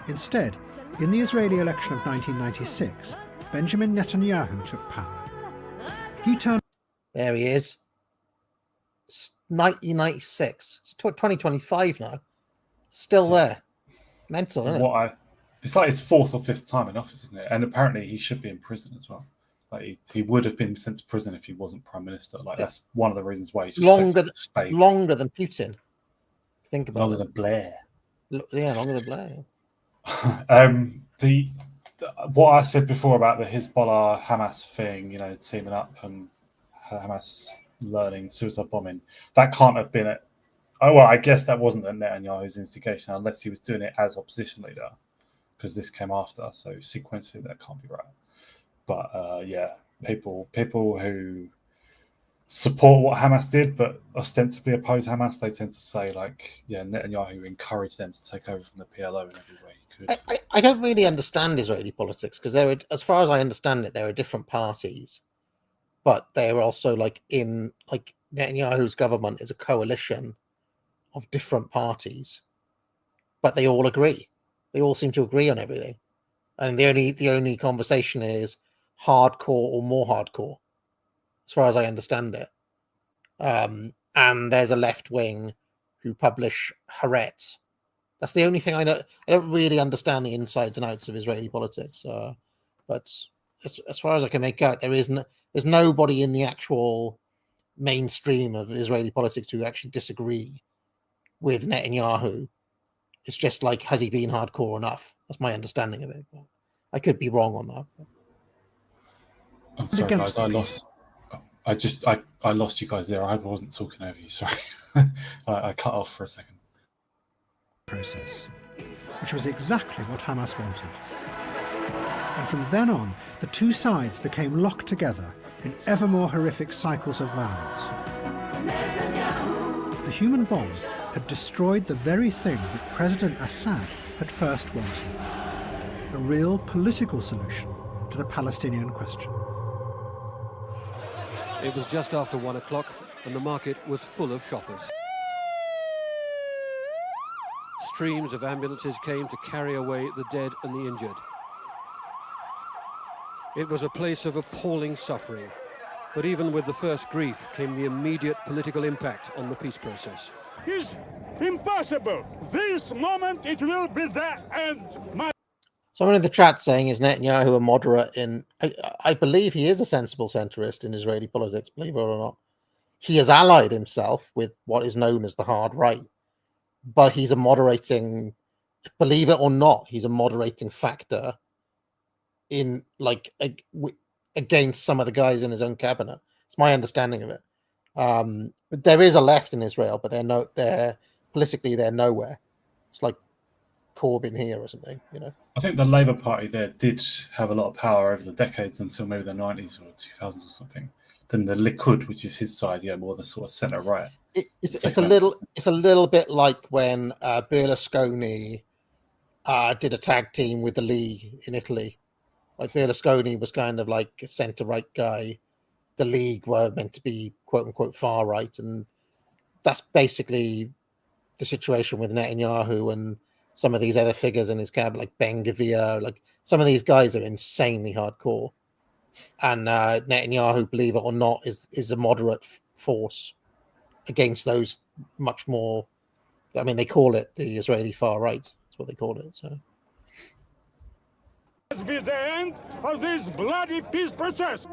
Instead, in the Israeli election of 1996, Benjamin Netanyahu took power. There he is. It's 1996. It's 2025 now. Still there. Mental, isn't it? It's like his fourth or fifth time in office, isn't it? And apparently he should be in prison as well. Like he would have been sent to prison if he wasn't prime minister. That's one of the reasons why he's just longer than Putin. Think about longer than Blair. Yeah, longer than Blair. What I said before about the Hezbollah Hamas thing, teaming up and Hamas learning suicide bombing, that can't have been it. Oh well, I guess that wasn't a Netanyahu's instigation unless he was doing it as opposition leader, because this came after. So sequentially, that can't be right. But people who support what Hamas did but ostensibly oppose Hamas, they tend to say Netanyahu encouraged them to take over from the PLO in every way he could. I don't really understand Israeli politics because as far as I understand it, there are different parties, but they're also Netanyahu's government is a coalition of different parties, but they all agree. They all seem to agree on everything, and the only conversation is hardcore or more hardcore, as far as I understand it. And there's a left wing who publish Haaretz. That's the only thing I know. I don't really understand the insides and outs of Israeli politics, but as far as I can make out, there's nobody in the actual mainstream of Israeli politics who actually disagree with Netanyahu. It's just has he been hardcore enough? That's my understanding of it. But I could be wrong on that. I'm sorry, guys. I lost you guys there. I hope I wasn't talking over you. Sorry, I cut off for a second. Process, which was exactly what Hamas wanted. And from then on, the two sides became locked together in ever more horrific cycles of violence. The human bomb had destroyed the very thing that President Assad had first wanted: a real political solution to the Palestinian question. It was just after 1 o'clock and the market was full of shoppers. Streams of ambulances came to carry away the dead and the injured. It was a place of appalling suffering, but even with the first grief came the immediate political impact on the peace process. It's impossible. This moment it will be the end. Someone in the chat saying, is Netanyahu a moderate in... I believe he is a sensible centrist in Israeli politics, believe it or not. He has allied himself with what is known as the hard right, but he's a moderating... Believe it or not, he's a moderating factor in, against some of the guys in his own cabinet. It's my understanding of it. But there is a left in Israel, but they're politically, they're nowhere. It's like Corbyn here or something, I think the Labour Party there did have a lot of power over the decades until maybe the 90s or 2000s or something. Then the Likud, which is his side, more the sort of centre right. It's a little bit like when Berlusconi did a tag team with the League in Italy. Like Berlusconi was kind of like a centre right guy. The League were meant to be quote unquote far right, and that's basically the situation with Netanyahu and some of these other figures in his cabinet, like Ben Gvir. Like some of these guys are insanely hardcore, and Netanyahu, believe it or not, is a moderate force against those much more. I mean, they call it the Israeli far right. That's what they call it. So. This be the end of this bloody peace process.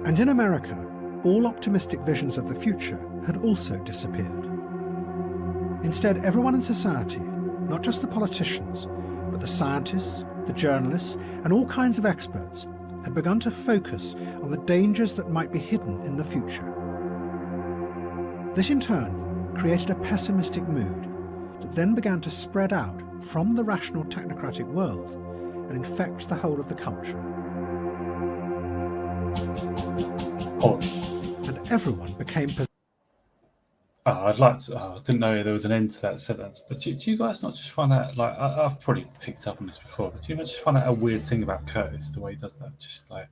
And in America, all optimistic visions of the future had also disappeared. Instead, everyone in society, not just the politicians, but the scientists, the journalists, and all kinds of experts, had begun to focus on the dangers that might be hidden in the future. This in turn created a pessimistic mood that then began to spread out from the rational technocratic world and infect the whole of the culture. And everyone became possessed. I'd like to. I didn't know there was an end to that sentence. But do you guys not just find that, like, I've probably picked up on this before, but do you not just find that a weird thing about Curtis, the way he does that? Just like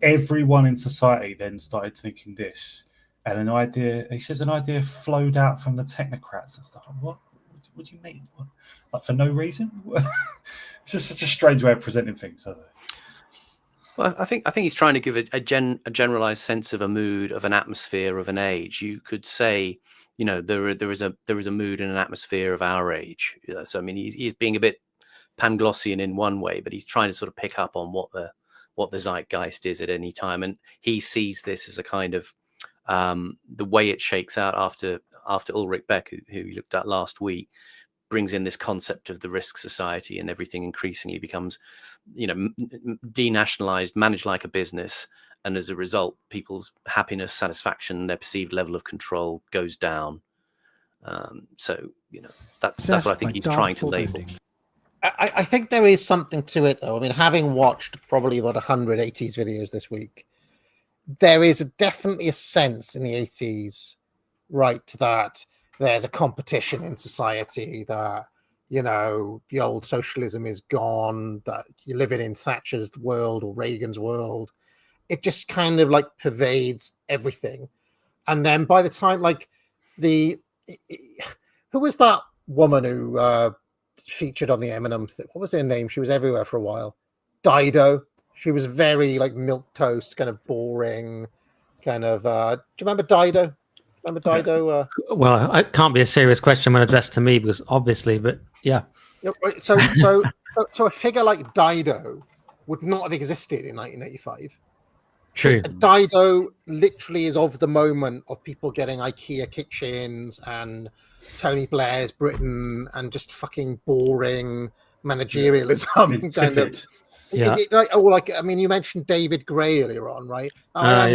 everyone in society then started thinking this, and an idea. He says an idea flowed out from the technocrats and stuff. What do you mean? What? Like for no reason? It's just such a strange way of presenting things, isn't it? Well, I think he's trying to give a generalized sense of a mood, of an atmosphere, of an age. You could say, you know, there is a mood and an atmosphere of our age. So I mean, he's being a bit Panglossian in one way, but he's trying to sort of pick up on what the zeitgeist is at any time, and he sees this as a kind of the way it shakes out after Ulrich Beck, who we looked at last week, brings in this concept of the risk society, and everything increasingly becomes, you know, denationalized, managed like a business, and as a result, people's happiness, satisfaction, their perceived level of control goes down. So, you know, that's what I think he's trying to label. I think there is something to it, though. I mean, having watched probably about 100 80s videos this week, there is definitely a sense in the 80s, right, that there's a competition in society, that, you know, the old socialism is gone, that you're living in Thatcher's world or Reagan's world. It just kind of like pervades everything. And then by the time, like, who was that woman who featured on the Eminem thing? What was her name? She was everywhere for a while. Dido. She was very like milquetoast, kind of boring, kind of. Do you remember Dido? Remember Dido? Well, it can't be a serious question when addressed to me, because obviously, but yeah. So a figure like Dido would not have existed in 1985. True. Dido literally is of the moment of people getting IKEA kitchens and Tony Blair's Britain and just fucking boring managerialism kind of. Yeah. Is it like, I mean, you mentioned David Gray earlier on, right? I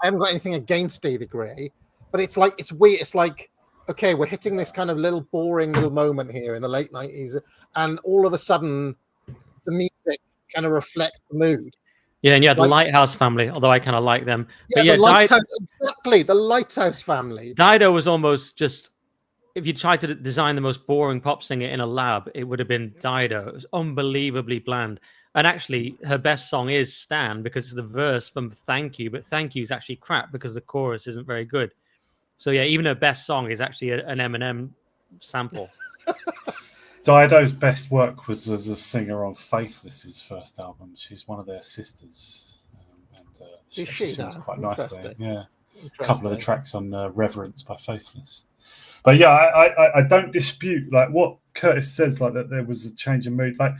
haven't got anything against David Gray, but it's like, it's weird. It's like, okay, we're hitting this kind of little boring little moment here in the late 90s, and all of a sudden the music kind of reflects the mood. Yeah, and you had the Lighthouse family, although I kind of like them. Yeah, but the Lighthouse family. Dido was almost just, if you tried to design the most boring pop singer in a lab, it would have been Dido. It was unbelievably bland. And actually, her best song is Stan, because it's the verse from Thank You, but Thank You is actually crap because the chorus isn't very good. So yeah, even her best song is actually an Eminem sample. Dido's best work was as a singer on Faithless's first album. She's one of their sisters, and she sings quite nicely. Yeah, a couple of the tracks on Reverence by Faithless. But yeah, I don't dispute like what Curtis says, like that there was a change in mood. Like,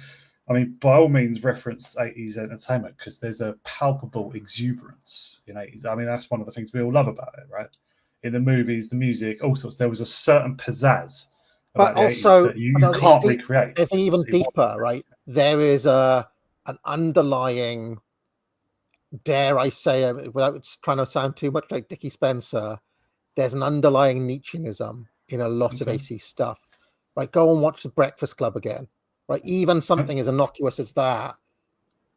I mean, by all means, reference 80s entertainment, because there's a palpable exuberance in 80s. I mean, that's one of the things we all love about it, right? In the movies, the music, all sorts. There was a certain pizzazz. But also, that you can't recreate. It's even deeper, right? There is an underlying, dare I say, without trying to sound too much like Dickie Spencer, there's an underlying Nietzscheanism in a lot of 80s stuff. Right? Go and watch The Breakfast Club again. Right? Even something as innocuous as that,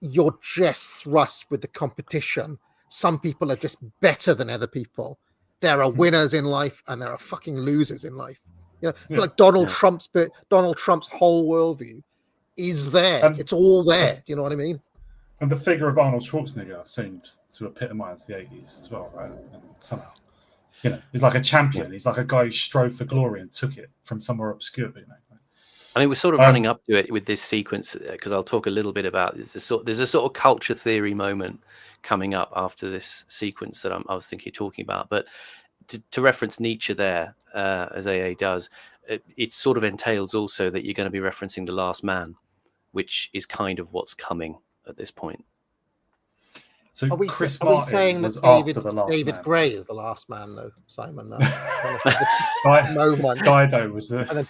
you're just thrust with the competition. Some people are just better than other people. There are winners in life and there are fucking losers in life. You know, like Donald Trump's whole worldview is there. It's all there. Do you know what I mean? And the figure of Arnold Schwarzenegger seems to epitomise the 80s as well, right? And somehow. You know, he's like a champion. He's like a guy who strove for glory and took it from somewhere obscure. You know. I mean, we're sort of running up to it with this sequence because I'll talk a little bit about this. There's a sort of culture theory moment coming up after this sequence that I was talking about. But to reference Nietzsche there, as AA does, it sort of entails also that you're going to be referencing The Last Man, which is kind of what's coming at this point. So are we saying that David Gray is the last man, though, Simon? No. Dido was the... And then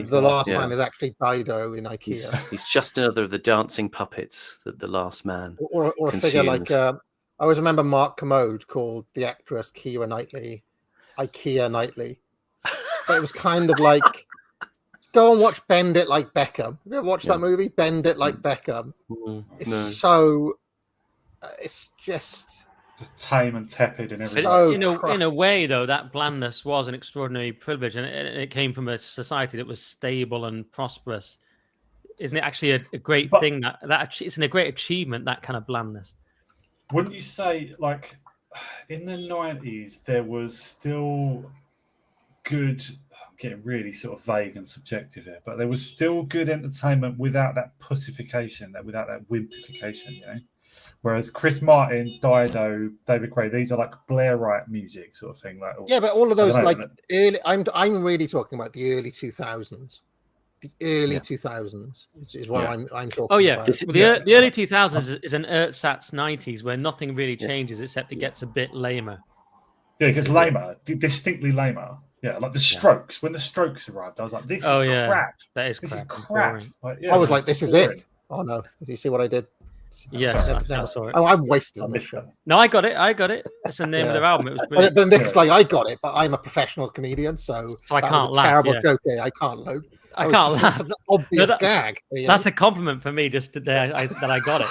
the last man is actually Dido in IKEA. He's just another of the dancing puppets that the last man Or a figure like... I always remember Mark Commode called the actress Keira Knightley IKEA Knightley. But it was kind of like... Go and watch Bend It Like Beckham. Have you ever watched that movie? Bend It Like Beckham. It's just tame and tepid and everything. In a way, though, that blandness was an extraordinary privilege, and it came from a society that was stable and prosperous. Isn't it actually a great thing that it's a great achievement, that kind of blandness? Wouldn't you say, like, in the 90s, there was still good... I'm getting really sort of vague and subjective here, but there was still good entertainment without that pussification, without that wimpification, you know? Whereas Chris Martin, Dido, David Gray, these are like Blairite music sort of thing. Like, but all of those early. I'm really talking about the early 2000s. The early 2000s is what I'm talking about. The early 2000s is an ersatz 90s where nothing really changes except it gets a bit lamer. Yeah, it gets lamer, distinctly lamer. Yeah, like the Strokes. When the Strokes arrived, I was like, "This is crap. That is crap. This is crap." Like, I was like, "This is it." Oh no! Did you see what I did? Yes, I saw it. Oh, I'm wasted on this show. No, I got it. It's the name of their album. It was brilliant. But Nick's like, I got it, but I'm a professional comedian, so I can't laugh. Terrible joke. I can't load. I can't laugh. It's an obvious gag. That's a compliment for me, just that I got it.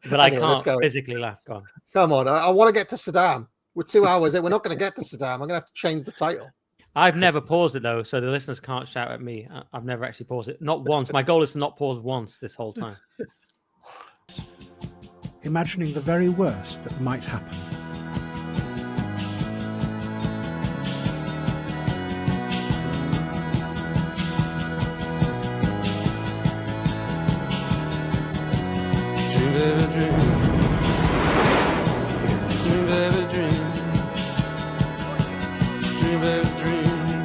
But I can't physically laugh. Go on. Come on, I want to get to Saddam. We're 2 hours in. We're not going to get to Saddam. I'm going to have to change the title. I've never paused it, though, so the listeners can't shout at me. I've never actually paused it. Not once. My goal is to not pause once this whole time. Imagining the very worst that might happen. Dream, baby, dream. Dream, baby, dream. Dream, baby, dream.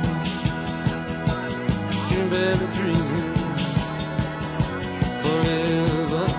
Dream, baby, dream. Forever.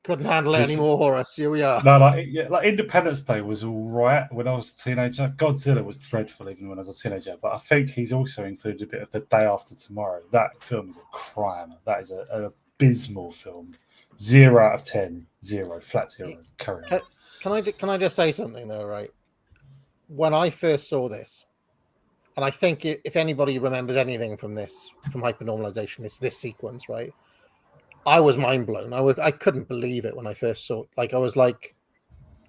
Couldn't handle it anymore, Horace. Here we are. No, like Independence Day was all right when I was a teenager. Godzilla was dreadful even when I was a teenager. But I think he's also included a bit of The Day After Tomorrow. That film is a crime. That is an abysmal film. 0 out of 10. 0. Flat 0. Can I just say something though, right? When I first saw this, and I think if anybody remembers anything from Hypernormalization, it's this sequence, right? I was mind blown. I couldn't believe it when I first saw it. Like, I was like,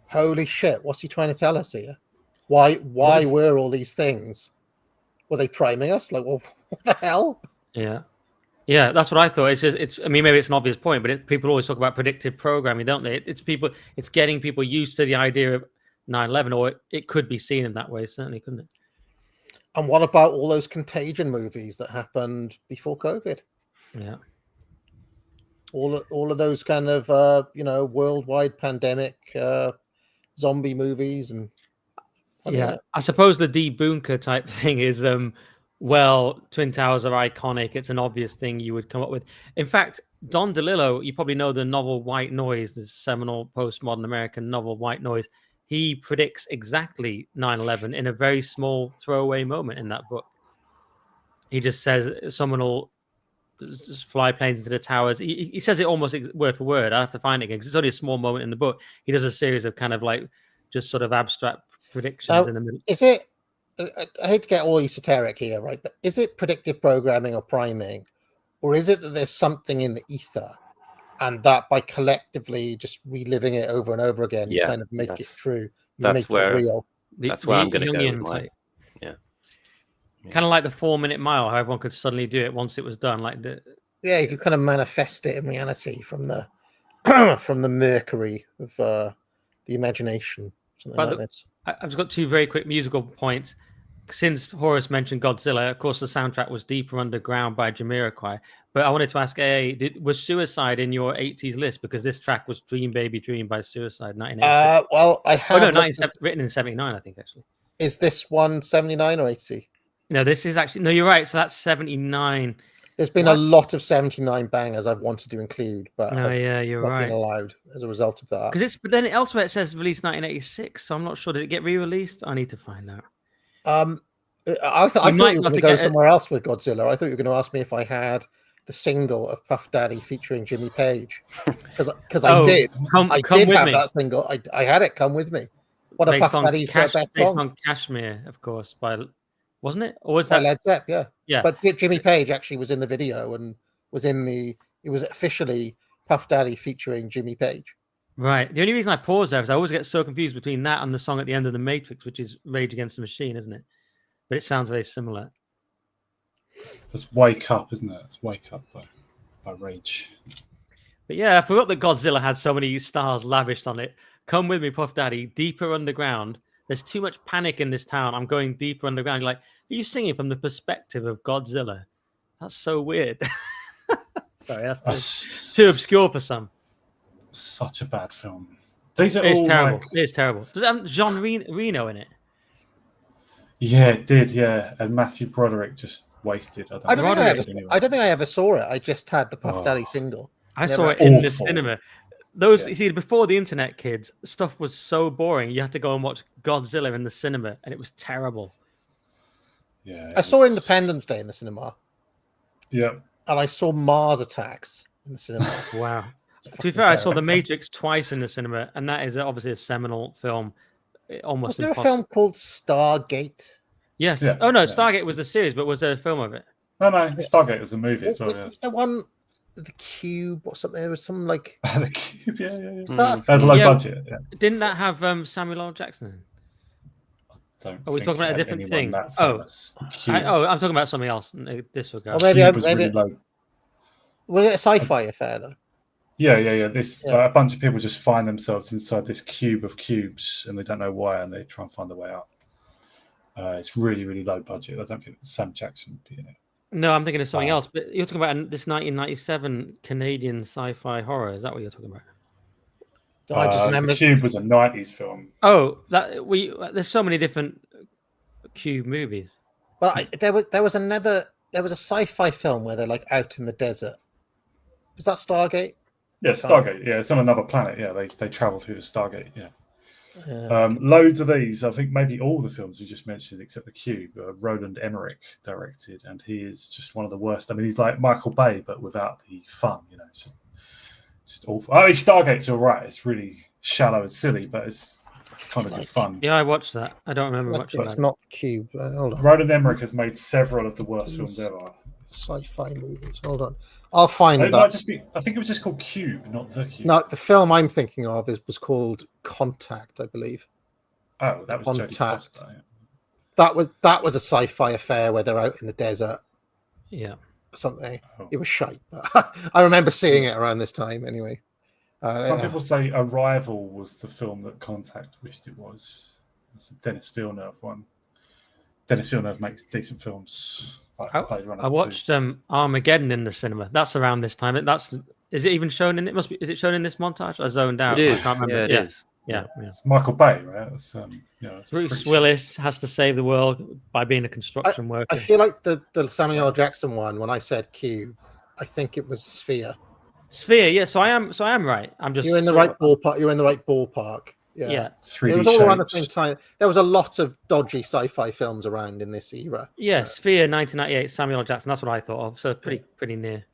Holy shit! What's he trying to tell us here? Why were all these things? Were they priming us? Like, well, what the hell? Yeah. Yeah, that's what I thought. I mean, maybe it's an obvious point, but people always talk about predictive programming, don't they? It's getting people used to the idea of 9/11, or it could be seen in that way, certainly, couldn't it? And what about all those Contagion movies that happened before COVID? Yeah. All of those kind of worldwide pandemic zombie movies and yeah, I suppose the debunker type thing is well, Twin Towers are iconic. It's an obvious thing you would come up with. In fact, Don DeLillo, you probably know the novel White Noise, the seminal postmodern American novel White Noise. He predicts exactly 9/11 in a very small throwaway moment in that book. He just says someone will just fly planes into the towers. He says it almost word for word. I have to find it again because it's only a small moment in the book. He does a series of kind of like just sort of abstract predictions in the middle. Is it? I hate to get all esoteric here, right? But is it predictive programming or priming, or is it that there's something in the ether, and that by collectively just reliving it over and over again, you kind of make it true? That's where it real. That's where I'm going to go with my, kind of like the 4-minute mile, how everyone could suddenly do it once it was done. Like you could kind of manifest it in reality from the from the mercury of the imagination. Something like this. I've just got 2 very quick musical points. Since Horace mentioned Godzilla, of course, the soundtrack was Deeper Underground by Jamiroquai. But I wanted to ask, was Suicide in your 80s list? Because this track was Dream Baby Dream by Suicide, 1986. Well, I have... written in 79, I think, actually. Is this one 79 or 80? No, this is actually... No, you're right. So that's 79. There's been a lot of 79 bangers I've wanted to include, but you're not right. been allowed as a result of that. But then elsewhere it says released 1986, so I'm not sure. Did it get re-released? I need to find out. I thought you were going to go somewhere else with Godzilla. I thought you were going to ask me if I had the single of Puff Daddy featuring Jimmy Page, because I did. I did have that single. I had it. Come with me. What a Puff Daddy's best song. Based on Kashmir, of course, wasn't it? Or was that Led Zepp? Yeah. But Jimmy Page actually was in the video and it was officially Puff Daddy featuring Jimmy Page. Right. The only reason I pause there is I always get so confused between that and the song at the end of The Matrix, which is Rage Against the Machine, isn't it? But it sounds very similar. It's Wake Up, isn't it? It's Wake Up by Rage. But yeah, I forgot that Godzilla had so many stars lavished on it. Come with me, Puff Daddy. Deeper Underground. There's too much panic in this town. I'm going deeper underground. You're like, are you singing from the perspective of Godzilla? That's so weird. Sorry, that's too obscure for some. Such a bad film. These are it's all terrible. Like... It's terrible. Does it have Jean Reno in it? Yeah, it did. Yeah, and Matthew Broderick just wasted. I don't think I ever saw it. I just had the Puff Daddy single. I saw it in the cinema. You see, before the internet, kids, stuff was so boring. You had to go and watch Godzilla in the cinema, and it was terrible. Yeah, I saw Independence Day in the cinema. Yeah, and I saw Mars Attacks in the cinema. Wow. To be fair, I saw The Matrix twice in the cinema, and that is obviously a seminal film. Was there a film called Stargate? Yes. Yeah, Stargate was the series, but was there a film of it? No, Stargate was a movie as well. Was there one? The Cube or something? There was some like the Cube, yeah. That's a low budget. Yeah. Didn't that have Samuel L. Jackson? Are we talking about a different thing? I'm talking about something else. Disregard. Or maybe was it a sci-fi affair though? Yeah. This a bunch of people just find themselves inside this cube of cubes, and they don't know why, and they try and find a way out. It's really, really low budget. I don't think Sam Jackson would be in it. No, I'm thinking of something else. But you're talking about this 1997 Canadian sci-fi horror. Is that what you're talking about? The Cube was a 90s film. Oh, there's so many different Cube movies. But there was a sci-fi film where they're like out in the desert. Is that Stargate? Yeah, Stargate. Yeah, it's on another planet. Yeah, they travel through the Stargate. Yeah. Loads of these. I think maybe all the films we just mentioned, except the Cube, Roland Emmerich directed, and he is just one of the worst. I mean, he's like Michael Bay, but without the fun. It's just awful. I mean, Stargate's all right. It's really shallow and silly, but it's kind of good fun. Yeah, I watched that. I don't remember much about it. It's not the Cube. Hold on. Roland Emmerich has made several of the worst films ever. Sci-fi movies. Hold on, I'll find It that. might just be. I think it was just called Cube, not The Cube. No, the film I'm thinking of was called Contact, I believe. Oh, that was Jodie Contact. Foster. Yeah. That was a sci-fi affair where they're out in the desert. Yeah. Something. Oh. It was shite, but I remember seeing it around this time anyway. Some people say Arrival was the film that Contact wished it was. It's a Dennis Villeneuve one. Dennis Villeneuve makes decent films. Like Blade Runner I 2. watched Armageddon in the cinema. That's around this time. Is it even shown in? It must be. Is it shown in this montage? I zoned out. It is. I can't remember. Yeah, it is. Yeah. It's Michael Bay, right? It's, it's Bruce pretty Willis has to save the world by being a construction worker. I feel like the Samuel L. Jackson one. When I said Cube, I think it was Sphere. Sphere, yeah. So I am right. I'm just. You're in the right ballpark. You're in the right ballpark. Yeah. Yeah. 3D It was all around the shapes. same time. There was a lot of dodgy sci-fi films around in this era. Yeah, Sphere, 1998, Samuel L. Jackson. That's what I thought of. So pretty near.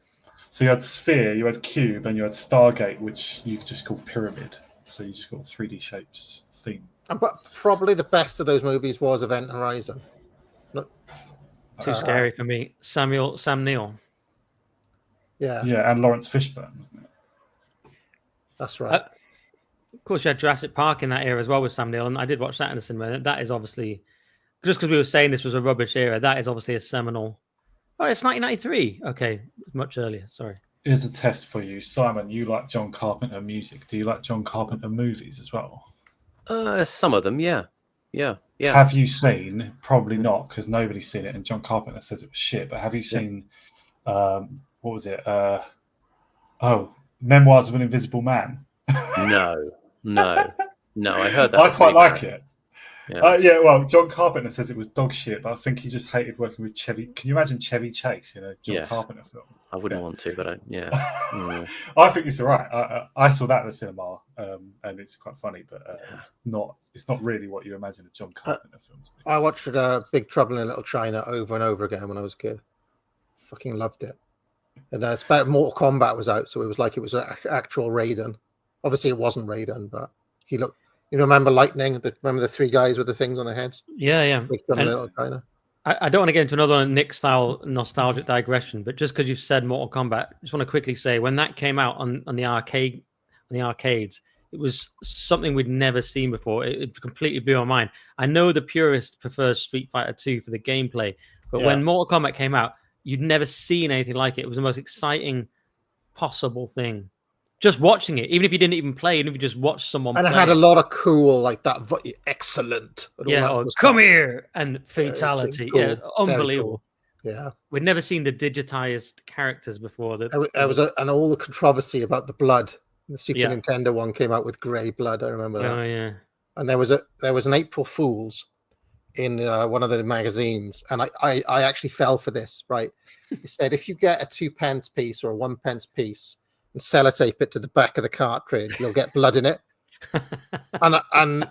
So you had Sphere, you had Cube, and you had Stargate, which you just called Pyramid. So you just got 3D shapes theme. But probably the best of those movies was Event Horizon. Too scary for me. Sam Neill. Yeah. Yeah, and Lawrence Fishburne, wasn't it? That's right. Of course, you had Jurassic Park in that era as well with Sam Neill, and I did watch that in the cinema. That is obviously, just because we were saying this was a rubbish era, that is obviously a seminal. Oh, it's 1993. Okay, much earlier. Sorry. Here's a test for you. Simon, you like John Carpenter music. Do you like John Carpenter movies as well? Some of them, yeah. Yeah. Have you seen, probably not, because nobody's seen it, and John Carpenter says it was shit, but have you seen, what was it? Memoirs of an Invisible Man? No. I heard that. I quite like it. Yeah. Well, John Carpenter says it was dog shit, but I think he just hated working with Chevy. Can you imagine Chevy Chase in a John Carpenter film? I wouldn't want to, but I think it's all right. I saw that at the cinema, and it's quite funny, but it's not really what you imagine a John Carpenter film to be. I watched Big Trouble in Little China over and over again when I was a kid. Fucking loved it. And it's about Mortal Kombat was out, so it was like it was an actual Raiden. Obviously, it wasn't Raiden, but he looked. You remember Lightning? Remember the three guys with the things on their heads? Yeah. Big Trouble in Little China. I don't want to get into another Nick-style nostalgic digression, but just because you've said Mortal Kombat, I just want to quickly say when that came out on the arcades, it was something we'd never seen before. It completely blew our mind. I know the purist prefers Street Fighter 2 for the gameplay, but when Mortal Kombat came out, you'd never seen anything like it. It was the most exciting possible thing. Just watching it, even if you didn't even play, even if you just watched someone and play it had a lot of cool, like that, excellent. Come here, and fatality. Cool. Yeah, unbelievable. Cool. Yeah. We'd never seen the digitized characters before. And all the controversy about the blood. The Super Nintendo one came out with grey blood. I remember that. Oh, yeah. And there was an April Fool's in one of the magazines, and I actually fell for this. Right, it said if you get a 2p piece or a 1p piece and sellotape it to the back of the cartridge, you'll get blood in it. and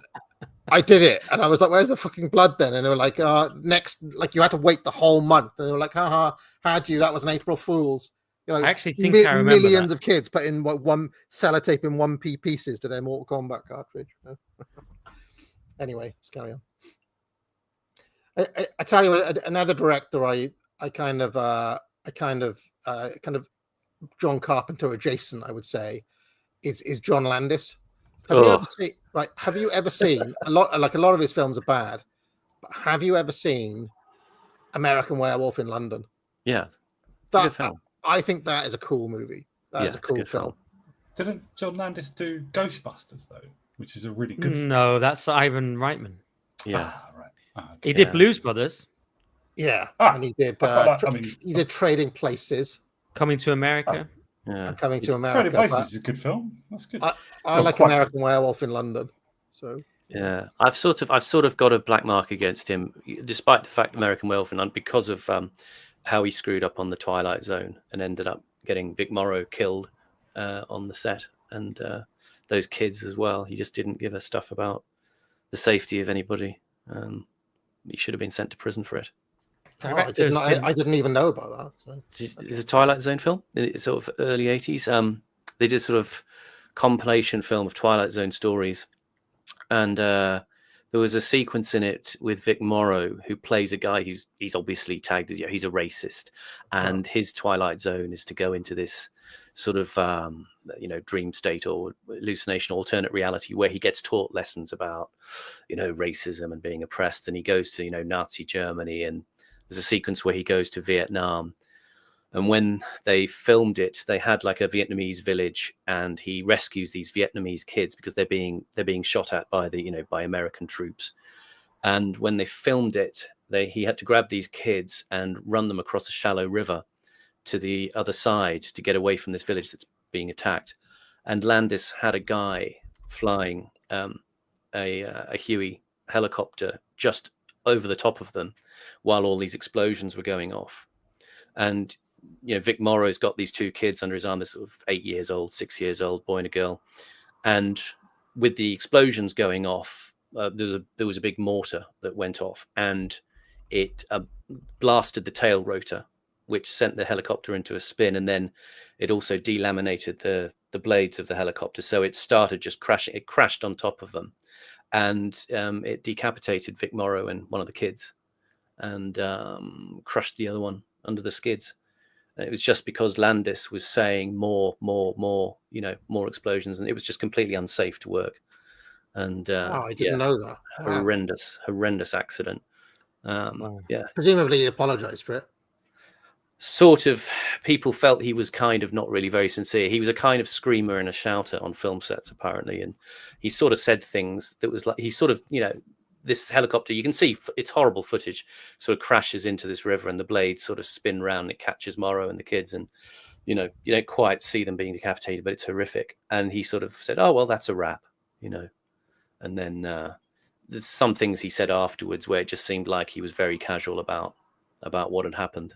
I did it, and I was like, "Where's the fucking blood then?" And they were like, "Next, like you had to wait the whole month." And they were like, "Haha, how'd you? That was an April Fool's." You know, I actually think I remember millions of kids put in one sellotape in 1p pieces to their Mortal Kombat cartridge. Anyway, let's carry on. I tell you, another director I kind of John Carpenter adjacent, I would say, is John Landis. Have you ever seen a lot of his films are bad, but have you ever seen American Werewolf in London? Yeah, that good film. I think that is a cool movie. That is a cool film. Didn't John Landis do Ghostbusters though, which is a really good film? No, that's Ivan Reitman. Yeah, right. Okay. He did Blues Brothers. Yeah, and he did. He did Trading Places. Coming to America. And Coming to America. Trading Places is a good film. That's good. I like American Werewolf in London. So yeah, I've sort of got a black mark against him, despite the fact American Werewolf in London, because of how he screwed up on the Twilight Zone and ended up getting Vic Morrow killed on the set, and those kids as well. He just didn't give us stuff about the safety of anybody. He should have been sent to prison for it. I didn't even know about that. So. It's a Twilight Zone film. It's sort of early 80s. They did sort of compilation film of Twilight Zone stories, and there was a sequence in it with Vic Morrow, who plays a guy he's obviously tagged as, he's a racist, and his Twilight Zone is to go into this sort of dream state or hallucination, alternate reality, where he gets taught lessons about racism and being oppressed, and he goes to Nazi Germany, and there's a sequence where he goes to Vietnam. And when they filmed it, they had like a Vietnamese village, and he rescues these Vietnamese kids because they're being shot at by by American troops. And when they filmed it, he had to grab these kids and run them across a shallow river to the other side to get away from this village that's being attacked. And Landis had a guy flying a Huey helicopter just over the top of them while all these explosions were going off. And Vic Morrow's got these two kids under his arm, this sort of 8 years old, 6 years old boy and a girl. And with the explosions going off, there was a big mortar that went off, and it blasted the tail rotor, which sent the helicopter into a spin, and then it also delaminated the blades of the helicopter. So it started just crashing. It crashed on top of them, and it decapitated Vic Morrow and one of the kids, and crushed the other one under the skids. And it was just because Landis was saying more explosions, and it was just completely unsafe to work. And I didn't know that. Wow. Horrendous accident. Yeah. Presumably he apologized for it. Sort of, people felt he was kind of not really very sincere. He was a kind of screamer and a shouter on film sets, apparently. And he sort of said things that was like, he sort of, this helicopter, you can see it's horrible footage, sort of crashes into this river, and the blades sort of spin round, and it catches Morrow and the kids, and you don't quite see them being decapitated, but it's horrific. And he sort of said, oh well, that's a wrap, and then there's some things he said afterwards where it just seemed like he was very casual about what had happened.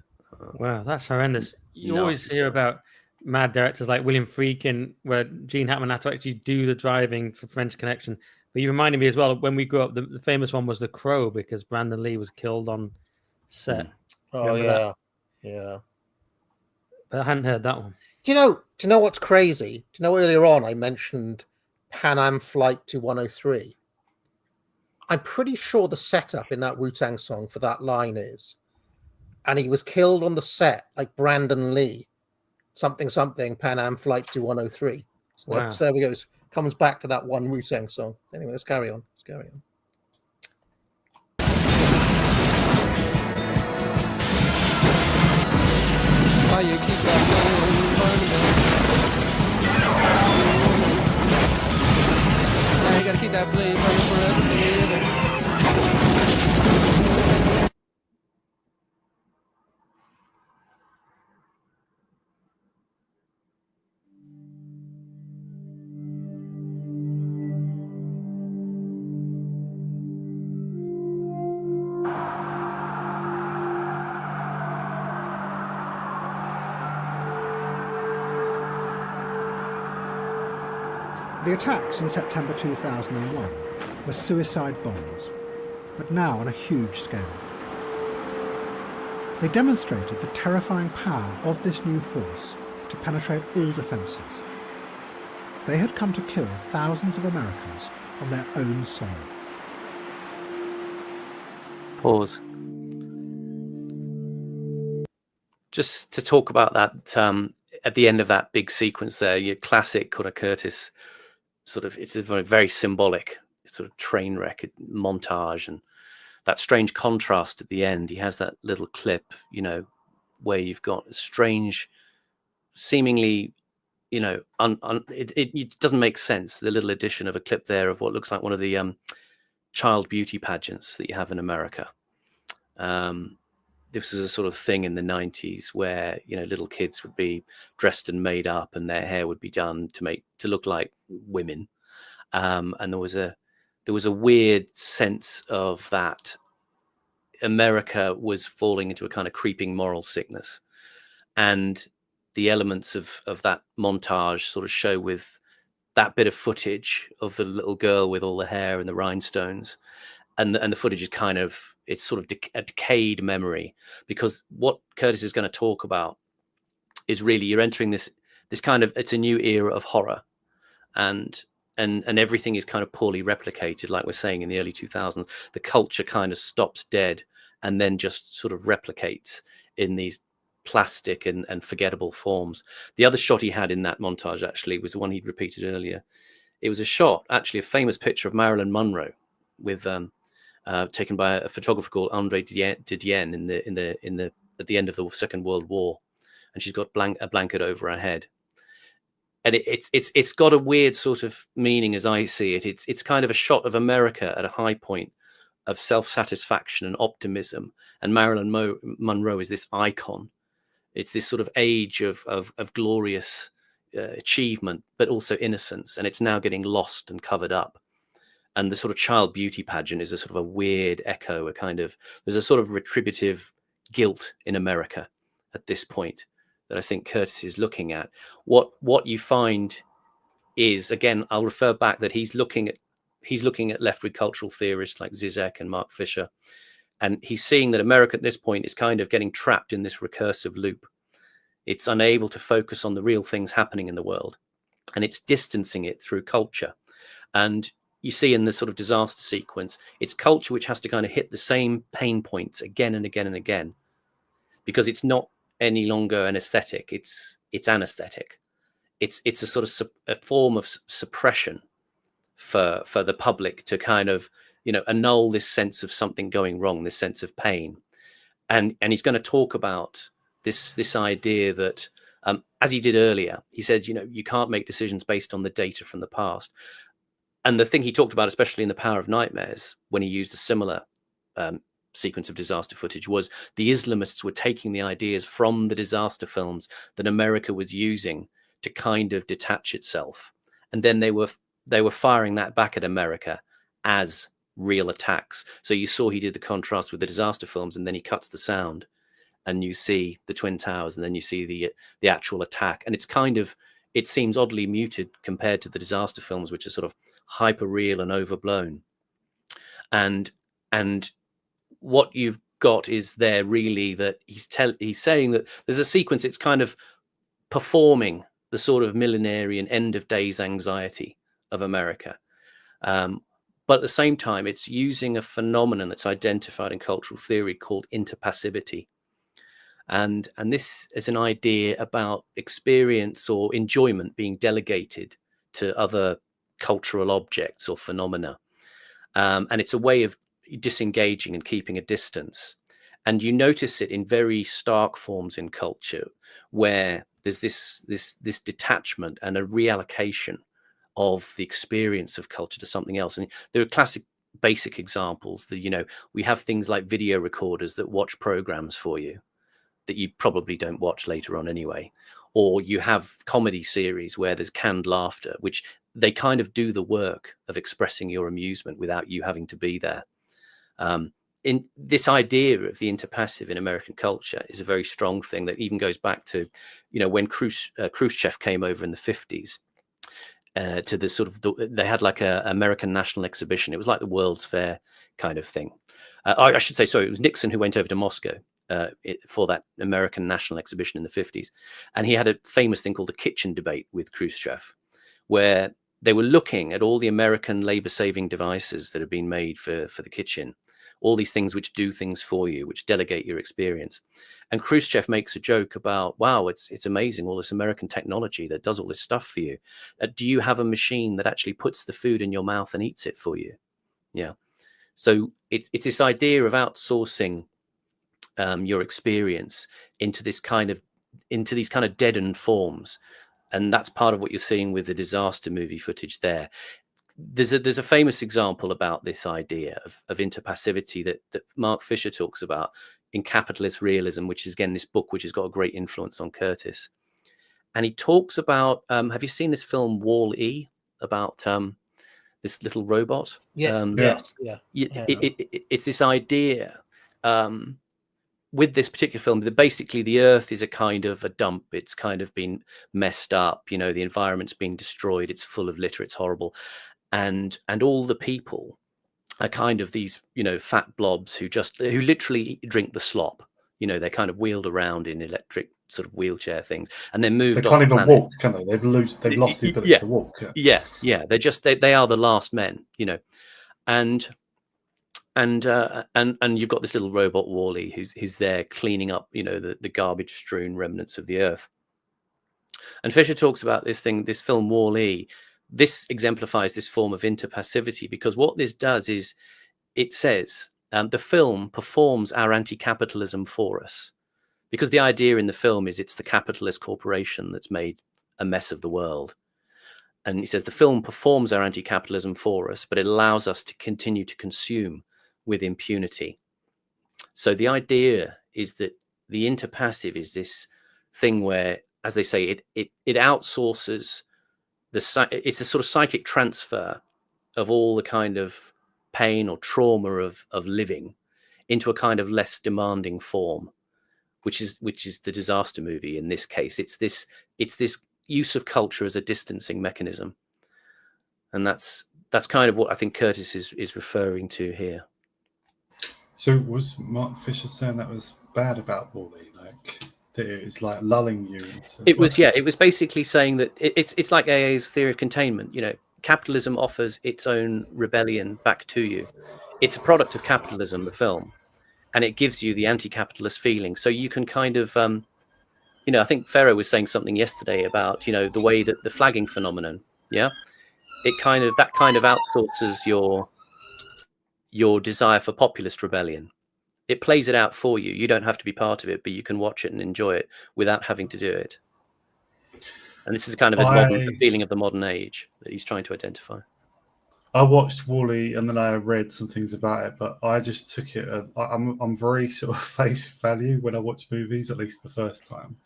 Wow, that's horrendous. You always hear about mad directors like William Friedkin, where Gene Hackman had to actually do the driving for French Connection. But you reminded me as well, when we grew up, the famous one was The Crow, because Brandon Lee was killed on set. Oh, yeah. Yeah. But I hadn't heard that one. Do you know what's crazy? Do you know earlier on I mentioned Pan Am Flight to 103? I'm pretty sure the setup in that Wu-Tang song for that line is, and he was killed on the set like Brandon Lee, something, Pan Am Flight to 103. So Wow. there we go. Comes back to that one Wu-Tang song. Anyway, let's carry on. Why you keep that flame burning? Now you gotta keep that flame burning forever, baby. The attacks in September 2001 were suicide bombs, but now on a huge scale. They demonstrated the terrifying power of this new force to penetrate all defences. They had come to kill thousands of Americans on their own soil. Pause. Just to talk about that, at the end of that big sequence there, your classic Connor Curtis it's a very, very symbolic sort of train wreck montage, and that strange contrast at the end. He has that little clip, where you've got strange, seemingly, it doesn't make sense. The little addition of a clip there of what looks like one of the child beauty pageants that you have in America. This was a sort of thing in the 90s where, little kids would be dressed and made up, and their hair would be done to look like women. And there was a weird sense of that America was falling into a kind of creeping moral sickness. And the elements of that montage sort of show with that bit of footage of the little girl with all the hair and the rhinestones. And the footage is it's sort of a decayed memory, because what Curtis is going to talk about is really, you're entering this kind of, it's a new era of horror. And and everything is kind of poorly replicated, like we're saying in the early 2000s. The culture kind of stops dead and then just sort of replicates in these plastic and forgettable forms. The other shot he had in that montage actually was the one he'd repeated earlier. It was a shot, actually, a famous picture of Marilyn Monroe with taken by a photographer called André Didienne at the end of the Second World War, and she's got a blanket over her head. And it's got a weird sort of meaning as I see it. It's kind of a shot of America at a high point of self-satisfaction and optimism, and Marilyn Monroe is this icon. It's this sort of age of glorious achievement, but also innocence, and it's now getting lost and covered up. And the sort of child beauty pageant is a sort of a weird echo, there's a sort of retributive guilt in America at this point that I think Curtis is looking at. What you find is, again, I'll refer back that he's looking at left-wing cultural theorists like Zizek and Mark Fisher, and he's seeing that America at this point is kind of getting trapped in this recursive loop. It's unable to focus on the real things happening in the world, and it's distancing it through culture. And you see in the sort of disaster sequence, it's culture which has to kind of hit the same pain points again and again and again, because it's not any longer an aesthetic, it's anesthetic. It's a sort of a form of suppression for the public to kind of, annul this sense of something going wrong, this sense of pain. And he's going to talk about this idea that, as he did earlier, he said, you can't make decisions based on the data from the past. And the thing he talked about, especially in The Power of Nightmares, when he used a similar sequence of disaster footage, was the Islamists were taking the ideas from the disaster films that America was using to kind of detach itself. And then they were firing that back at America as real attacks. So you saw he did the contrast with the disaster films, and then he cuts the sound, and you see the Twin Towers, and then you see the actual attack. And it seems oddly muted compared to the disaster films, which are sort of hyper real and overblown. And what you've got is there really that he's saying that there's a sequence, it's kind of performing the sort of millenarian end of days anxiety of America. But at the same time, it's using a phenomenon that's identified in cultural theory called interpassivity. And this is an idea about experience or enjoyment being delegated to other cultural objects or phenomena. And it's a way of disengaging and keeping a distance. And you notice it in very stark forms in culture, where there's this detachment and a reallocation of the experience of culture to something else. And there are classic basic examples that, we have things like video recorders that watch programs for you that you probably don't watch later on anyway. Or you have comedy series where there's canned laughter, which they kind of do the work of expressing your amusement without you having to be there. In this idea of the interpassive in American culture is a very strong thing that even goes back to, when Khrushchev came over in the 50s to the sort of, they had like a American National Exhibition. It was like the World's Fair kind of thing. I should say, sorry, it was Nixon who went over to Moscow for that American National Exhibition in the 50s. And he had a famous thing called the kitchen debate with Khrushchev, where they were looking at all the American labor-saving devices that have been made for the kitchen, all these things which do things for you, which delegate your experience. And Khrushchev makes a joke about, wow, it's amazing, all this American technology that does all this stuff for you. Do you have a machine that actually puts the food in your mouth and eats it for you? Yeah. So it's this idea of outsourcing your experience into these kind of deadened forms. And that's part of what you're seeing with the disaster movie footage there. There's a famous example about this idea of interpassivity that Mark Fisher talks about in Capitalist Realism, which is, again, this book which has got a great influence on Curtis. And he talks about, have you seen this film Wall-E, about this little robot? Yes. It's this idea with this particular film that basically the Earth is a kind of a dump. It's kind of been messed up. The environment's been destroyed. It's full of litter. It's horrible. And all the people are kind of these, fat blobs who literally drink the slop. You know, they're kind of wheeled around in electric sort of wheelchair things, and they're moved. They off can't the even planet. walk, can they? They've lost the ability to walk. Yeah. They are the last men, you know, and you've got this little robot Wall-E who's there cleaning up, you know, the garbage strewn remnants of the earth. And Fisher talks about this film Wall-E. This exemplifies this form of interpassivity, because what this does is it says the film performs our anti-capitalism for us, because the idea in the film is it's the capitalist corporation that's made a mess of the world. And he says the film performs our anti-capitalism for us, but it allows us to continue to consume with impunity. So the idea is that the interpassive is this thing where, as they say, it outsources it's a sort of psychic transfer of all the kind of pain or trauma of living into a kind of less demanding form, which is the disaster movie in this case. It's this use of culture as a distancing mechanism, and that's kind of what I think Curtis is referring to here. So was Mark Fisher saying that was bad about Wall-E, like that it's like lulling you into... It was basically saying that it's like AA's theory of containment. You know, capitalism offers its own rebellion back to you. It's a product of capitalism, the film, and it gives you the anti-capitalist feeling. So you can kind of, you know, I think Ferro was saying something yesterday about, you know, the way that the flagging phenomenon, that kind of outsources your desire for populist rebellion. It plays it out for you. You don't have to be part of it, but you can watch it and enjoy it without having to do it. And this is kind of a feeling of the modern age that he's trying to identify. I watched Wall-E and then I read some things about it, but I just took it. I'm very sort of face value when I watch movies, at least the first time,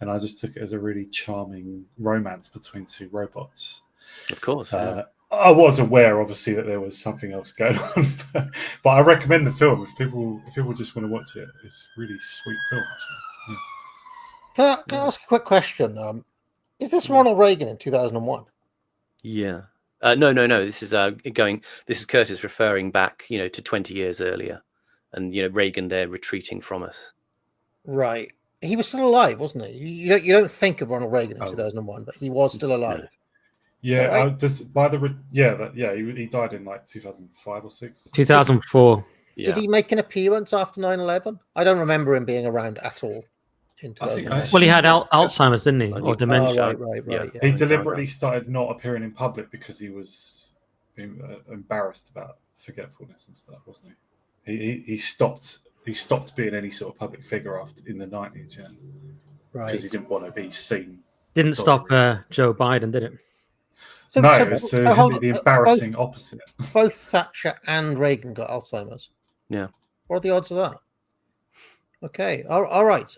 and I just took it as a really charming romance between two robots. Of course. I was aware, obviously, that there was something else going on, but I recommend the film if people just want to watch it. It's a really sweet film. Can I ask a quick question? Is this Ronald Reagan in 2001? Yeah. No. This is This is Curtis referring back, you know, to 20 years earlier, and you know Reagan there retreating from us. Right. He was still alive, wasn't he? You don't think of Ronald Reagan in 2001, but he was still alive. Yeah. Right? He died in like 2005 or 6. 2004. Yeah. Did he make an appearance after 9/11? I don't remember him being around at all. Well, he had Alzheimer's, didn't he, or dementia? Right. Yeah. He deliberately started not appearing in public because he was embarrassed about forgetfulness and stuff, wasn't he? He stopped being any sort of public figure in the 90s, right? Because he didn't want to be seen. Didn't stop Joe Biden, did it? It's the embarrassing opposite. Both Thatcher and Reagan got Alzheimer's. Yeah. What are the odds of that? Okay. All right.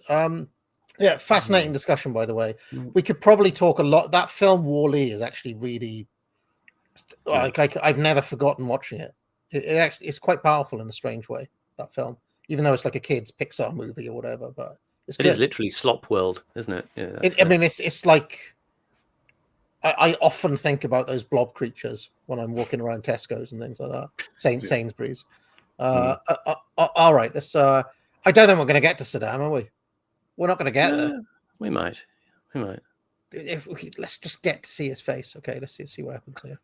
Fascinating discussion, by the way. We could probably talk a lot. That film Wall-E is actually really I've never forgotten watching it. It actually is quite powerful in a strange way, that film, even though it's like a kid's Pixar movie or whatever. But it is literally slop world, isn't it? Yeah, it's like I often think about those blob creatures when I'm walking around Tesco's and things like that. Sainsbury's. All right. This. I don't think we're going to get to Saddam, are we? We're not going to get there. We might. Let's just get to see his face. Okay, let's see what happens here.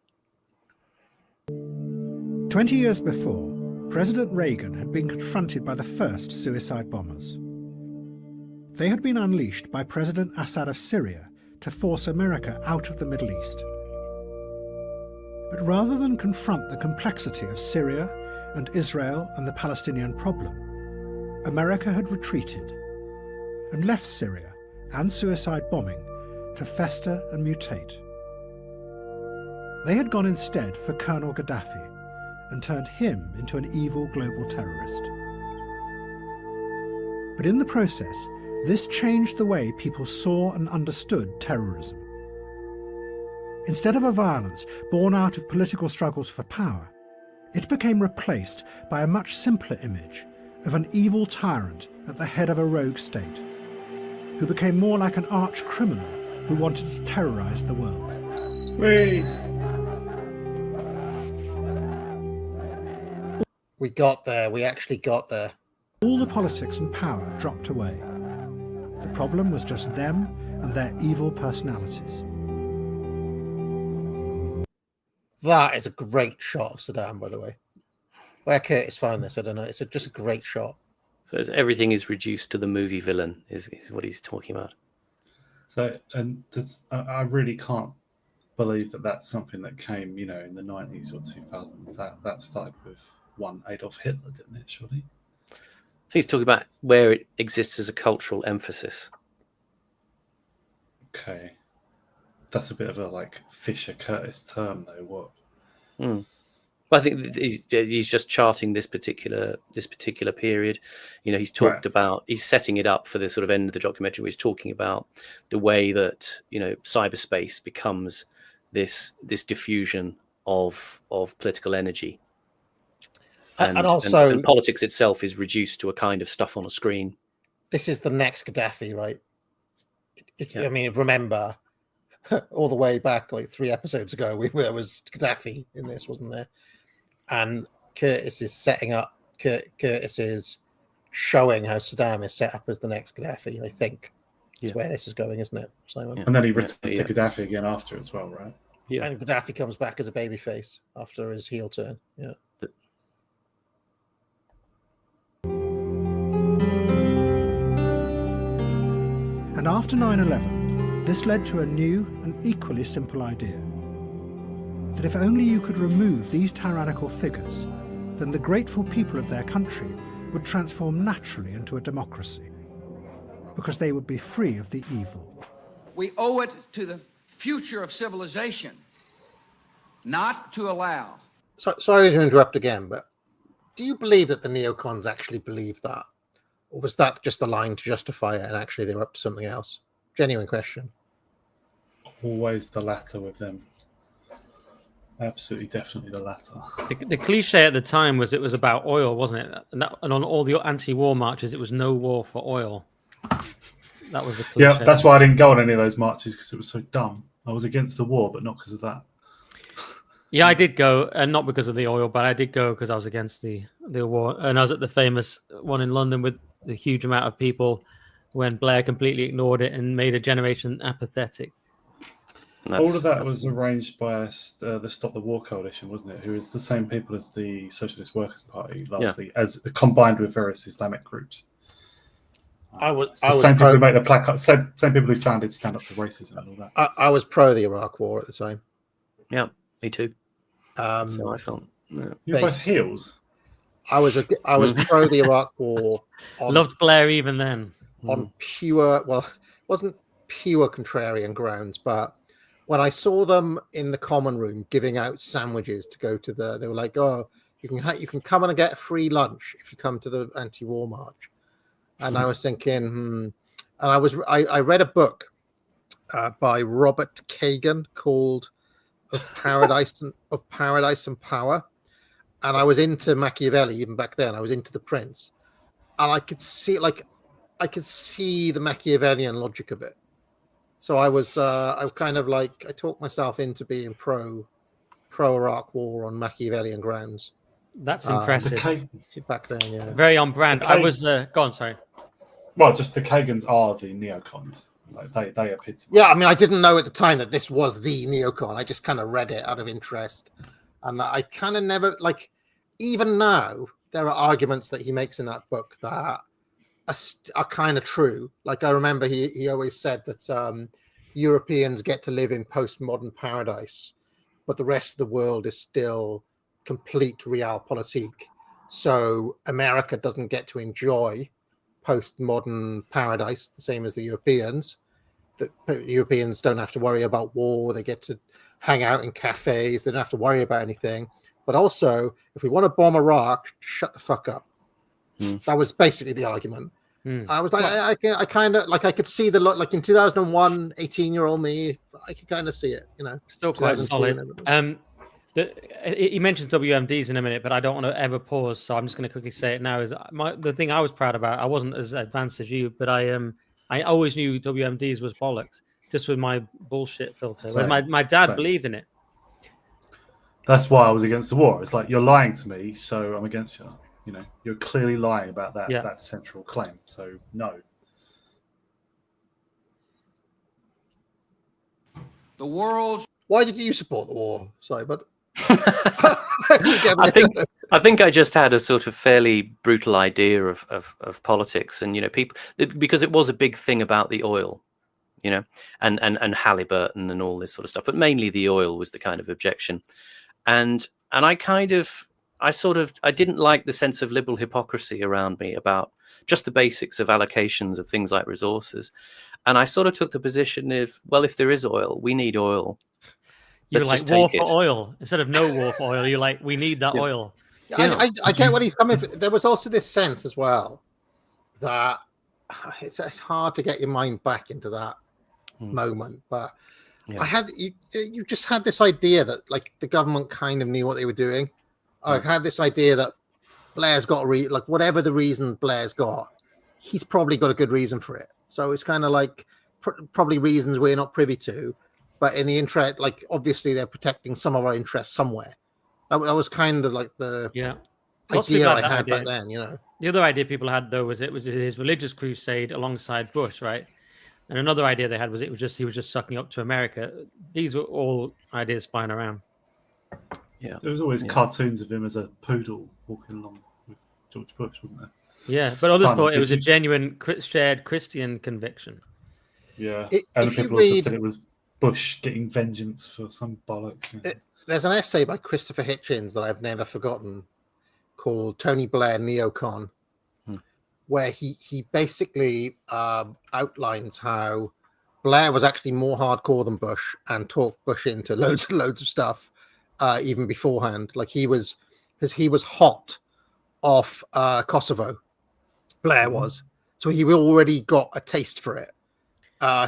20 years before, President Reagan had been confronted by the first suicide bombers. They had been unleashed by President Assad of Syria to force America out of the Middle East. But rather than confront the complexity of Syria and Israel and the Palestinian problem, America had retreated and left Syria and suicide bombing to fester and mutate. They had gone instead for Colonel Gaddafi and turned him into an evil global terrorist. But in the process, this changed the way people saw and understood terrorism. Instead of a violence born out of political struggles for power, it became replaced by a much simpler image of an evil tyrant at the head of a rogue state, who became more like an arch criminal who wanted to terrorize the world. We got there. We actually got there. All the politics and power dropped away. The problem was just them and their evil personalities. That is a great shot of Saddam, by the way. Where Curtis found this, I don't know. It's just a great shot. So everything is reduced to the movie villain, is what he's talking about. So, and I really can't believe that that's something that came, in the 90s or 2000s. That started with one Adolf Hitler, didn't it, surely? I think he's talking about where it exists as a cultural emphasis. Okay. That's a bit of a, Fisher-Curtis term, though. What? Well, I think he's just charting this particular period. He's talked about, he's setting it up for the sort of end of the documentary where he's talking about the way that, cyberspace becomes this diffusion of political energy. And also and politics itself is reduced to a kind of stuff on a screen. This is the next Gaddafi, right? I mean, remember all the way back 3 episodes ago, there was Gaddafi in this, wasn't there? And Curtis is setting up. Curtis is showing how Saddam is set up as the next Gaddafi. I think is where this is going, isn't it, Simon? And then he returns to Gaddafi again after as well, right? Yeah. And Gaddafi comes back as a babyface after his heel turn. Yeah. And after 9/11, this led to a new and equally simple idea. That if only you could remove these tyrannical figures, then the grateful people of their country would transform naturally into a democracy, because they would be free of the evil. We owe it to the future of civilization not to allow... Sorry to interrupt again, but do you believe that the neocons actually believe that? Or was that just a line to justify it and actually they were up to something else? Genuine question. Always the latter with them. Absolutely, definitely the latter. The cliche at the time was it was about oil, wasn't it? And on all the anti-war marches, it was no war for oil. That was the cliche. Yeah, that's why I didn't go on any of those marches, because it was so dumb. I was against the war, but not because of that. Yeah, I did go, and not because of the oil, but I did go because I was against the war. And I was at the famous one in London with the huge amount of people when Blair completely ignored it and made a generation apathetic. All of that was arranged by the Stop the War Coalition, wasn't it? Who is the same people as the Socialist Workers' Party, largely, as combined with various Islamic groups. Same people who make the placards, same people who founded Stand Up to Racism and all that. I was pro the Iraq War at the time. Yeah, me too. So I felt. Yeah. You're both heels. I was pro the Iraq War. Loved Blair even then. On pure, well, it wasn't pure contrarian grounds, but when I saw them in the common room giving out sandwiches to go to they were like, "Oh, you can come and get a free lunch if you come to the anti-war march." And I was thinking, and I read a book by Robert Kagan called Of Paradise and Power, and I was into Machiavelli even back then. I was into The Prince, and I could see the Machiavellian logic of it. So I was kind of I talked myself into being pro Iraq War on Machiavellian grounds. That's impressive. Back then, yeah. Very on brand. I was go on, sorry. Well, just the Kagans are the neocons. They epitomize. Yeah, I mean, I didn't know at the time that this was the neocon. I just kind of read it out of interest, and I kind of never even now there are arguments that he makes in that book that are kind of true. I remember he always said that Europeans get to live in postmodern paradise, but the rest of the world is still complete realpolitik. So America doesn't get to enjoy postmodern paradise the same as the Europeans. The Europeans don't have to worry about war. They get to hang out in cafes. They don't have to worry about anything. But also, if we want to bomb Iraq, shut the fuck up. That was basically the argument. I was like, I kind of I could see the in 2001, 18-year-old me, I could kind of see it, Still quite solid. He mentions WMDs in a minute, but I don't want to ever pause, so I'm just going to quickly say it now. Is the thing I was proud about? I wasn't as advanced as you, but I always knew WMDs was bollocks, just with my bullshit filter. My dad believed in it. That's why I was against the war. It's like, you're lying to me, so I'm against you. You're clearly lying about that Yeah. that central claim. So no. The world. Why did you support the war? Sorry, but I think I just had a sort of fairly brutal idea of politics, and people, because it was a big thing about the oil, and Halliburton and all this sort of stuff, but mainly the oil was the kind of objection, and I didn't like the sense of liberal hypocrisy around me about just the basics of allocations of things like resources, and I sort of took the position of, well, if there is oil, we need oil. You're Let's like just war take for it. oil instead of no war for oil. You're like, we need that oil. I get what he's coming from. There was also this sense as well that it's hard to get your mind back into that moment, but you just had this idea that like the government kind of knew what they were doing. I had this idea that Blair's got whatever the reason Blair's got, he's probably got a good reason for it. So it's kind of like probably reasons we're not privy to, but in the interest, like obviously they're protecting some of our interests somewhere. That was kind of like the idea I had back then, The other idea people had though was it was his religious crusade alongside Bush, right? And another idea they had was he was just sucking up to America. These were all ideas flying around. Yeah, there was always cartoons of him as a poodle walking along with George Bush, wasn't there? Yeah, but others thought it was a genuine shared Christian conviction. Yeah, and people also said it was Bush getting vengeance for some bollocks. There's an essay by Christopher Hitchens that I've never forgotten called Tony Blair Neocon, where he basically outlines how Blair was actually more hardcore than Bush and talked Bush into loads of stuff even beforehand. Like he was hot off Kosovo, Blair was. So he already got a taste for it.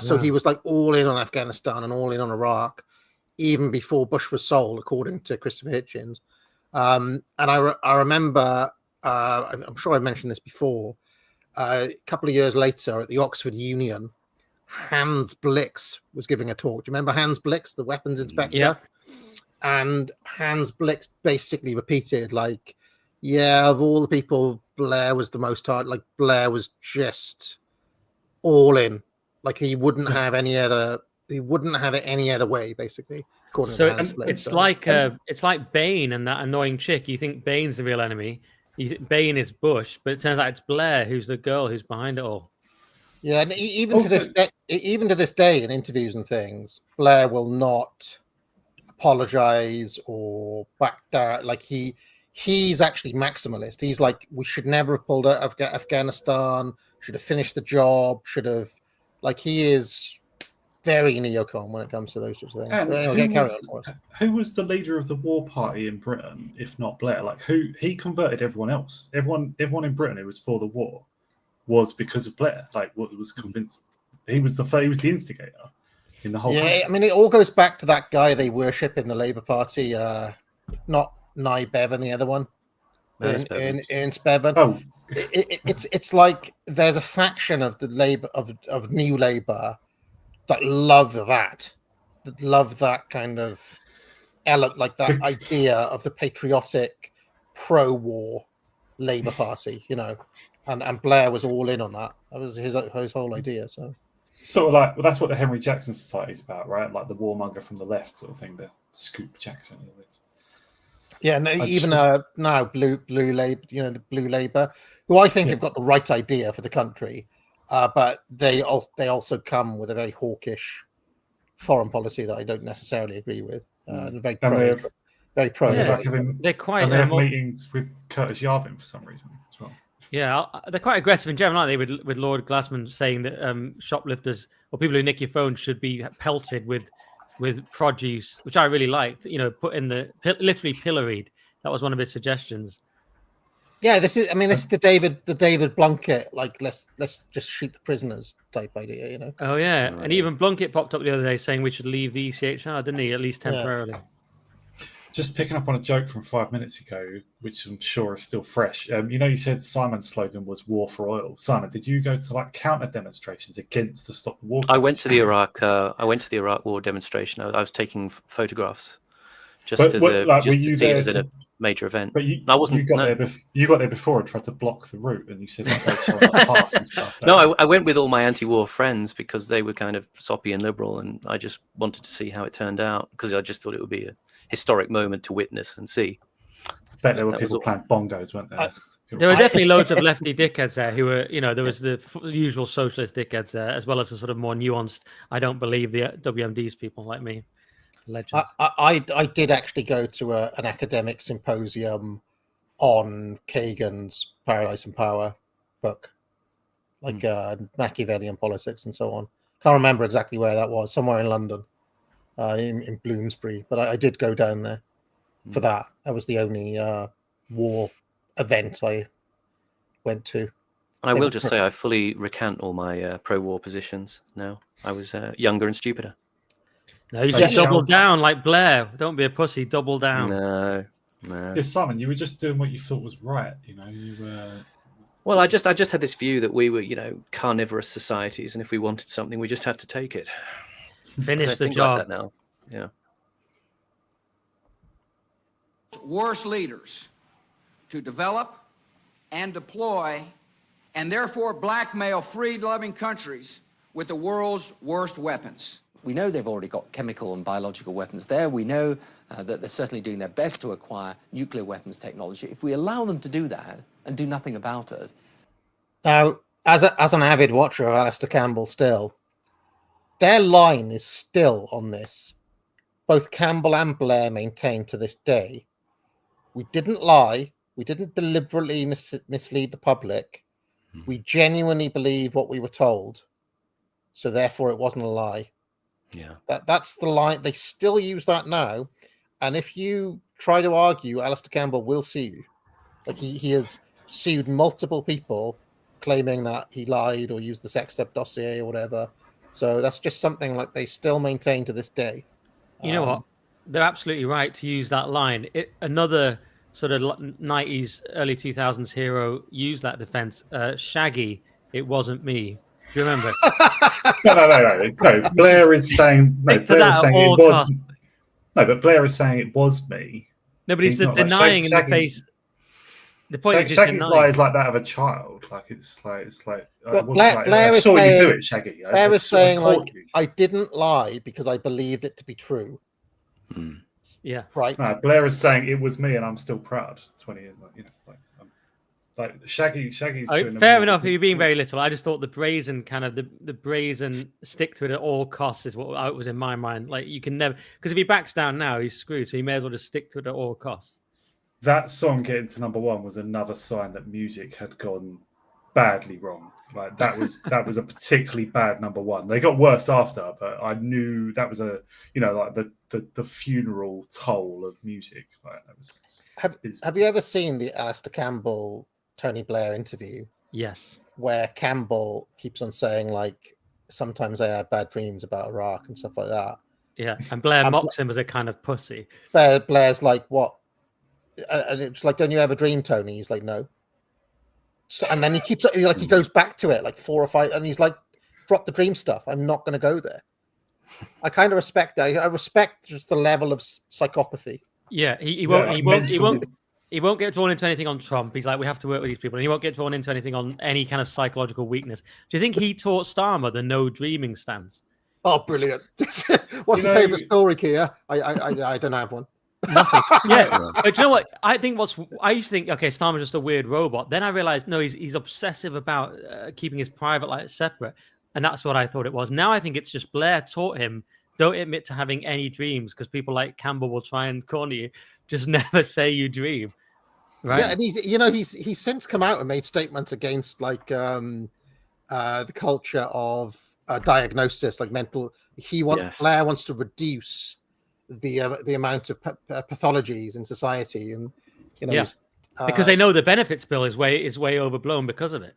So he was like all in on Afghanistan and all in on Iraq, even before Bush was sold, according to Christopher Hitchens. And I remember, I'm sure I mentioned this before, a couple of years later at the Oxford Union, Hans Blix was giving a talk. Do you remember Hans Blix, the weapons inspector? Yeah. And Hans Blix basically repeated, like, yeah, of all the people, Blair was the most hard. Like, Blair was just all in. Like, he wouldn't have any other. He wouldn't have it any other way, basically. So it's like Bain and that annoying chick. You think Bain's the real enemy. You think Bain is Bush, but it turns out it's Blair who's the girl who's behind it all. Yeah, and even to this day, in interviews and things, Blair will not apologize or back down. Like he's actually maximalist. He's like, we should never have pulled out of Afghanistan. Should have finished the job. Should have, like, he is very neocon when it comes to those sorts of things. And who was the leader of the war party in Britain, if not Blair? Like, he converted everyone else. Everyone in Britain who was for the war was because of Blair. Like, what was convinced he was the instigator in the whole. Yeah, country. I mean, it all goes back to that guy they worship in the Labour Party, not Nye Bevan, the other one, Ernst Bevan. Oh. It's like there's a faction of the Labour of New Labour that love that kind of like that idea of the patriotic pro-war Labour Party, and Blair was all in on that. That was his whole idea. So sort of like, well, that's what the Henry Jackson Society is about, right? Like the warmonger from the left sort of thing, the Scoop Jackson. Yeah, and even now Blue Labour, the Blue Labour, who I think have got the right idea for the country. But they also come with a very hawkish foreign policy that I don't necessarily agree with. Very pro. Yeah, they're quite. They have meetings with Curtis Yarvin for some reason as well. Yeah, they're quite aggressive in general, aren't they? With Lord Glassman saying that shoplifters or people who nick your phone should be pelted with produce, which I really liked. Put in literally pilloried. That was one of his suggestions. Yeah, this is the David Blunkett, like let's just shoot the prisoners type idea, Oh yeah, and even Blunkett popped up the other day saying we should leave the ECHR, didn't he? At least temporarily. Yeah. Just picking up on a joke from 5 minutes ago, which I'm sure is still fresh. You said Simon's slogan was "War for Oil." Simon, did you go to counter demonstrations against the Stop the War? I went to the Iraq War demonstration. I was taking photographs. Were you there major event. But you, I wasn't. You got there before and tried to block the route, and you said like, they shall not pass and stuff. No, I went with all my anti-war friends because they were kind of soppy and liberal, and I just wanted to see how it turned out because I just thought it would be a historic moment to witness and see. I bet there were people playing bongos, weren't there? There were definitely loads of lefty dickheads there who were, there was the usual socialist dickheads there, as well as the sort of more nuanced, I don't believe the WMDs people like me. Legends. I did actually go to an academic symposium on Kagan's Paradise and Power book, like Machiavellian politics and so on. Can't remember exactly where that was, somewhere in London, in Bloomsbury. But I did go down there for that. That was the only war event I went to. And I will just say I fully recant all my pro-war positions now. I was younger and stupider. No, you should double down like Blair. Don't be a pussy. Double down. No. Yes, Simon, you were just doing what you thought was right. You were. Well, I just had this view that we were, carnivorous societies, and if we wanted something, we just had to take it. Finish the job. Like that now. Yeah. Worst leaders to develop and deploy and therefore blackmail freed-loving countries with the world's worst weapons. We know they've already got chemical and biological weapons there. We know that they're certainly doing their best to acquire nuclear weapons technology. If we allow them to do that and do nothing about it... Now, as an avid watcher of Alistair Campbell still, their line is still on this. Both Campbell and Blair maintain to this day, we didn't lie, we didn't deliberately mislead the public, we genuinely believe what we were told, so therefore it wasn't a lie. Yeah, that's the line. They still use that now, and if you try to argue, Alistair Campbell will sue you. Like he has sued multiple people claiming that he lied or used the sex step dossier or whatever. So that's just something like they still maintain to this day. You know what? They're absolutely right to use that line. Another sort of 90s, early 2000s hero used that defense. Shaggy, it wasn't me. Do you remember? No. Blair is saying it was. No, but Blair is saying it was me. No, but he's denying in the face. The point is, Shaggy's lie is like that of a child. Like it's like. Blair is saw saying, you do it, Shaggy. Blair is saying like I didn't lie because I believed it to be true. Yeah, right. No, Blair is saying it was me, and I'm still proud. 20 years, like Shaggy's doing fair enough. You're being very little. I just thought the brazen kind of the brazen stick to it at all costs is what was in my mind. Like you can never, because if he backs down now, he's screwed. So you may as well just stick to it at all costs. That song getting to #1 was another sign that music had gone badly wrong. Like that was a particularly bad #1. They got worse after, but I knew that was the funeral toll of music. Like that was. Have you ever seen the Alistair Campbell Tony Blair interview? Yes. Where Campbell keeps on saying like sometimes I had bad dreams about Iraq and stuff like that. Yeah, and Blair mocks him as a kind of pussy. Blair's like, what? And it's like, don't you ever dream, Tony? He's like, no. So, and then he keeps he goes back to it like 4 or 5, and he's like, drop the dream stuff. I'm not going to go there. I kind of respect that. I respect just the level of psychopathy. Yeah, he won't get drawn into anything on Trump. He's like, we have to work with these people, and he won't get drawn into anything on any kind of psychological weakness. Do you think he taught Starmer the no dreaming stance? Oh, brilliant! What's your favorite story, Kia? I don't have one. Nothing. Yeah, but you know what? I used to think, okay, Starmer's just a weird robot. Then I realized, no, he's obsessive about keeping his private life separate, and that's what I thought it was. Now I think it's just Blair taught him, don't admit to having any dreams because people like Campbell will try and corner you. Just never say you dream, right? Yeah, and he's since come out and made statements against like the culture of diagnosis, like mental. Blair wants to reduce the amount of pathologies in society, and because they know the benefits bill is way overblown because of it.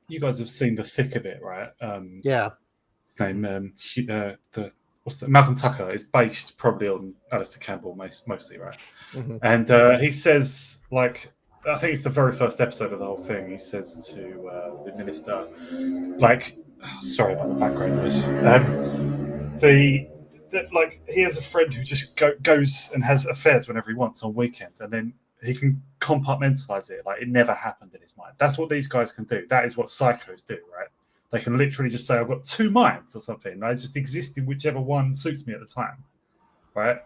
You guys have seen The Thick of It, right? Yeah. His name, Malcolm Tucker is based probably on Alistair Campbell mostly, right? Mm-hmm. And he says, like, I think it's the very first episode of the whole thing. He says to the minister, like, sorry about the background noise. like he has a friend who just goes and has affairs whenever he wants on weekends, and then he can compartmentalize it like it never happened in his mind. That's what these guys can do. That is what psychos do, right? They can literally just say, I've got two minds or something, and I just exist in whichever one suits me at the time, right?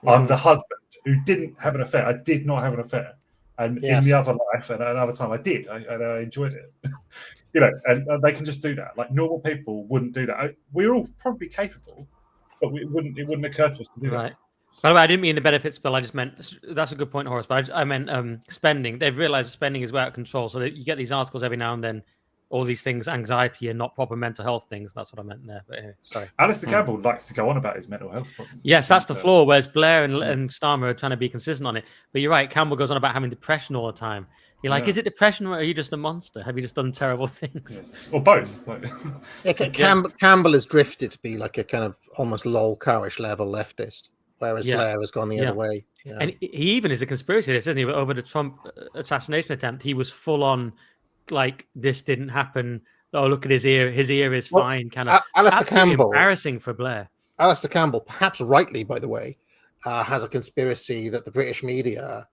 I'm the husband who didn't have an affair. I did not have an affair. And in the other life and another time I did, and I enjoyed it. You know, and they can just do that. Like normal people wouldn't do that. We're all probably capable, but it wouldn't occur to us to do that. By the way, I didn't mean the benefits bill. I just meant, that's a good point, Horace, but I meant spending. They've realized spending is way out of control. So you get these articles every now and then, all these things, anxiety and not proper mental health things. That's what I meant there. But anyway, sorry. Alistair Campbell likes to go on about his mental health problems. Yes, that's the flaw, whereas Blair and Starmer are trying to be consistent on it. But you're right, Campbell goes on about having depression all the time. You're like, is it depression or are you just a monster? Have you just done terrible things? Yes. Or both. Campbell has drifted to be like a kind of almost lol cowish level leftist, whereas Blair has gone the other way. You know? And he even is a conspiracy theorist, isn't he? Over the Trump assassination attempt, he was full on like, this didn't happen. Oh, look at his ear. His ear is fine. Kind of Alistair Campbell. Embarrassing for Blair. Alistair Campbell, perhaps rightly, by the way, has a conspiracy that the British media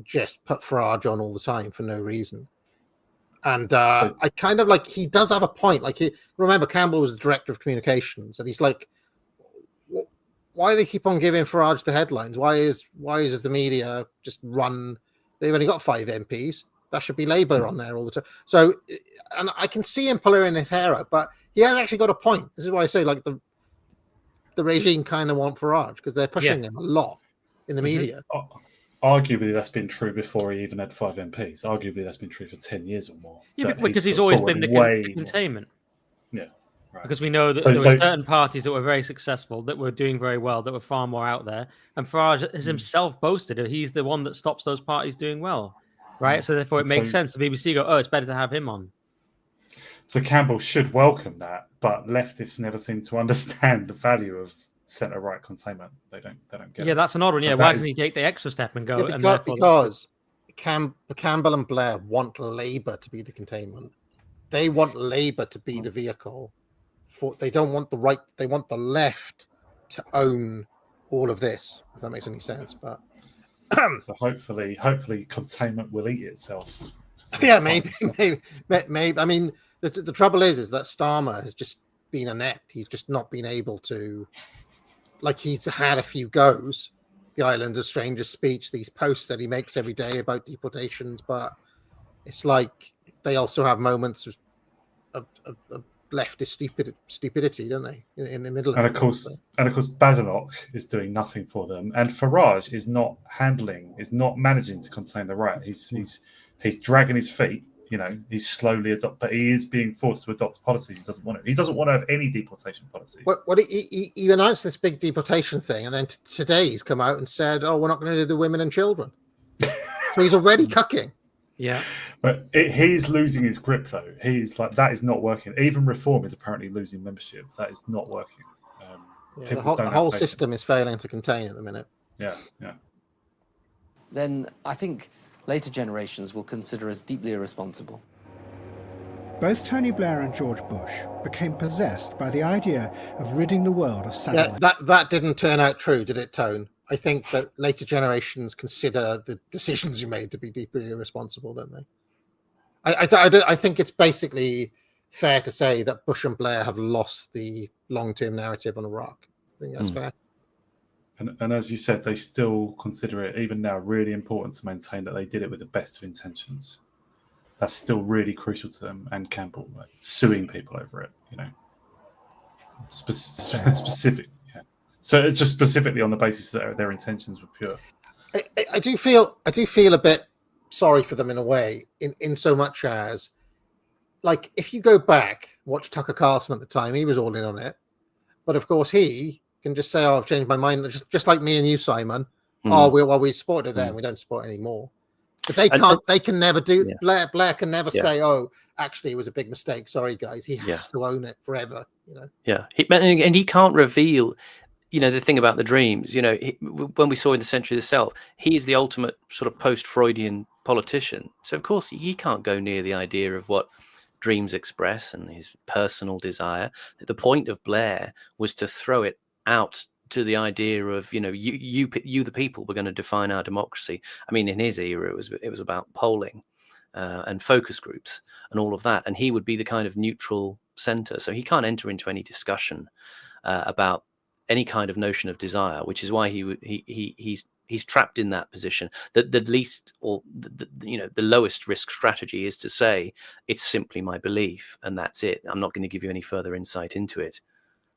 just put Farage on all the time for no reason. And I kind of like, he does have a point. Like, remember, Campbell was the director of communications, and he's like, why do they keep on giving Farage the headlines? Why is the media just run? They've only got 5 MPs. That should be Labour on there all the time. So, and I can see him pulling his hair out, but he has actually got a point. This is why I say, like, the regime kind of want Farage because they're pushing him a lot in the media. Arguably, that's been true before he even had 5 MPs. Arguably, that's been true for 10 years or more. Yeah, because he's always been the containment. Yeah. Right. Because we know that there were certain parties that were very successful, that were doing very well, that were far more out there. And Farage has himself boasted that he's the one that stops those parties doing well. Right, so therefore it makes sense. The BBC go, oh, it's better to have him on. So Campbell should welcome that, but leftists never seem to understand the value of centre-right containment. They don't get it. Yeah, that's an odd one. Yeah, why doesn't he take the extra step and go? Because Campbell and Blair want Labour to be the containment. They want Labour to be the vehicle. They don't want the right. They want the left to own all of this. If that makes any sense, but. So hopefully containment will eat itself. Yeah, maybe. I mean, the trouble is that Starmer has just been inept. He's just not been able to, like, he's had a few goes. The Island of Strangers speech, these posts that he makes every day about deportations, but it's like they also have moments of leftist stupidity, don't they? In the middle of and of course, Badenoch is doing nothing for them, and Farage is not managing to contain the right. He's dragging his feet. You know, he's slowly but he is being forced to adopt policies he doesn't want to. He doesn't want to have any deportation policy. Well, he announced this big deportation thing, and then today he's come out and said, "Oh, we're not going to do the women and children." So he's already cucking. Yeah, but he's losing his grip, though. He's like, that is not working. Even Reform is apparently losing membership. That is not working. The whole system is failing to contain at the minute. Yeah. Then I think later generations will consider us deeply irresponsible. Both Tony Blair and George Bush became possessed by the idea of ridding the world of satellite. Yeah, that didn't turn out true, did it, Tone? I think that later generations consider the decisions you made to be deeply irresponsible, don't they? I think it's basically fair to say that Bush and Blair have lost the long-term narrative on Iraq. I think that's fair. And as you said, they still consider it, even now, really important to maintain that they did it with the best of intentions. That's still really crucial to them and Campbell, like, suing people over it, you know. Specific. So it's just specifically on the basis that their intentions were pure. I do feel a bit sorry for them in a way, in so much as, like, if you go back, watch Tucker Carlson at the time, he was all in on it. But of course he can just say, "Oh, I've changed my mind," just like me and you, Simon. Oh, we supported them, we don't support anymore. But they can't. They can never do. Yeah. Blair can never say, "Oh, actually, it was a big mistake. Sorry, guys." He has to own it forever. You know. Yeah, and he can't reveal. You know, the thing about the dreams. You know, when we saw in The Century of the Self, he is the ultimate sort of post-Freudian politician. So of course, he can't go near the idea of what dreams express and his personal desire. The point of Blair was to throw it out to the idea of, you know, you the people were going to define our democracy. I mean, in his era, it was about polling and focus groups and all of that, and he would be the kind of neutral center. So he can't enter into any discussion about any kind of notion of desire, which is why he's trapped in that position. That the least, or the lowest risk strategy is to say it's simply my belief and that's it. I'm not going to give you any further insight into it.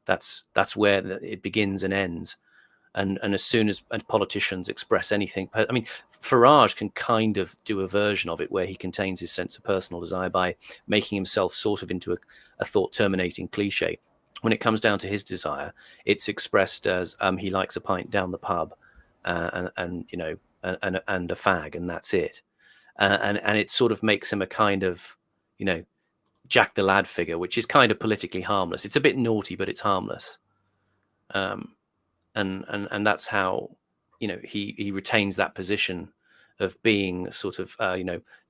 That's where it begins and ends. And as soon as politicians express anything, I mean, Farage can kind of do a version of it where he contains his sense of personal desire by making himself sort of into a thought terminating cliche. When it comes down to his desire, it's expressed as he likes a pint down the pub, and a fag, and that's it. And it sort of makes him a kind of, you know, Jack the Lad figure, which is kind of politically harmless. It's a bit naughty, but it's harmless. And that's how, you know, he retains that position of being sort of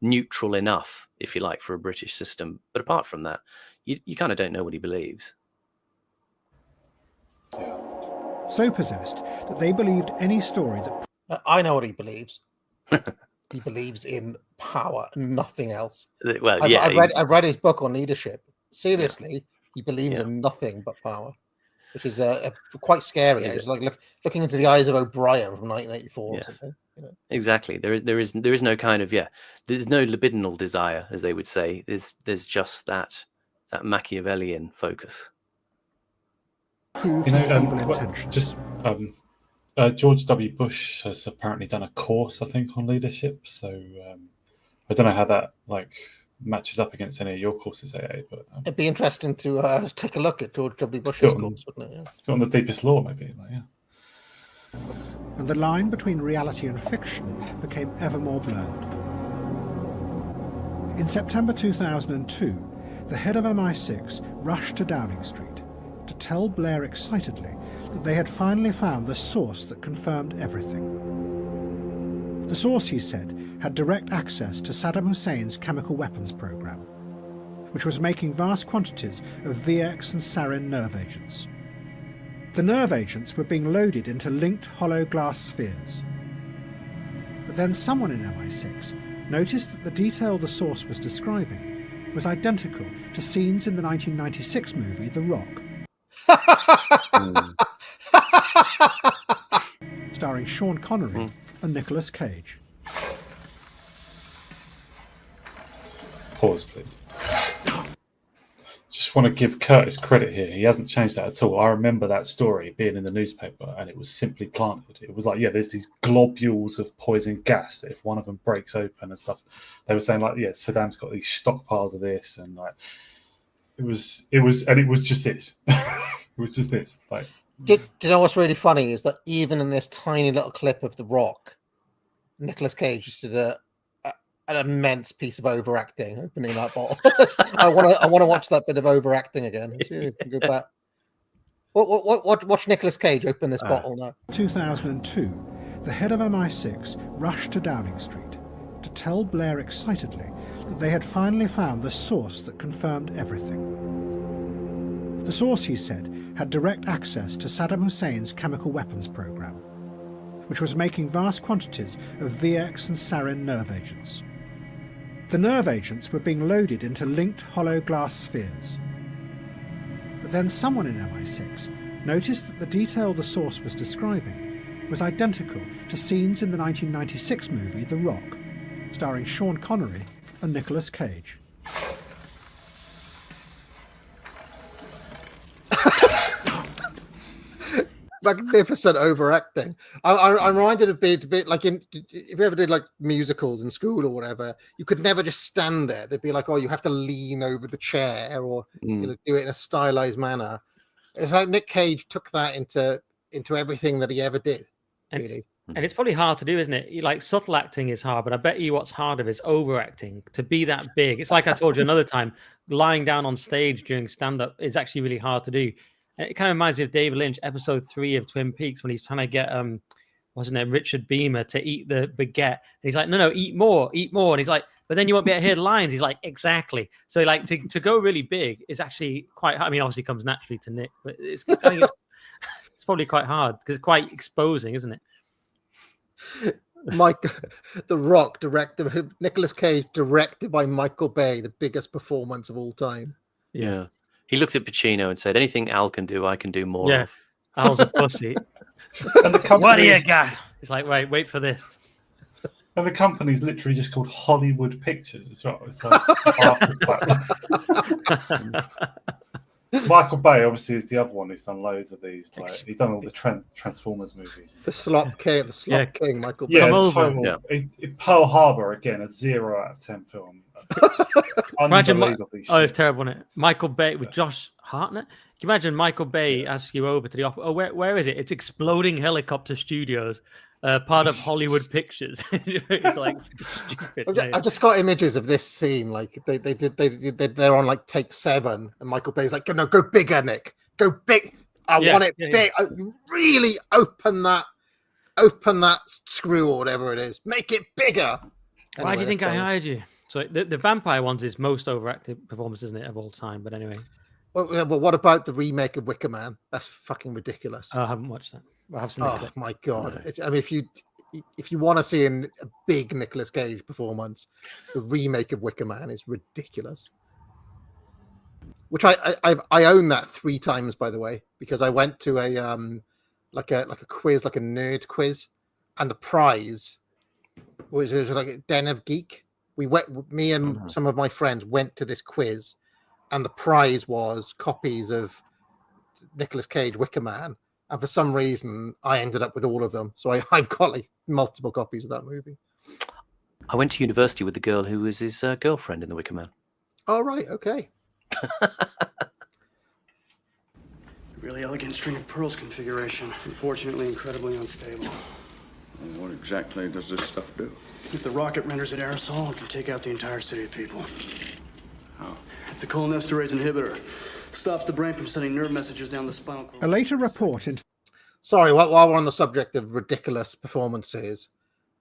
neutral enough, if you like, for a British system. But apart from that, you kind of don't know what he believes. So possessed that they believed any story that... I know what he believes. He believes in power and nothing else. Well, I've read his book on leadership. Seriously, he believes in nothing but power, which is quite scary. It's like looking into the eyes of O'Brien from 1984 or something. You know? Exactly. There is no kind of there's no libidinal desire, as they would say. There's just that Machiavellian focus. George W. Bush has apparently done a course, I think, on leadership. So I don't know how that matches up against any of your courses, AA. But it'd be interesting to take a look at George W. Bush's course, wouldn't it? Yeah. On the deepest law, maybe. And the line between reality and fiction became ever more blurred. In September 2002, the head of MI6 rushed to Downing Street to tell Blair excitedly that they had finally found the source that confirmed everything. The source, he said, had direct access to Saddam Hussein's chemical weapons program, which was making vast quantities of VX and sarin nerve agents. The nerve agents were being loaded into linked hollow glass spheres. But then someone in MI6 noticed that the detail the source was describing was identical to scenes in the 1996 movie The Rock. Starring Sean Connery and Nicolas Cage. Pause, please. Just want to give Curtis credit here. He hasn't changed that at all. I remember that story being in the newspaper, and it was simply planted. It was like, there's these globules of poison gas that if one of them breaks open and stuff, they were saying Saddam's got these stockpiles of this, and it was just this. It was just this. Do you know what's really funny is that even in this tiny little clip of The Rock, Nicolas Cage just did an immense piece of overacting opening that bottle. I want to watch that bit of overacting again. Go back. Watch Nicolas Cage open this bottle now. 2002, the head of MI6 rushed to Downing Street to tell Blair excitedly that they had finally found the source that confirmed everything. The source, he said, had direct access to Saddam Hussein's chemical weapons program, which was making vast quantities of VX and sarin nerve agents. The nerve agents were being loaded into linked hollow glass spheres. But then someone in MI6 noticed that the detail the source was describing was identical to scenes in the 1996 movie The Rock, starring Sean Connery and Nicolas Cage. Magnificent overacting. I'm reminded of a bit like if you ever did musicals in school or whatever, you could never just stand there. They'd be like, you have to lean over the chair or do it in a stylized manner. It's like Nick Cage took that into everything that he ever did. Really. And it's probably hard to do, isn't it? Subtle acting is hard, but I bet you what's harder is overacting, to be that big. It's like I told you another time, lying down on stage during stand-up is actually really hard to do. And it kind of reminds me of David Lynch, episode 3 of Twin Peaks, when he's trying to get, Richard Beamer to eat the baguette. And he's like, no, eat more. And he's like, but then you won't be able to hear the lines. He's like, exactly. So to go really big is actually quite hard. I mean, obviously it comes naturally to Nick, but it's funny probably quite hard because it's quite exposing, isn't it? The Rock directed, Nicolas Cage directed by Michael Bay, the biggest performance of all time. Yeah. He looked at Pacino and said, anything Al can do, I can do more of. Al's a pussy. And the What do you company's, got? It's like, wait for this. and the company's literally just called Hollywood Pictures as well. It's like half the slap. Michael Bay obviously is the other one who's done loads of these. Like he's done all the Transformers movies. The Slop King, Michael Bay. Yeah, it's total, Pearl Harbor again, a 0 out of 10 film. Imagine, it's terrible, isn't it? Michael Bay with Josh Hartnett. Can you imagine Michael Bay asks you over to the office? Oh, where is it? It's Exploding Helicopter Studios, part of Hollywood Pictures. It's like stupid. I just got images of this scene. Like they're on like take 7, and Michael Bay's like, no, go bigger, Nick. Go big. I want it big. Yeah. Really open that screw or whatever it is. Make it bigger. Why do you think I hired you? So the vampire ones is most overacted performance, isn't it, of all time? But anyway. Well, what about the remake of Wicker Man? That's fucking ridiculous. Oh, I haven't watched that. I have seen it. My God! I mean, if you want to see a big Nicolas Cage performance, the remake of Wicker Man is ridiculous. Which I own that 3 times, by the way, because I went to a like a quiz, like a nerd quiz, and the prize was like a Den of Geek. Me and some of my friends went to this quiz, and the prize was copies of Nicolas Cage Wicker Man. And for some reason, I ended up with all of them. So I've got like multiple copies of that movie. I went to university with the girl who was his girlfriend in The Wicker Man. Oh, right. Okay. Really elegant string of pearls configuration. Unfortunately, incredibly unstable. Well, what exactly does this stuff do? If the rocket renders it aerosol, it can take out the entire city of people. How? It's a cholinesterase inhibitor. Stops the brain from sending nerve messages down the spinal cord. A later report into... Sorry, while we're on the subject of ridiculous performances,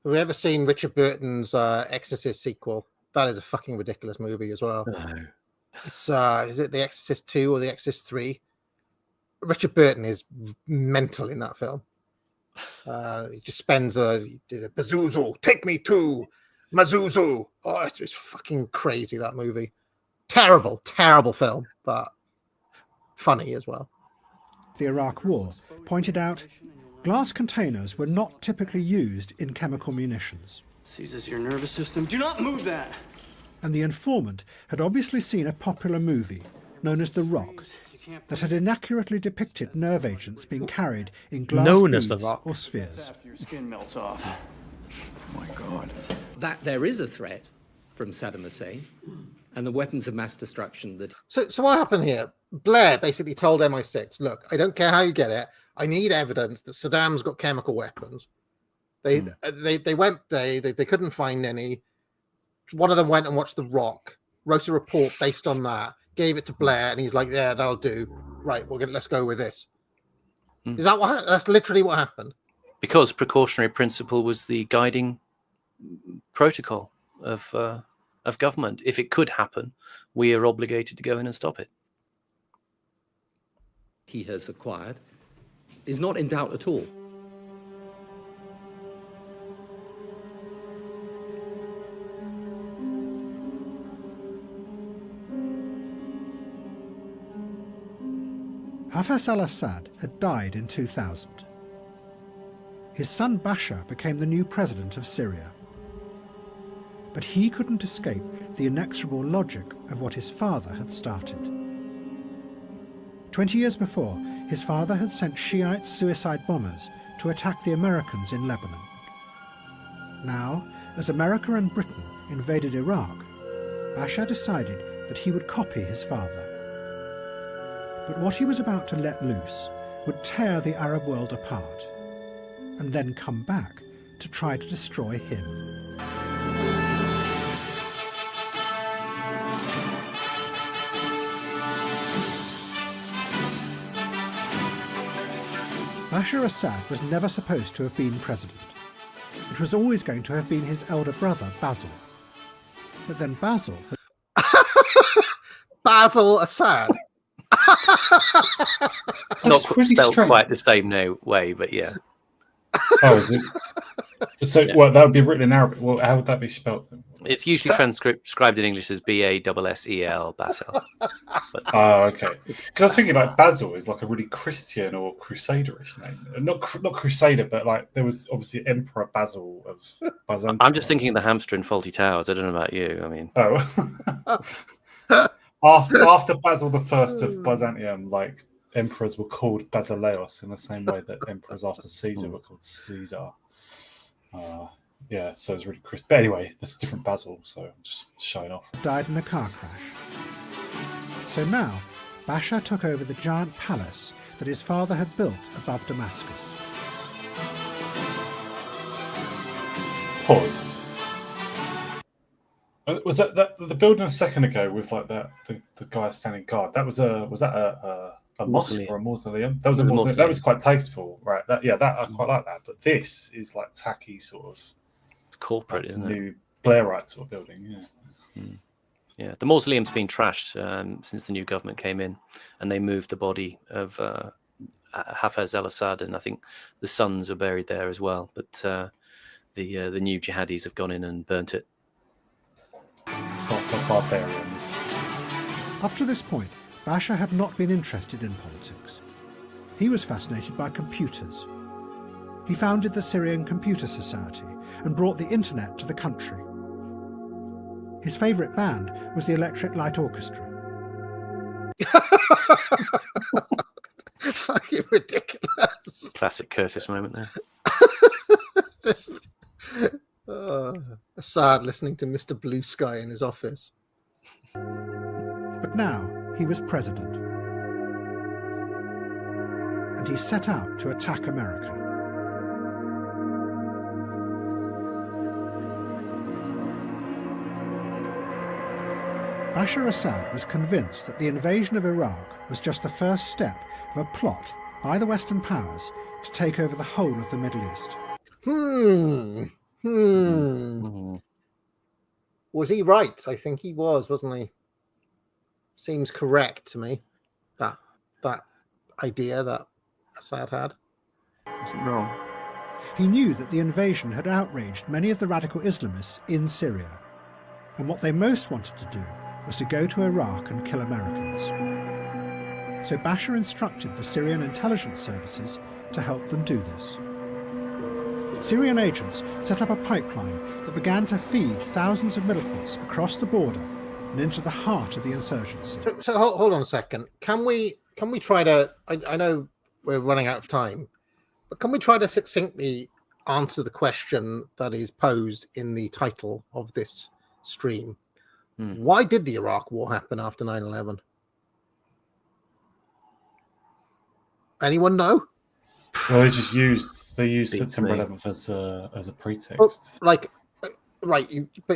have you ever seen Richard Burton's Exorcist sequel? That is a fucking ridiculous movie as well. No. It's is it The Exorcist 2 or The Exorcist 3? Richard Burton is mental in that film. He just spends Pazuzu, take me to Mazuzu. Oh, it's fucking crazy, that movie. Terrible film, but funny as well. The Iraq War pointed out glass containers were not typically used in chemical munitions. Seizes your nervous system. Do not move that! And the informant had obviously seen a popular movie known as The Rock that had inaccurately depicted nerve agents being carried in glass beads or spheres. Your skin melts off. Oh my God. That there is a threat from Saddam Hussein and the weapons of mass destruction that... So what happened here? Blair basically told MI6, look, I don't care how you get it. I need evidence that Saddam's got chemical weapons. They couldn't find any. One of them went and watched The Rock, wrote a report based on that, gave it to Blair, and he's like, yeah, that'll do. Right, let's go with this. Is that what? That's literally what happened. Because precautionary principle was the guiding protocol of government. If it could happen, we are obligated to go in and stop it. he has acquired is not in doubt at all. Hafez al-Assad had died in 2000. His son Bashar became the new president of Syria. But he couldn't escape the inexorable logic of what his father had started. 20 years before, his father had sent Shiite suicide bombers to attack the Americans in Lebanon. Now, as America and Britain invaded Iraq, Bashar decided that he would copy his father. But what he was about to let loose would tear the Arab world apart, and then come back to try to destroy him. Bashar Assad was never supposed to have been president. It was always going to have been his elder brother, Basil. But then Basil... Basil Assad? Not pretty spelled strange. quite the same way, but yeah. Oh, is it? So, well, that would be written in Arabic. Well, how would that be spelled then? It's usually transcribed in English as Basel. Basel. Oh, okay. Because I was thinking like Basil is like a really Christian or Crusader-ish name. Not Crusader, but like there was obviously Emperor Basil of Byzantium. I'm just thinking of the hamster in Fawlty Towers. I don't know about you. I mean, after Basil the First of Byzantium, like emperors were called Basileos in the same way that emperors after Caesar were called Caesar. Yeah, so it's really crisp. But anyway, there's a different Basil, so I'm just showing off. Died in a car crash. So now, Bashar took over the giant palace that his father had built above Damascus. Pause. Was that the building a second ago with like that the guy standing guard? That was that a mosque or a mausoleum? That was a mausoleum. That was quite tasteful, right? That I quite like that. But this is like tacky sort of. It's corporate, like isn't it? New Blairite sort of building, yeah. Yeah, the mausoleum's been trashed since the new government came in, and they moved the body of Hafez al-Assad, and I think the sons are buried there as well. But the new jihadis have gone in and burnt it. Proper barbarians. Up to this point, Bashar had not been interested in politics. He was fascinated by computers. He founded the Syrian Computer Society and brought the internet to the country. His favourite band was the Electric Light Orchestra. Fucking ridiculous. Classic Curtis moment there. Assad listening to Mr. Blue Sky in his office. But now he was president. And he set out to attack America. Bashar Assad was convinced that the invasion of Iraq was just the first step of a plot by the Western powers to take over the whole of the Middle East. Was he right? I think he was, wasn't he? Seems correct to me. That idea that Assad had. Wasn't wrong. He knew that the invasion had outraged many of the radical Islamists in Syria, and what they most wanted to do was to go to Iraq and kill Americans. So Bashar instructed the Syrian intelligence services to help them do this. Syrian agents set up a pipeline that began to feed thousands of militants across the border and into the heart of the insurgency. So hold on a second. Can we try to? I know we're running out of time, but can we try to succinctly answer the question that is posed in the title of this stream? Why did the Iraq War happen after 9/11? Anyone know? Well, they used September 11th as a pretext. But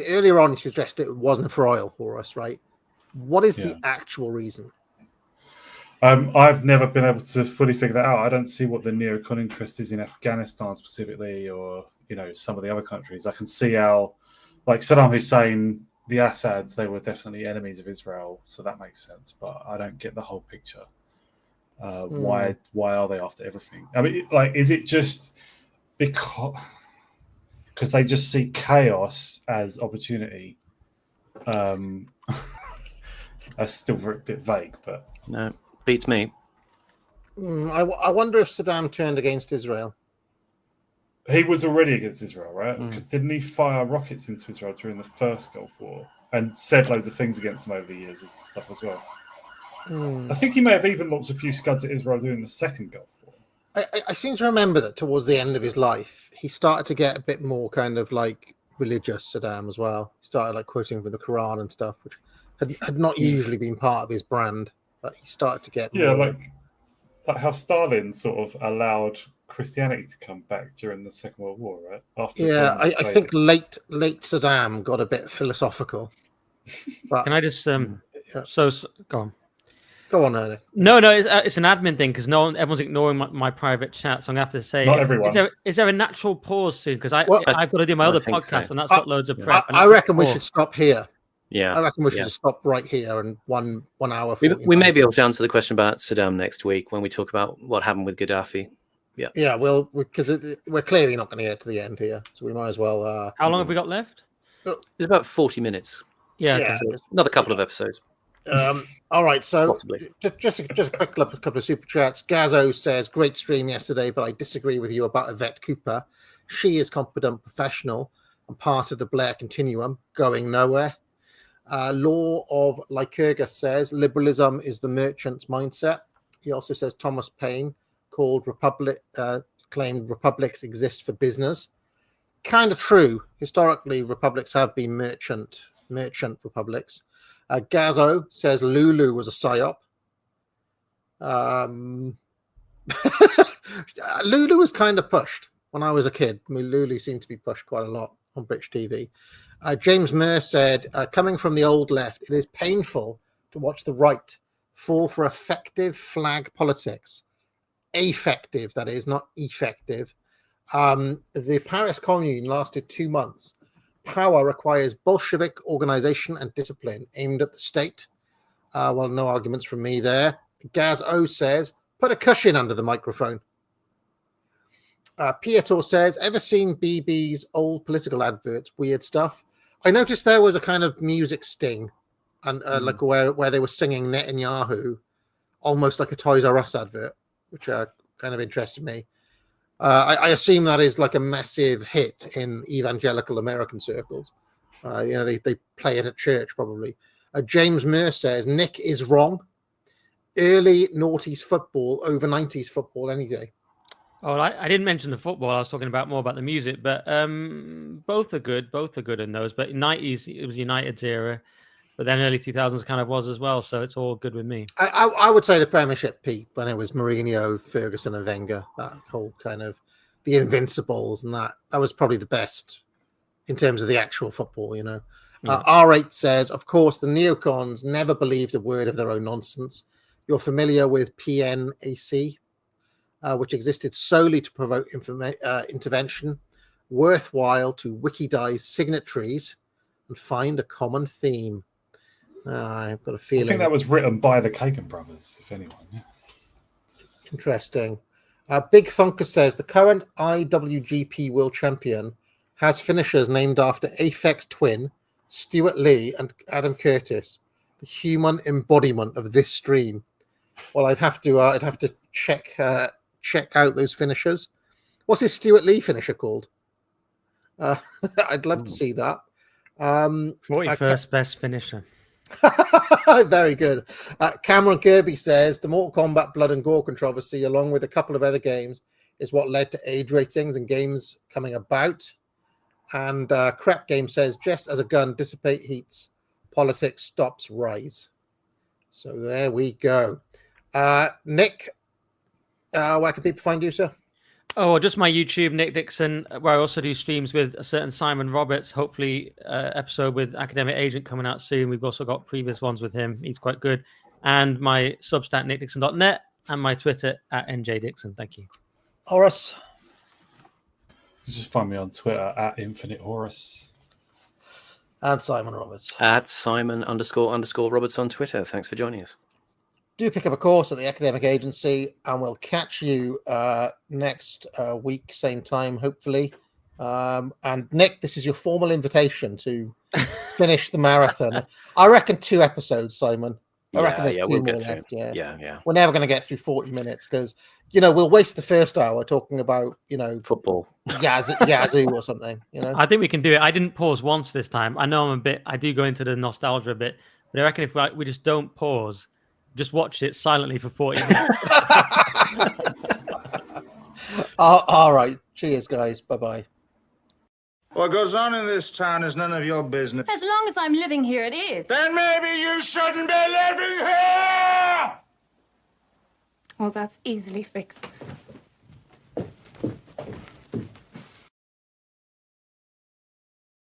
earlier on you suggested it wasn't for oil for us, right? What is the actual reason? I've never been able to fully figure that out. I don't see what the neocon interest is in Afghanistan specifically, or some of the other countries. I can see how, like Saddam Hussein, the Assads, they were definitely enemies of Israel, so that makes sense. But I don't get the whole picture. Why are they after everything? I mean, is it just because they just see chaos as opportunity? That's still a bit vague, but no, beats me. I wonder if Saddam turned against Israel. He was already against Israel, right? Because didn't he fire rockets into Israel during the first Gulf War and said loads of things against them over the years and stuff as well? I think he may have even launched a few scuds at Israel during the second Gulf War. I seem to remember that towards the end of his life, he started to get a bit more kind of like religious, Saddam, as well. He started like quoting from the Quran and stuff, which had not usually been part of his brand. But he started to get more... like how Stalin sort of allowed Christianity to come back during the Second World War, right? I think late Saddam got a bit philosophical. But, can I just go on? Go on, Ernie. No, it's an admin thing because everyone's ignoring my private chat, so I'm gonna have to say, not everyone. Is there a natural pause soon? Because I've got to do my other podcast, and that's got loads of prep. I reckon we should stop here. Yeah. I reckon we should just stop right here and 1 hour. We may be able to answer the question about Saddam next week when we talk about what happened with Gaddafi. Yeah. Yeah, well, because we're clearly not going to get to the end here, so we might as well. How long have we got left? It's about 40 minutes. Yeah. So another couple of episodes. All right, so Possibly. just a quick couple of super chats. Gazzo says, great stream yesterday, but I disagree with you about Yvette Cooper. She is competent, professional, and part of the Blair continuum, going nowhere. Law of Lycurgus says, liberalism is the merchant's mindset. He also says Thomas Paine claimed republics exist for business. Kind of true. Historically, republics have been merchant republics. Gazzo says Lulu was a psyop. Lulu was kind of pushed when I was a kid. I mean, Lulu seemed to be pushed quite a lot on British TV. James Murr said, coming from the old left, it is painful to watch the right fall for effective flag politics. Effective, that is, not effective. The Paris Commune lasted 2 months. Power requires Bolshevik organization and discipline aimed at the state. Well, no arguments from me there. Gaz O says, put a cushion under the microphone. Pietro says, ever seen BB's old political adverts? Weird stuff. I noticed there was a kind of music sting, and like where they were singing Netanyahu, almost like a Toys R Us advert, which kind of interested me. I assume that is like a massive hit in evangelical American circles. They play it at church probably. James Murr says, Nick is wrong. Early noughties football over 90s football any day. Oh, I didn't mention the football. I was talking about more about the music, but both are good. Both are good in those. But 90s, it was United's era, but then early 2000s kind of was as well. So it's all good with me. I would say the Premiership peaked when it was Mourinho, Ferguson, and Wenger. That whole kind of the Invincibles and that was probably the best in terms of the actual football. Yeah. R8 says, of course, the neocons never believed a word of their own nonsense. You're familiar with PNAC? Which existed solely to provoke intervention, worthwhile to wiki-dive signatories and find a common theme. I've got a feeling. I think that was written by the Kagan brothers, if anyone. Yeah. Interesting. Big Thunker says the current IWGP World Champion has finishers named after Aphex Twin, Stuart Lee, and Adam Curtis, the human embodiment of this stream. Well, I'd have to check out those finishers. What's his Stuart Lee finisher called? I'd love to see that. 41st best finisher. Very good. Cameron Kirby says the Mortal Kombat Blood and Gore controversy, along with a couple of other games, is what led to age ratings and games coming about. And Crap Game says, just as a gun dissipate heats, politics stops rise. So there we go. Nick, where can people find you, sir? Oh, just my YouTube, Nick Dixon, where I also do streams with a certain Simon Roberts. Hopefully, episode with Academic Agent coming out soon. We've also got previous ones with him. He's quite good. And my Substack, nickdixon.net, and my Twitter at NJDixon. Thank you. Horace. Just find me on Twitter at Infinite Horus. And Simon Roberts. At Simon__Roberts on Twitter. Thanks for joining us. Do pick up a course at the Academic Agency, and we'll catch you next week, same time, hopefully. And Nick, this is your formal invitation to finish the marathon. I reckon 2 episodes, Simon. I reckon there's 2 more left. Yeah. We're never going to get through 40 minutes because, we'll waste the first hour talking about, football, Yazoo or something. I think we can do it. I didn't pause once this time. I know I do go into the nostalgia a bit, but I reckon if we just don't pause, just watch it silently for 40 minutes. All right. Cheers, guys. Bye-bye. What goes on in this town is none of your business. As long as I'm living here, it is. Then maybe you shouldn't be living here! Well, that's easily fixed.